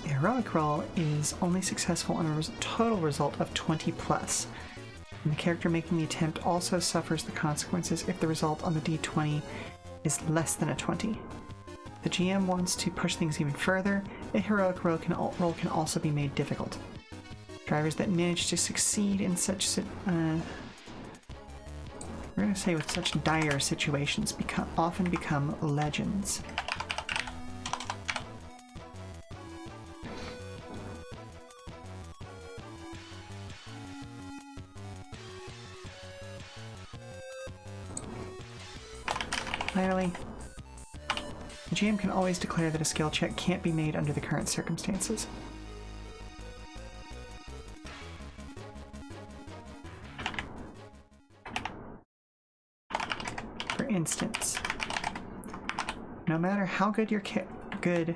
A heroic roll is only successful on a total result of 20 plus, and the character making the attempt also suffers the consequences if the result on the D20 is less than a 20. If the GM wants to push things even further, a heroic roll can also be made difficult. Drivers that manage to succeed in such we're going to say with such dire situations often become legends. Finally, the GM can always declare that a skill check can't be made under the current circumstances. For instance, no matter how good your character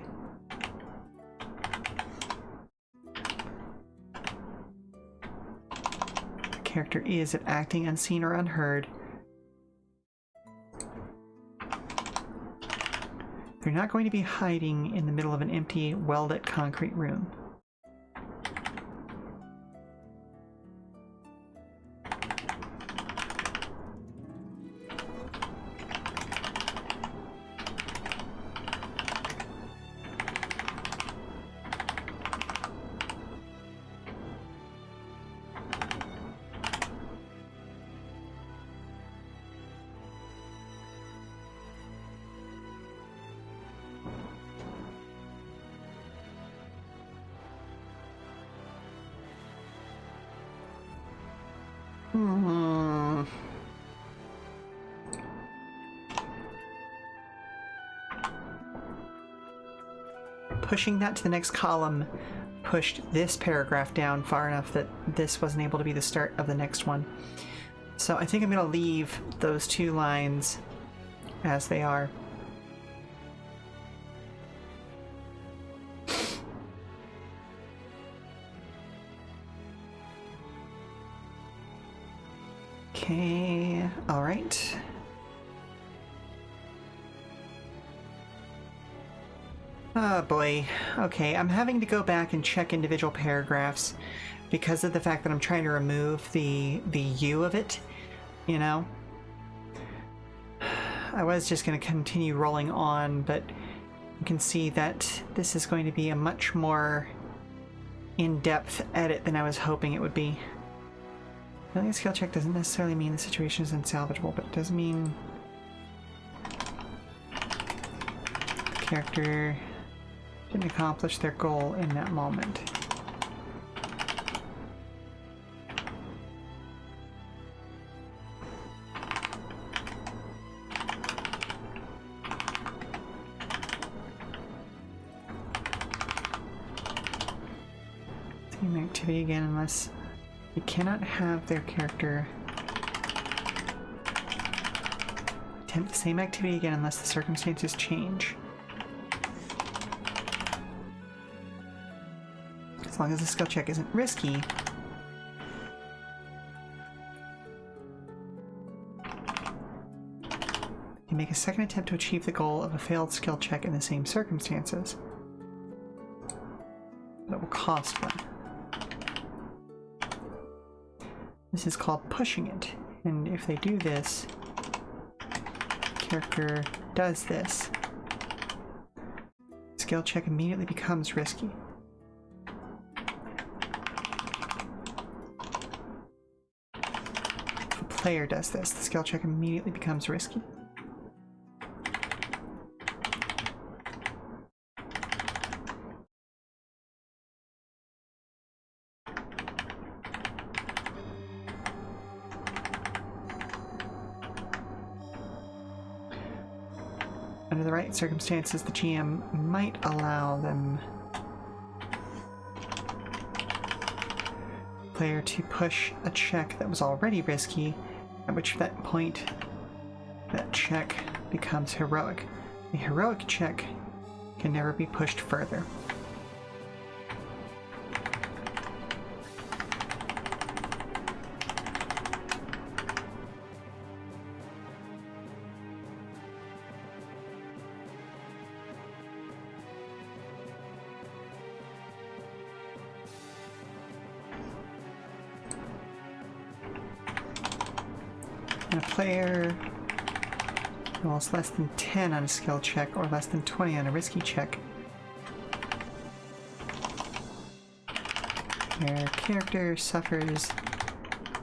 is at acting unseen or unheard, they're not going to be hiding in the middle of an empty, well-lit concrete room. Pushing that to the next column pushed this paragraph down far enough that this wasn't able to be the start of the next one. So I think I'm going to leave those 2 lines as they are. Okay, all right. Oh boy. Okay, I'm having to go back and check individual paragraphs because of the fact that I'm trying to remove the you of it, you know? I was just going to continue rolling on, but you can see that this is going to be a much more in-depth edit than I was hoping it would be. Failing a skill check doesn't necessarily mean the situation is unsalvageable, but it does mean the character didn't accomplish their goal in that moment. Same activity again unless you cannot have their character attempt the same activity again unless the circumstances change. As long as the skill check isn't risky. You make a second attempt to achieve the goal of a failed skill check in the same circumstances. That will cost one. This is called pushing it, and if they do this, the character does this. Skill check immediately becomes risky. If a player does this, the skill check immediately becomes risky. Under the right circumstances, the GM might allow them player to push a check that was already risky, at which that point that check becomes heroic. A heroic check can never be pushed further. And a player rolls less than 10 on a skill check or less than 20 on a risky check, their character suffers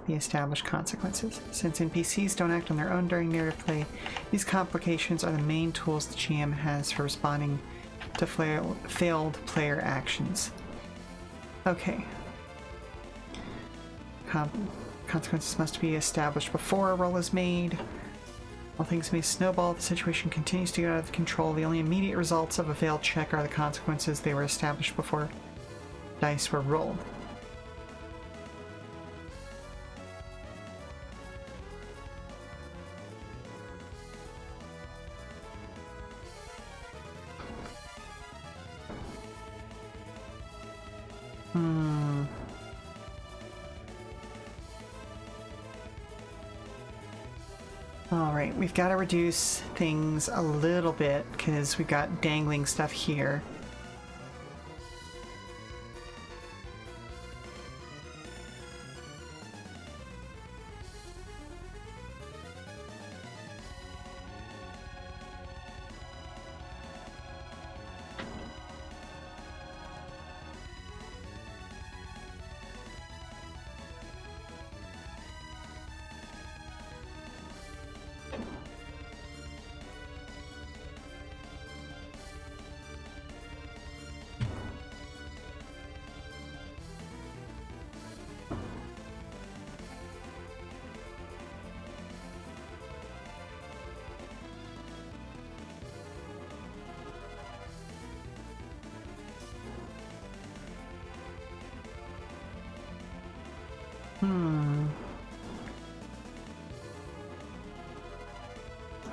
the established consequences. Since NPCs don't act on their own during narrative play, these complications are the main tools the GM has for responding to failed player actions. Okay. Consequences must be established before a roll is made. While things may snowball, the situation continues to get out of control. The only immediate results of a failed check are the consequences they were established before dice were rolled. Alright, we've got to reduce things a little bit because we've got dangling stuff here.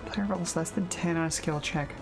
Player rolls less than 10 on a skill check.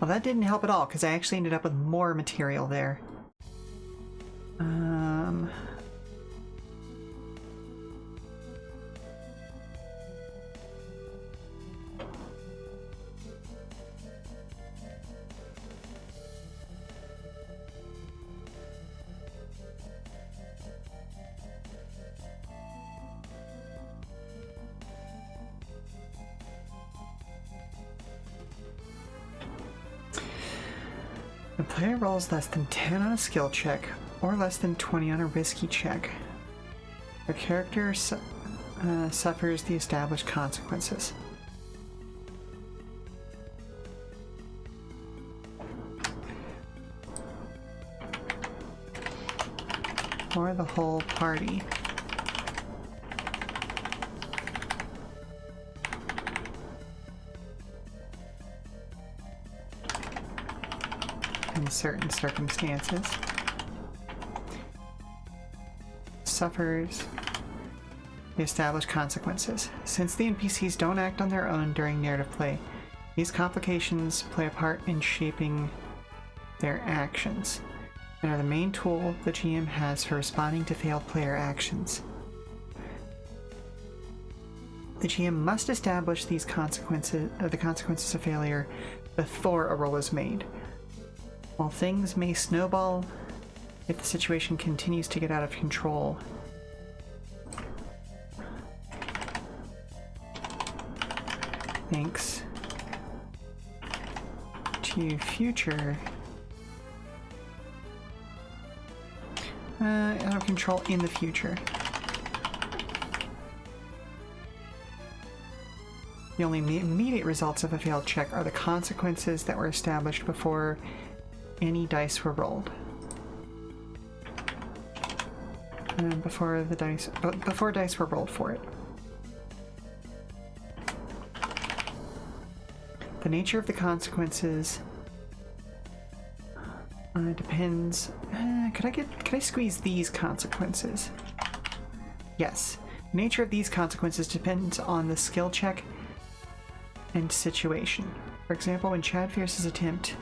Well, that didn't help at all, because I actually ended up with more material there. The player rolls less than 10 on a skill check, or less than 20 on a risky check. Their character suffers the established consequences. Or the whole party. In certain circumstances, suffers the established consequences. Since the NPCs don't act on their own during narrative play, these complications play a part in shaping their actions and are the main tool the GM has for responding to failed player actions. The GM must establish these consequences, the consequences of failure, before a roll is made. While things may snowball if the situation continues to get out of control, thanks to future out of control in the future. The only immediate results of a failed check are the consequences that were established before any dice were rolled. Before dice were rolled for it. The nature of the consequences depends. Could I squeeze these consequences? Yes. The nature of these consequences depends on the skill check and situation. For example, when Chad Fierce's attempt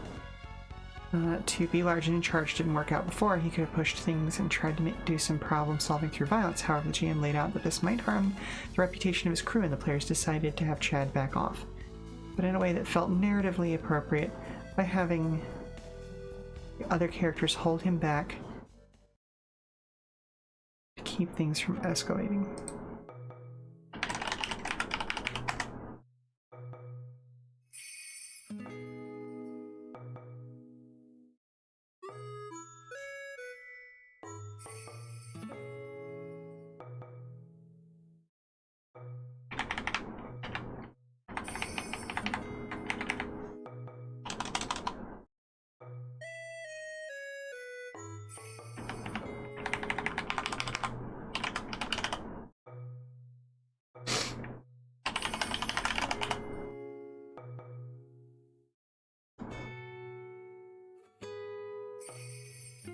to be large and in charge didn't work out before, he could have pushed things and tried to do some problem solving through violence. However, the GM laid out that this might harm the reputation of his crew, and the players decided to have Chad back off, but in a way that felt narratively appropriate by having the other characters hold him back to keep things from escalating.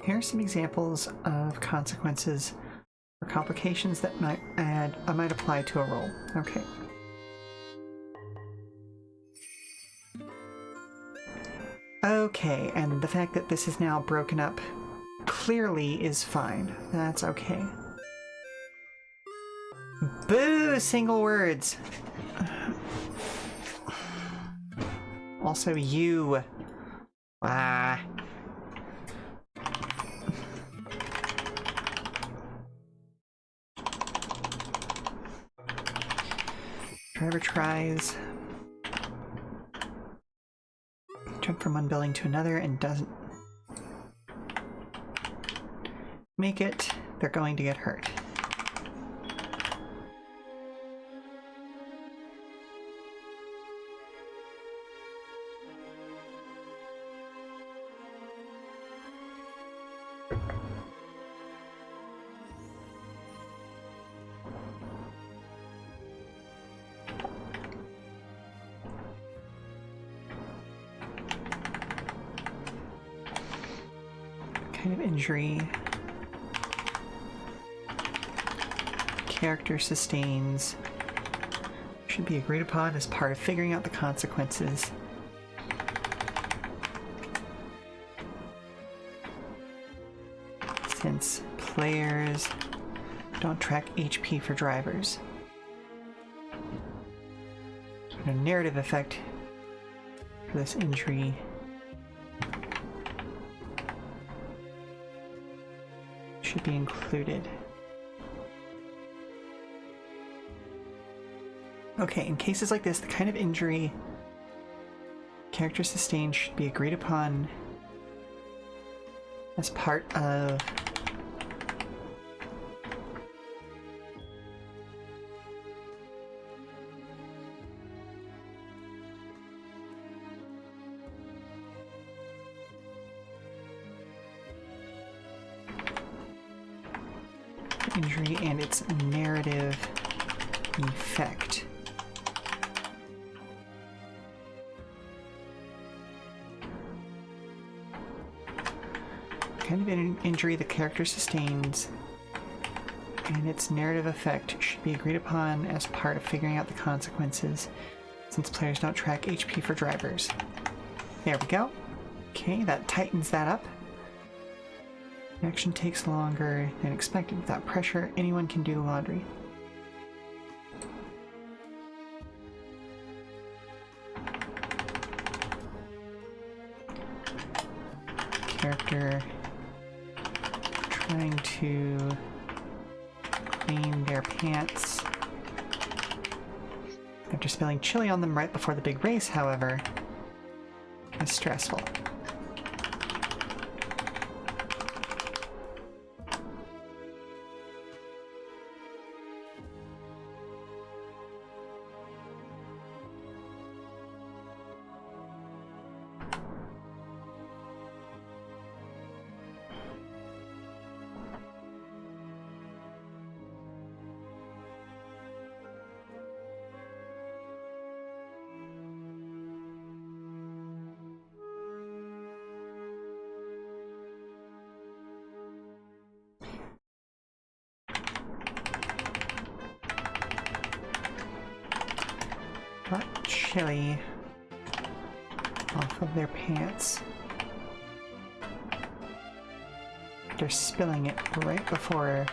Here are some examples of consequences or complications that might apply to a roll. Okay. Okay, and the fact that this is now broken up clearly is fine. That's okay. Boo! Single words! Also, you. Ah. Driver tries. Jump from one building to another and doesn't make it. They're going to get hurt. Kind of injury. Character sustains. Should be agreed upon as part of figuring out the consequences. Since players don't track HP for drivers. A narrative effect for this injury. Should be included. Okay, in cases like this, the kind of injury character sustained should be agreed upon as part of injury and its narrative effect. Kind of injury the character sustains and its narrative effect should be agreed upon as part of figuring out the consequences, since players don't track HP for drivers. There we go. Okay, that tightens that up. Action takes longer than expected. Without pressure, anyone can do the laundry. Character trying to clean their pants after spilling chili on them right before the big race, however, is stressful. chili off of their pants. They're spilling it right before.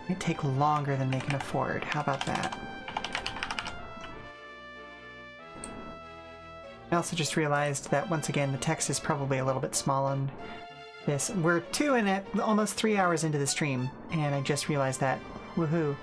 It take longer than they can afford. How about that? I also just realized that once again the text is probably a little bit small on this. We're almost 3 hours into the stream, and I just realized that. Woohoo!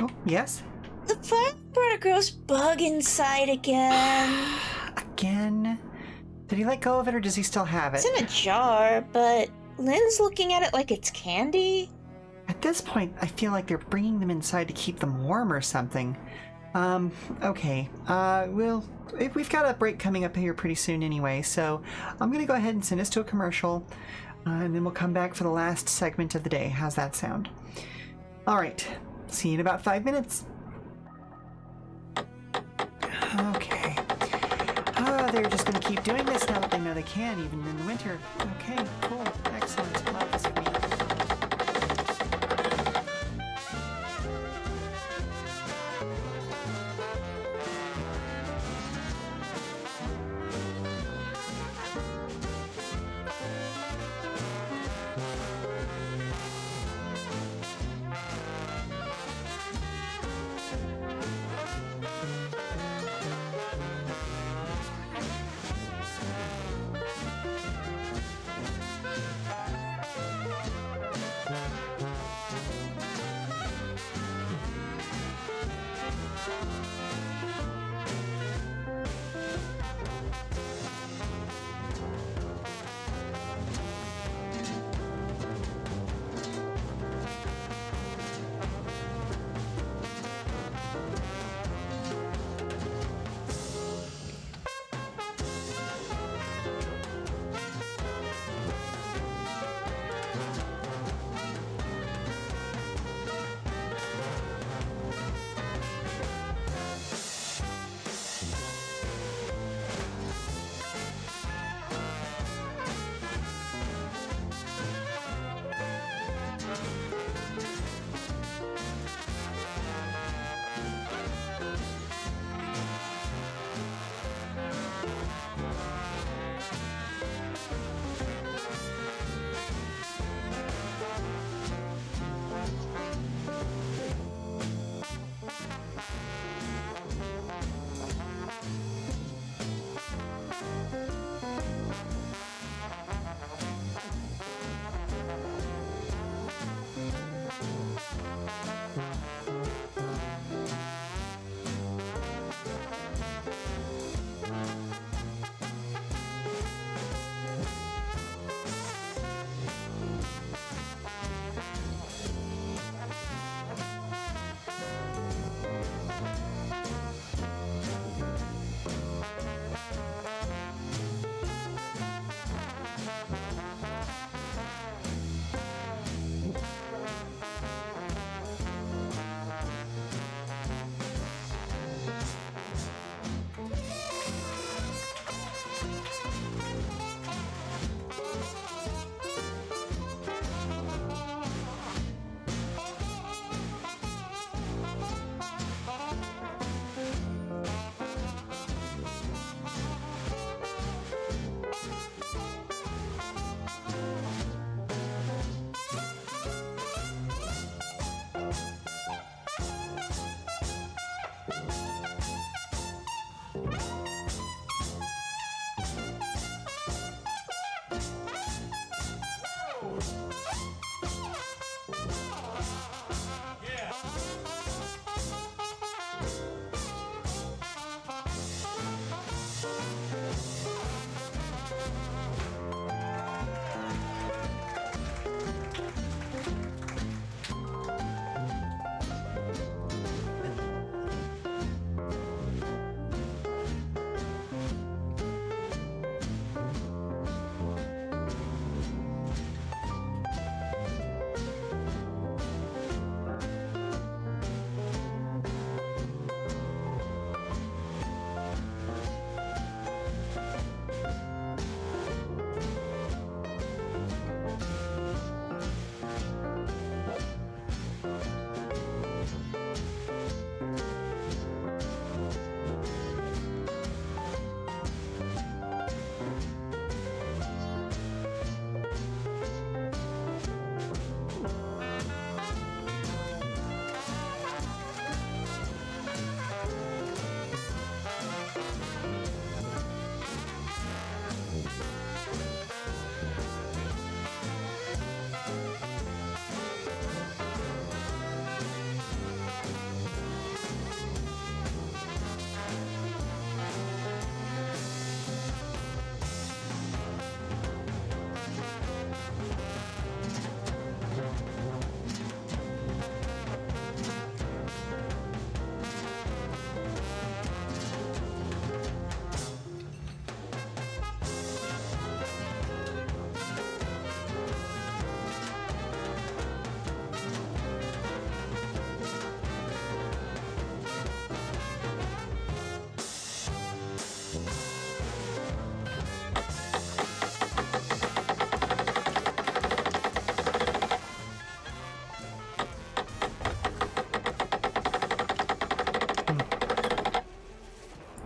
Oh, yes? The firebrand girl's bug inside again. Again? Did he let go of it or does he still have it? It's in a jar, but Lynn's looking at it like it's candy. At this point, I feel like they're bringing them inside to keep them warm or something. Okay. We've got a break coming up here pretty soon anyway, so I'm gonna go ahead and send us to a commercial, and then we'll come back for the last segment of the day. How's that sound? Alright. See you in about 5 minutes. Okay. They're just gonna keep doing this now that they know they can, even in the winter. Okay, cool. Excellent. Love this for me.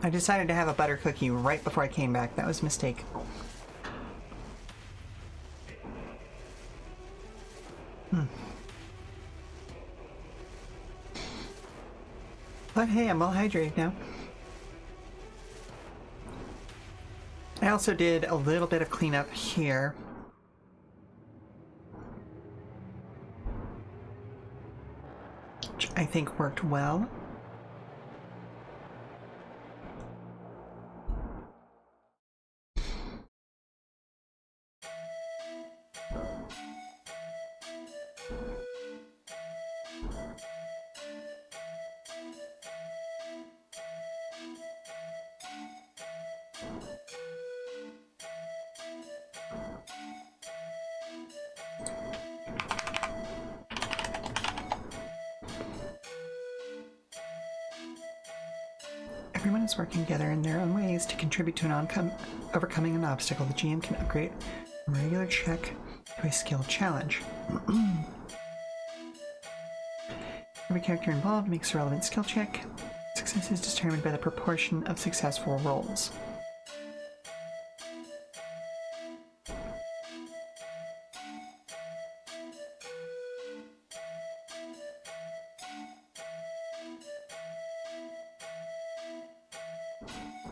I decided to have a butter cookie right before I came back. That was a mistake. But hey, I'm well hydrated now. I also did a little bit of cleanup here. Which I think worked well. Everyone is working together in their own ways to contribute to overcoming an obstacle. The GM can upgrade from a regular check to a skill challenge. Every character involved makes a relevant skill check. Success is determined by the proportion of successful rolls.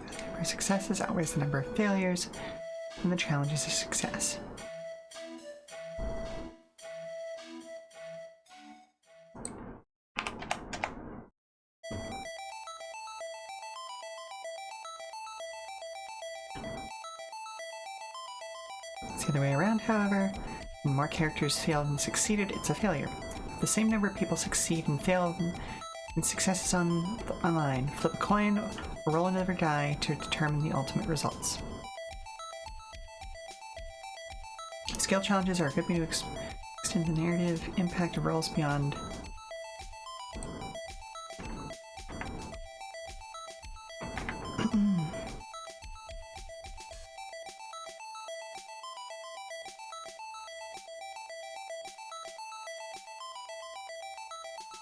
The number of successes outweighs the number of failures, and the challenge is a success. It's the other way around, however. When more characters failed and succeeded, it's a failure. If the same number of people succeed and fail, and success is online. Flip a coin or roll another die to determine the ultimate results. Skill challenges are a good way to extend the narrative impact of rolls beyond.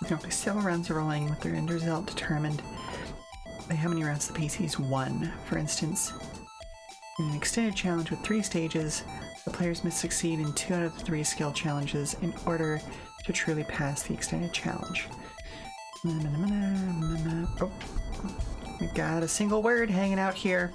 There will be several rounds of rolling with their end result determined by how many rounds the PCs won. For instance, in an extended challenge with 3 stages, the players must succeed in 2 out of the 3 skill challenges in order to truly pass the extended challenge. Oh, we got a single word hanging out here.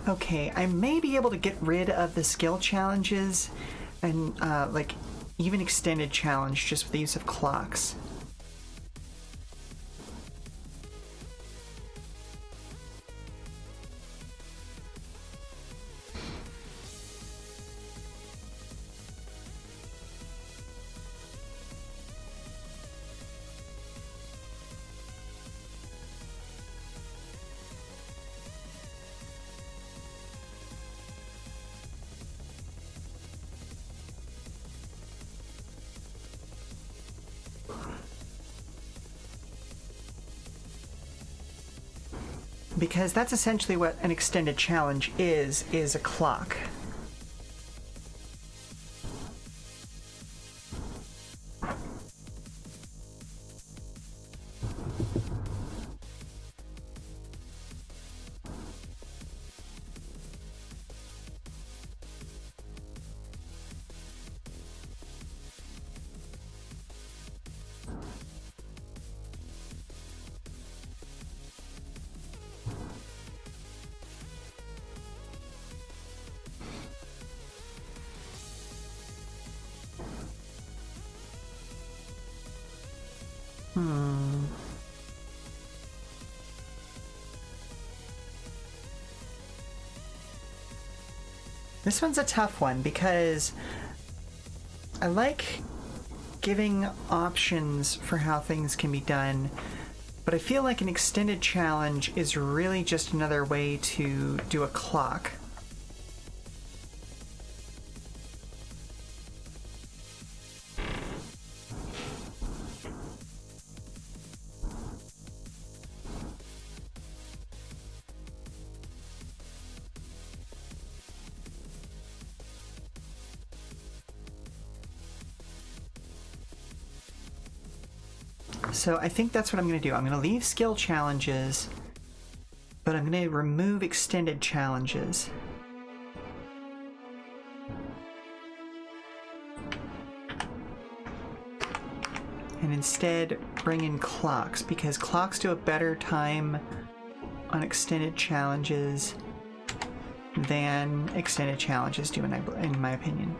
Okay, I may be able to get rid of the skill challenges and like even extended challenge just with the use of clocks. Because that's essentially what an extended challenge is a clock. This one's a tough one because I like giving options for how things can be done, But I feel like an extended challenge is really just another way to do a clock. So I think that's what I'm going to do. I'm going to leave skill challenges, but I'm going to remove extended challenges. And instead bring in clocks, because clocks do a better time on extended challenges than extended challenges do, in my opinion.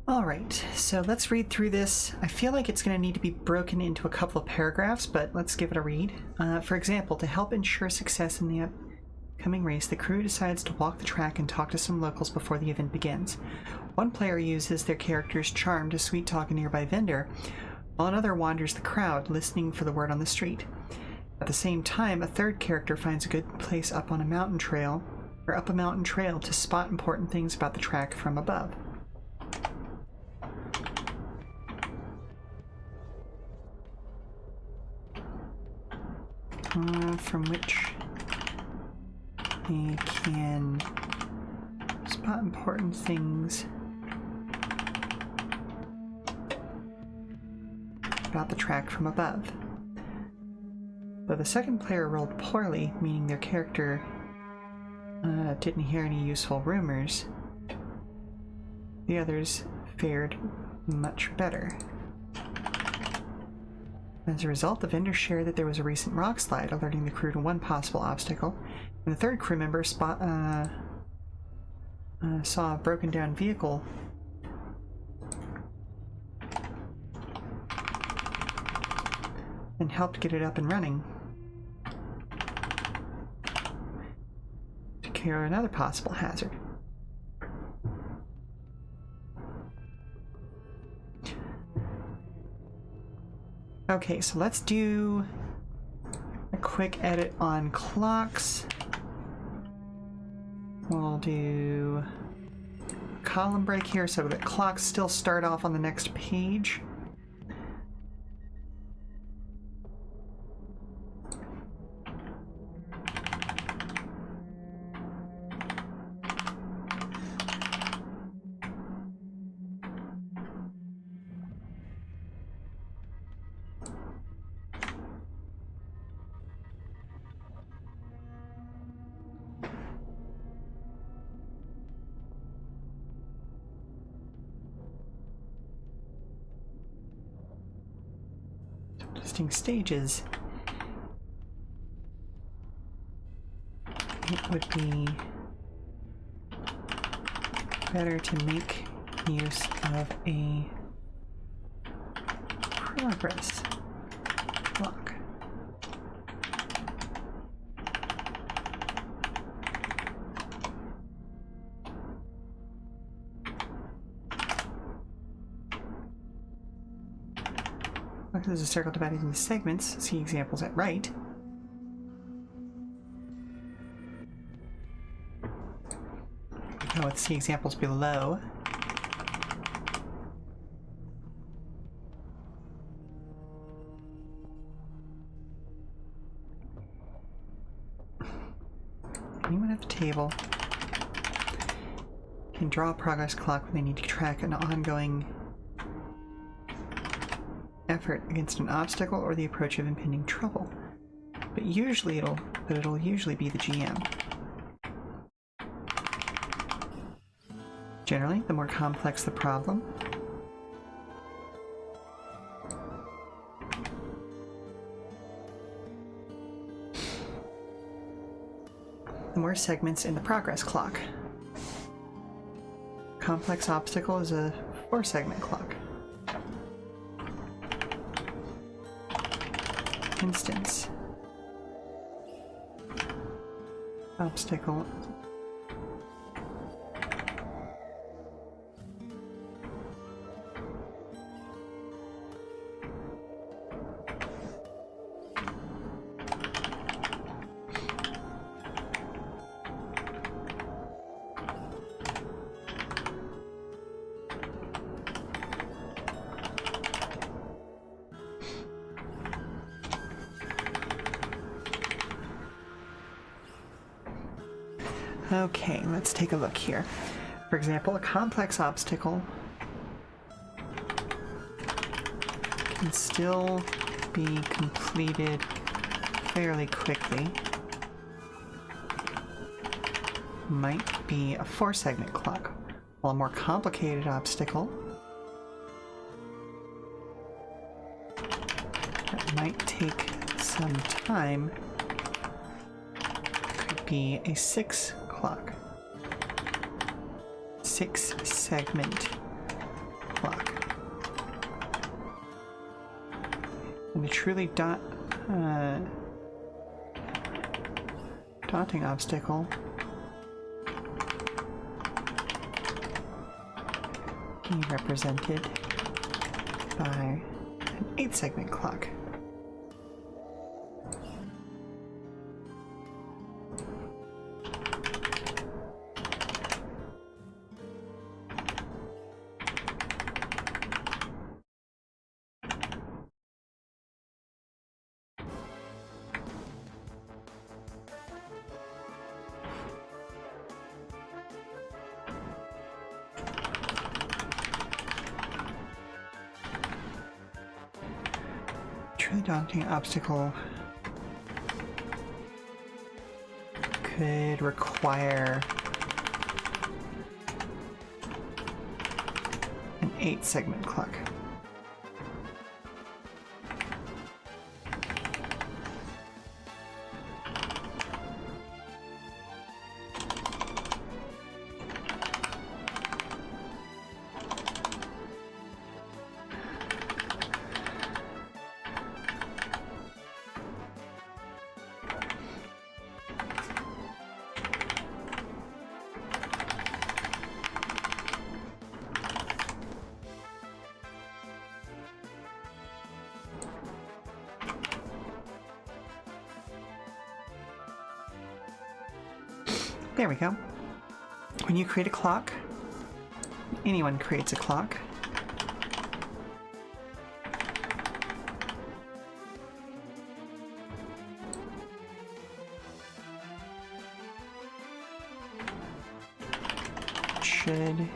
Alright, so let's read through this. I feel like it's going to need to be broken into a couple of paragraphs, but let's give it a read. For example, to help ensure success in the upcoming race, the crew decides to walk the track and talk to some locals before the event begins. One player uses their character's charm to sweet-talk a nearby vendor, while another wanders the crowd, listening for the word on the street. At the same time, a third character finds a good place up a mountain trail to spot important things about the track from above. From which they can spot important things about the track from above. Though the second player rolled poorly, meaning their character didn't hear any useful rumors. The others fared much better. As a result, the vendors shared that there was a recent rock slide, alerting the crew to one possible obstacle, and the third crew member saw a broken down vehicle and helped get it up and running to cure another possible hazard. Okay, so let's do a quick edit on clocks. We'll do a column break here so that clocks still start off on the next page. Listing stages. It would be better to make use of a progress block. There's a circle divided into segments. See examples at right. Oh, let's see examples below. Anyone at the table can draw a progress clock when they need to track an ongoing effort against an obstacle or the approach of impending trouble. But usually it'll usually be the GM. Generally, the more complex the problem, the more segments in the progress clock. Complex obstacle is a 4-segment clock. Instance. Obstacle. Okay, let's take a look here. For example, a complex obstacle can still be completed fairly quickly. Might be a 4-segment clock, while a more complicated obstacle that might take some time could be a 6-segment clock. And a truly daunting obstacle can be represented by an 8-segment clock. Truly daunting obstacle could require an 8-segment clock. There we go. When you create a clock, anyone creates a clock, should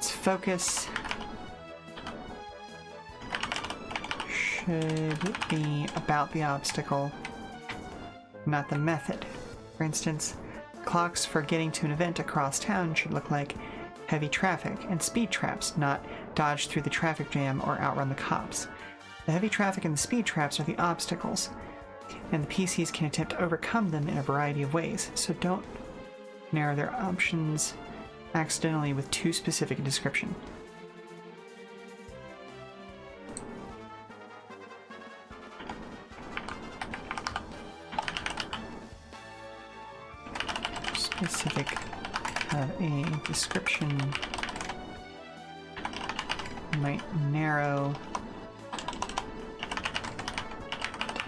focus should be about the obstacle, not the method. For instance, clocks for getting to an event across town should look like heavy traffic and speed traps, not dodge through the traffic jam or outrun the cops. The heavy traffic and the speed traps are the obstacles, and the PCs can attempt to overcome them in a variety of ways, so don't narrow their options accidentally with too specific a description. Specific of a description might narrow,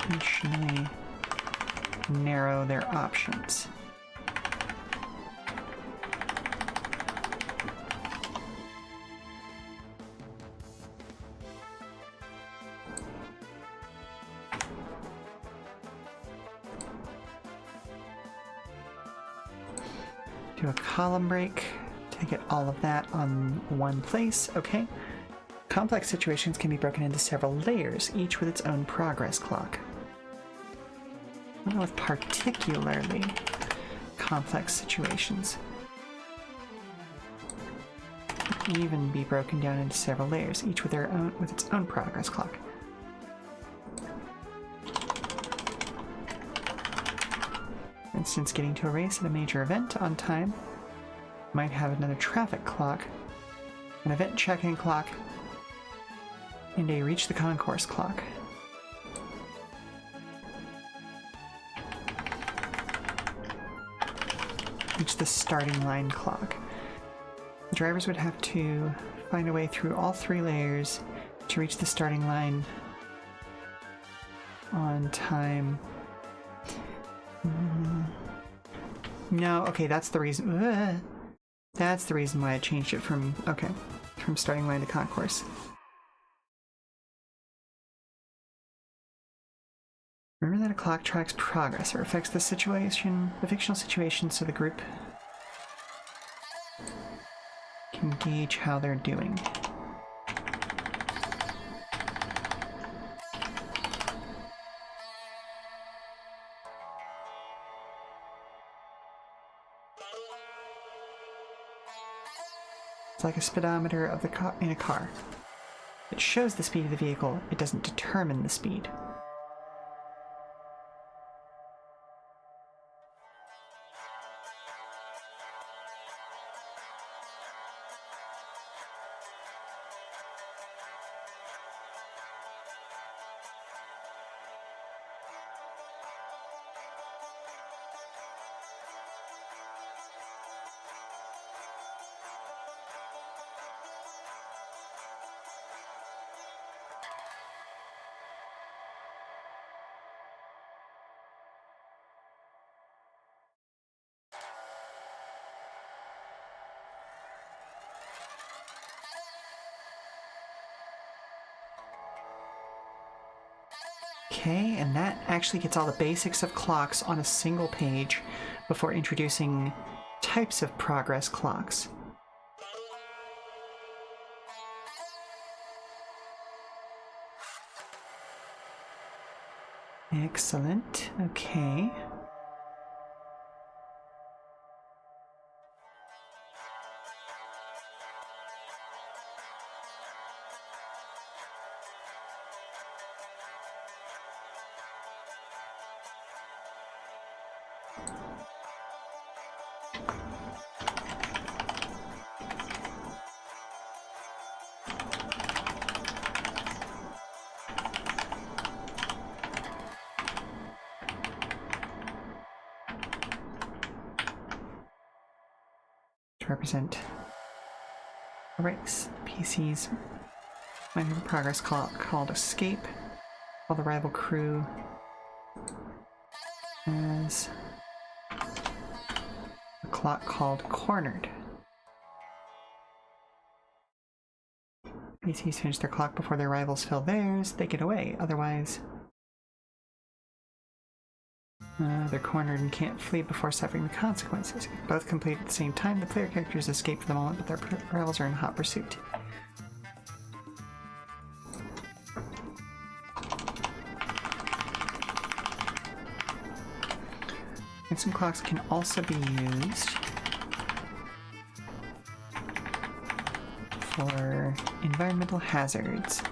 intentionally narrow their options. Do a column break to get all of that on one place. Okay. Complex situations can be broken into several layers, each with its own progress clock. I don't know if particularly complex situations can even be broken down into several layers, each with its own progress clock. For instance, getting to a race at a major event on time might have another traffic clock, an event check-in clock, and a reach the concourse clock. Reach the starting line clock. The drivers would have to find a way through all 3 layers to reach the starting line on time. No, okay, that's the reason. That's the reason why I changed it from starting line to concourse. Remember that a clock tracks progress or affects the fictional situation, so the group can gauge how they're doing. It's like a speedometer of in a car. It shows the speed of the vehicle, it doesn't determine the speed. Okay, and that actually gets all the basics of clocks on a single page before introducing types of progress clocks. Excellent. Okay. To represent a race. PCs might have a progress clock called Escape, while the rival crew has a clock called Cornered. PCs finish their clock before their rivals fill theirs, they get away. Otherwise, they're cornered and can't flee before suffering the consequences. If both complete at the same time, the player characters escape for the moment, but their rivals are in hot pursuit. And some clocks can also be used for environmental hazards.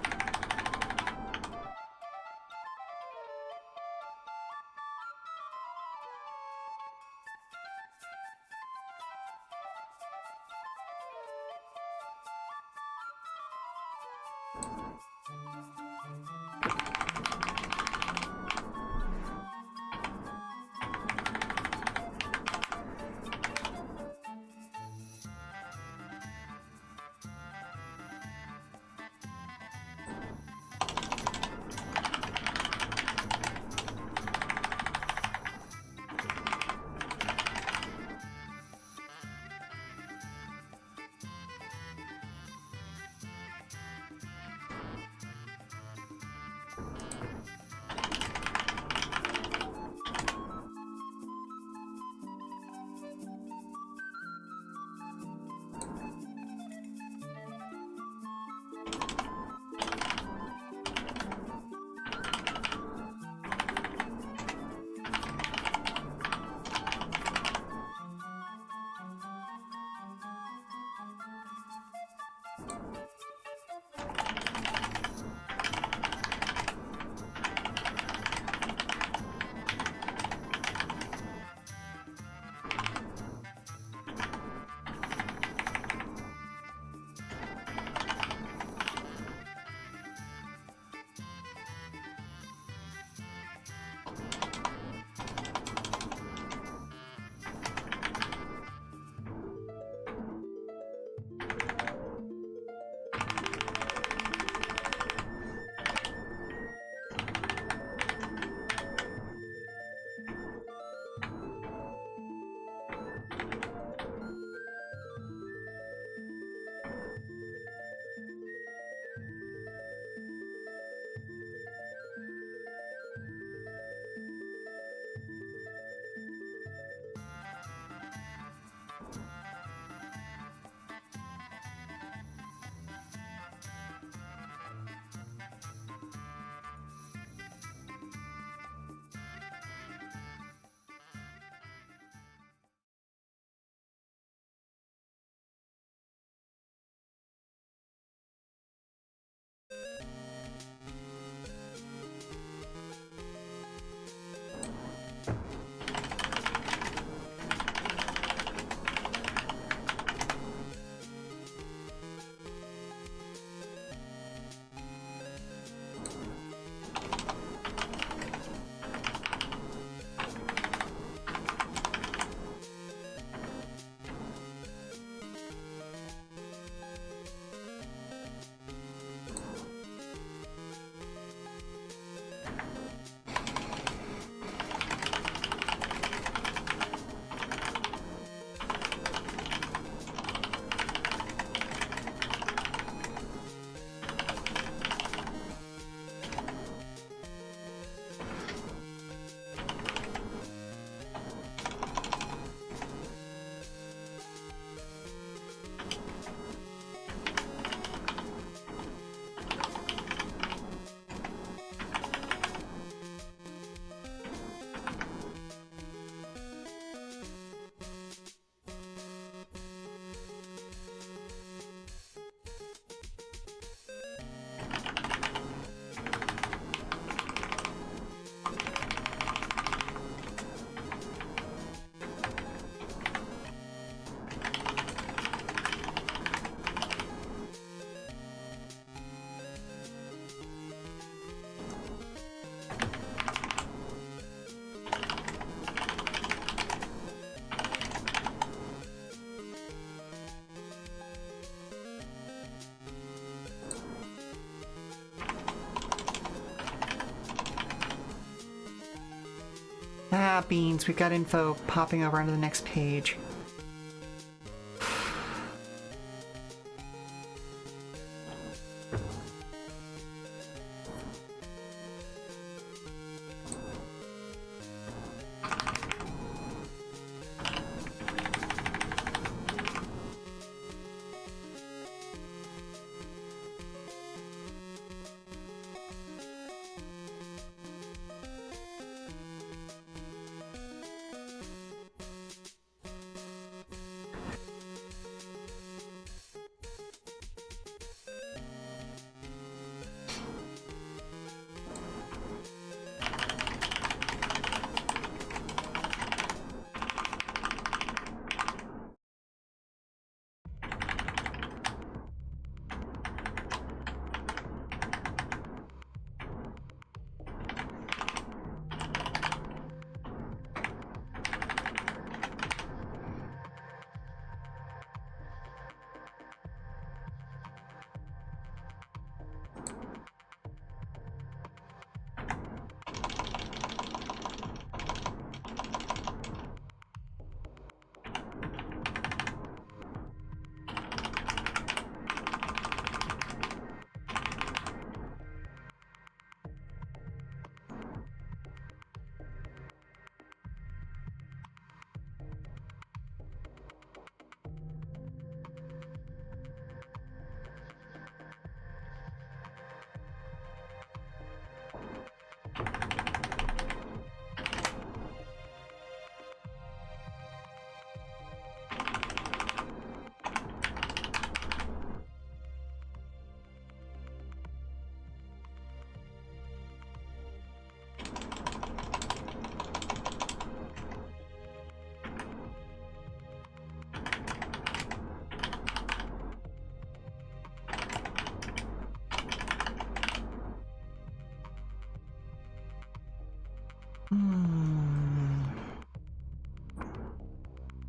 Ah, beans. We've got info popping over onto the next page.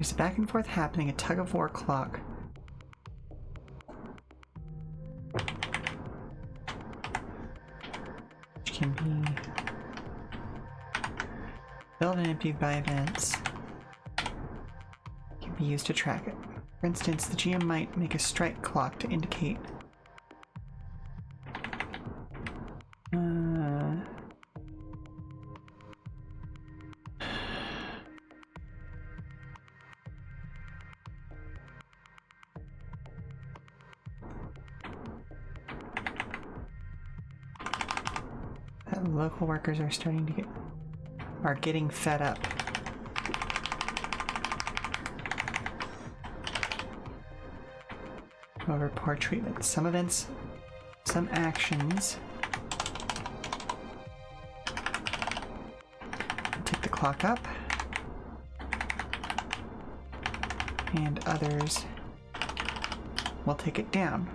There's a back and forth happening, a tug of war clock. Which can be filled and emptied by events. Can be used to track it. For instance, the GM might make a strike clock to indicate local workers are getting fed up. Over poor treatment. Some events, some actions take the clock up, and others will take it down.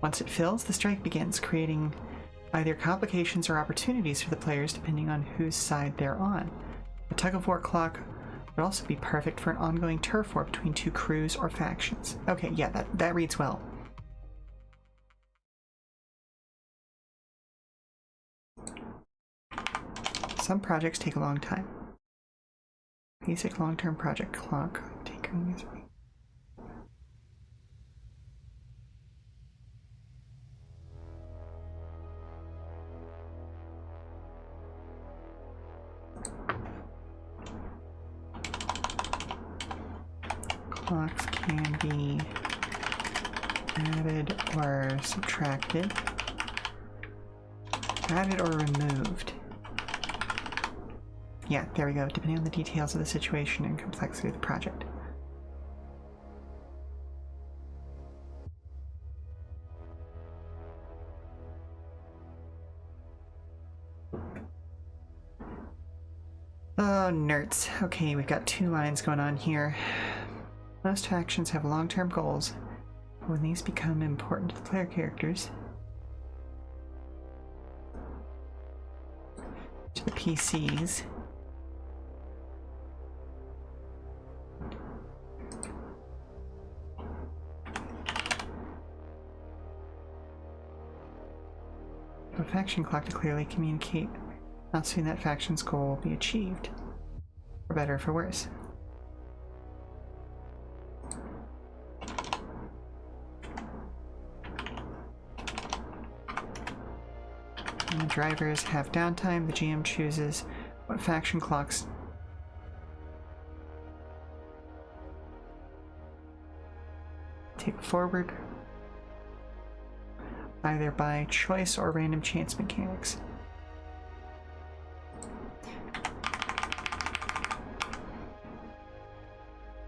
Once it fills, the strike begins, creating either complications or opportunities for the players depending on whose side they're on. The tug-of-war clock would also be perfect for an ongoing turf war between two crews or factions. Okay, yeah, that reads well. Some projects take a long time. Basic long-term project clock. Taking these. Clocks can be added or subtracted, added or removed. Yeah, there we go, depending on the details of the situation and complexity of the project. Oh, nerds. Okay, we've got two lines going on here. Most factions have long-term goals, but when these become important to the player characters, to the PCs, a faction clock to clearly communicate how soon that faction's goal will be achieved. For better or for worse. When the drivers have downtime, the GM chooses what faction clocks take forward, either by choice or random chance mechanics.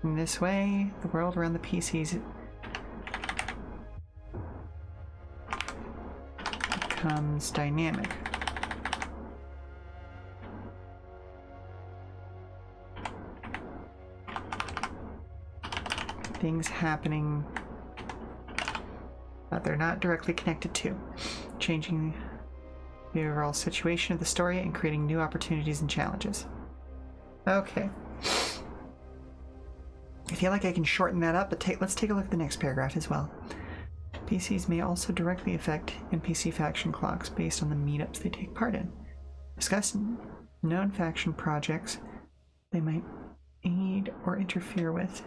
In this way, the world around the PCs becomes dynamic. Things happening that they're not directly connected to, changing the overall situation of the story and creating new opportunities and challenges. Okay. I feel like I can shorten that up, but let's take a look at the next paragraph as well. PCs may also directly affect NPC faction clocks based on the meetups they take part in. Discuss known faction projects they might aid or interfere with.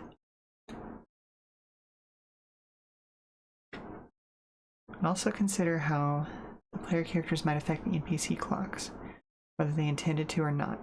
And also consider how the player characters might affect the NPC clocks, whether they intended to or not.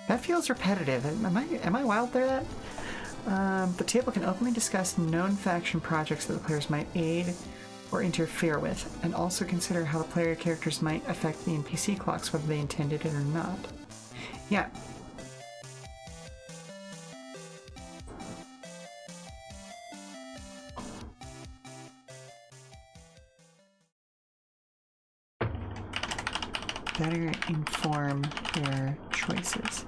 That feels repetitive. Am I wild there? The table can openly discuss known faction projects that the players might aid or interfere with, and also consider how the player characters might affect the NPC clocks, whether they intended it or not. Yeah. Better inform their choices.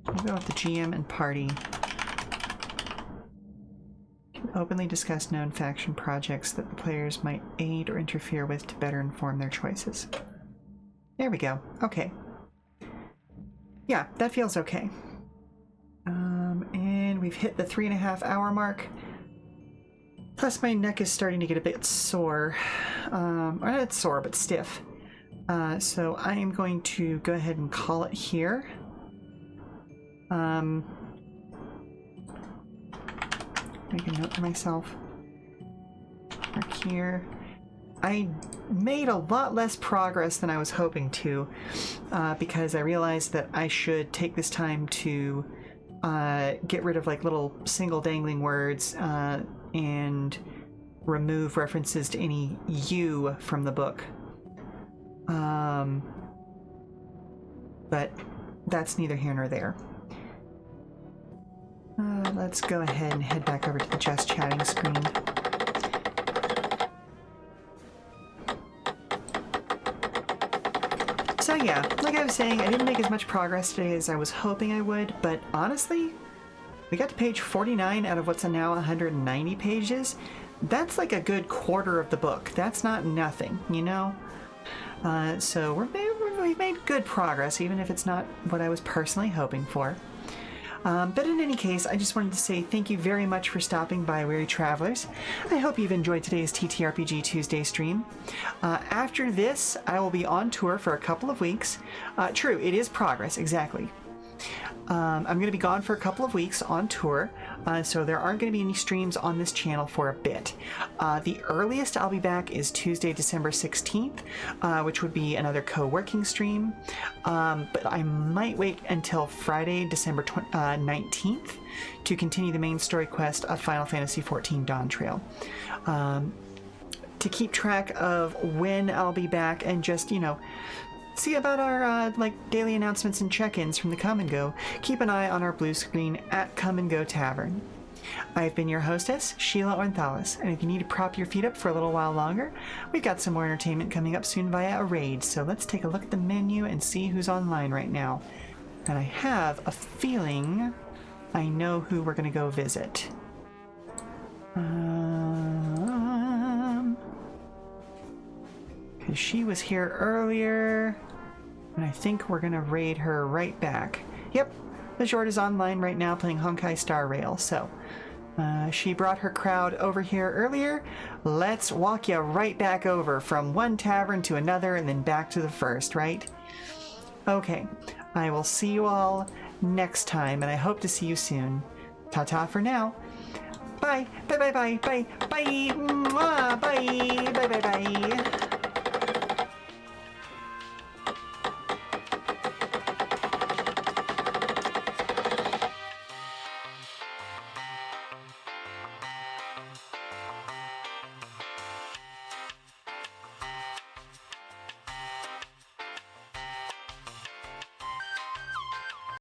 We'll go with the GM and party. Can openly discuss known faction projects that the players might aid or interfere with to better inform their choices. There we go. Okay. Yeah, that feels okay. And we've hit the 3.5-hour mark. Plus my neck is starting to get a bit sore. Or not sore, but stiff. So I am going to go ahead and call it here. Make a note to myself. Mark here. I made a lot less progress than I was hoping to, because I realized that I should take this time to get rid of like little single dangling words and remove references to any you from the book. But that's neither here nor there. Let's go ahead and head back over to the just chatting screen. So yeah, like I was saying, I didn't make as much progress today as I was hoping I would, but honestly, we got to page 49 out of what's now 190 pages. That's like a good quarter of the book. That's not nothing, you know? So we've made good progress, even if it's not what I was personally hoping for. But in any case, I just wanted to say thank you very much for stopping by, Weary Travelers. I hope you've enjoyed today's TTRPG Tuesday stream. After this, I will be on tour for a couple of weeks. True, it is progress, exactly. I'm going to be gone for a couple of weeks on tour, so there aren't going to be any streams on this channel for a bit. The earliest I'll be back is Tuesday, December 16th, which would be another co-working stream, but I might wait until Friday, December 19th to continue the main story quest of Final Fantasy XIV Dawn Trail. to keep track of when I'll be back and just, see about our daily announcements and check-ins from the Come and Go, keep an eye on our blue screen at Come and Go Tavern. I've been your hostess, Sheela Ornthalis, and if you need to prop your feet up for a little while longer, we've got some more entertainment coming up soon via a raid, so let's take a look at the menu and see who's online right now. And I have a feeling I know who we're going to go visit. Because she was here earlier, and I think we're going to raid her right back. Yep, the Jord is online right now playing Honkai Star Rail, so she brought her crowd over here earlier. Let's walk you right back over from one tavern to another and then back to the first, right? Okay, I will see you all next time, and I hope to see you soon. Ta-ta for now. Bye. Bye, bye, bye, bye, bye. Mwah, bye. Bye, bye, bye.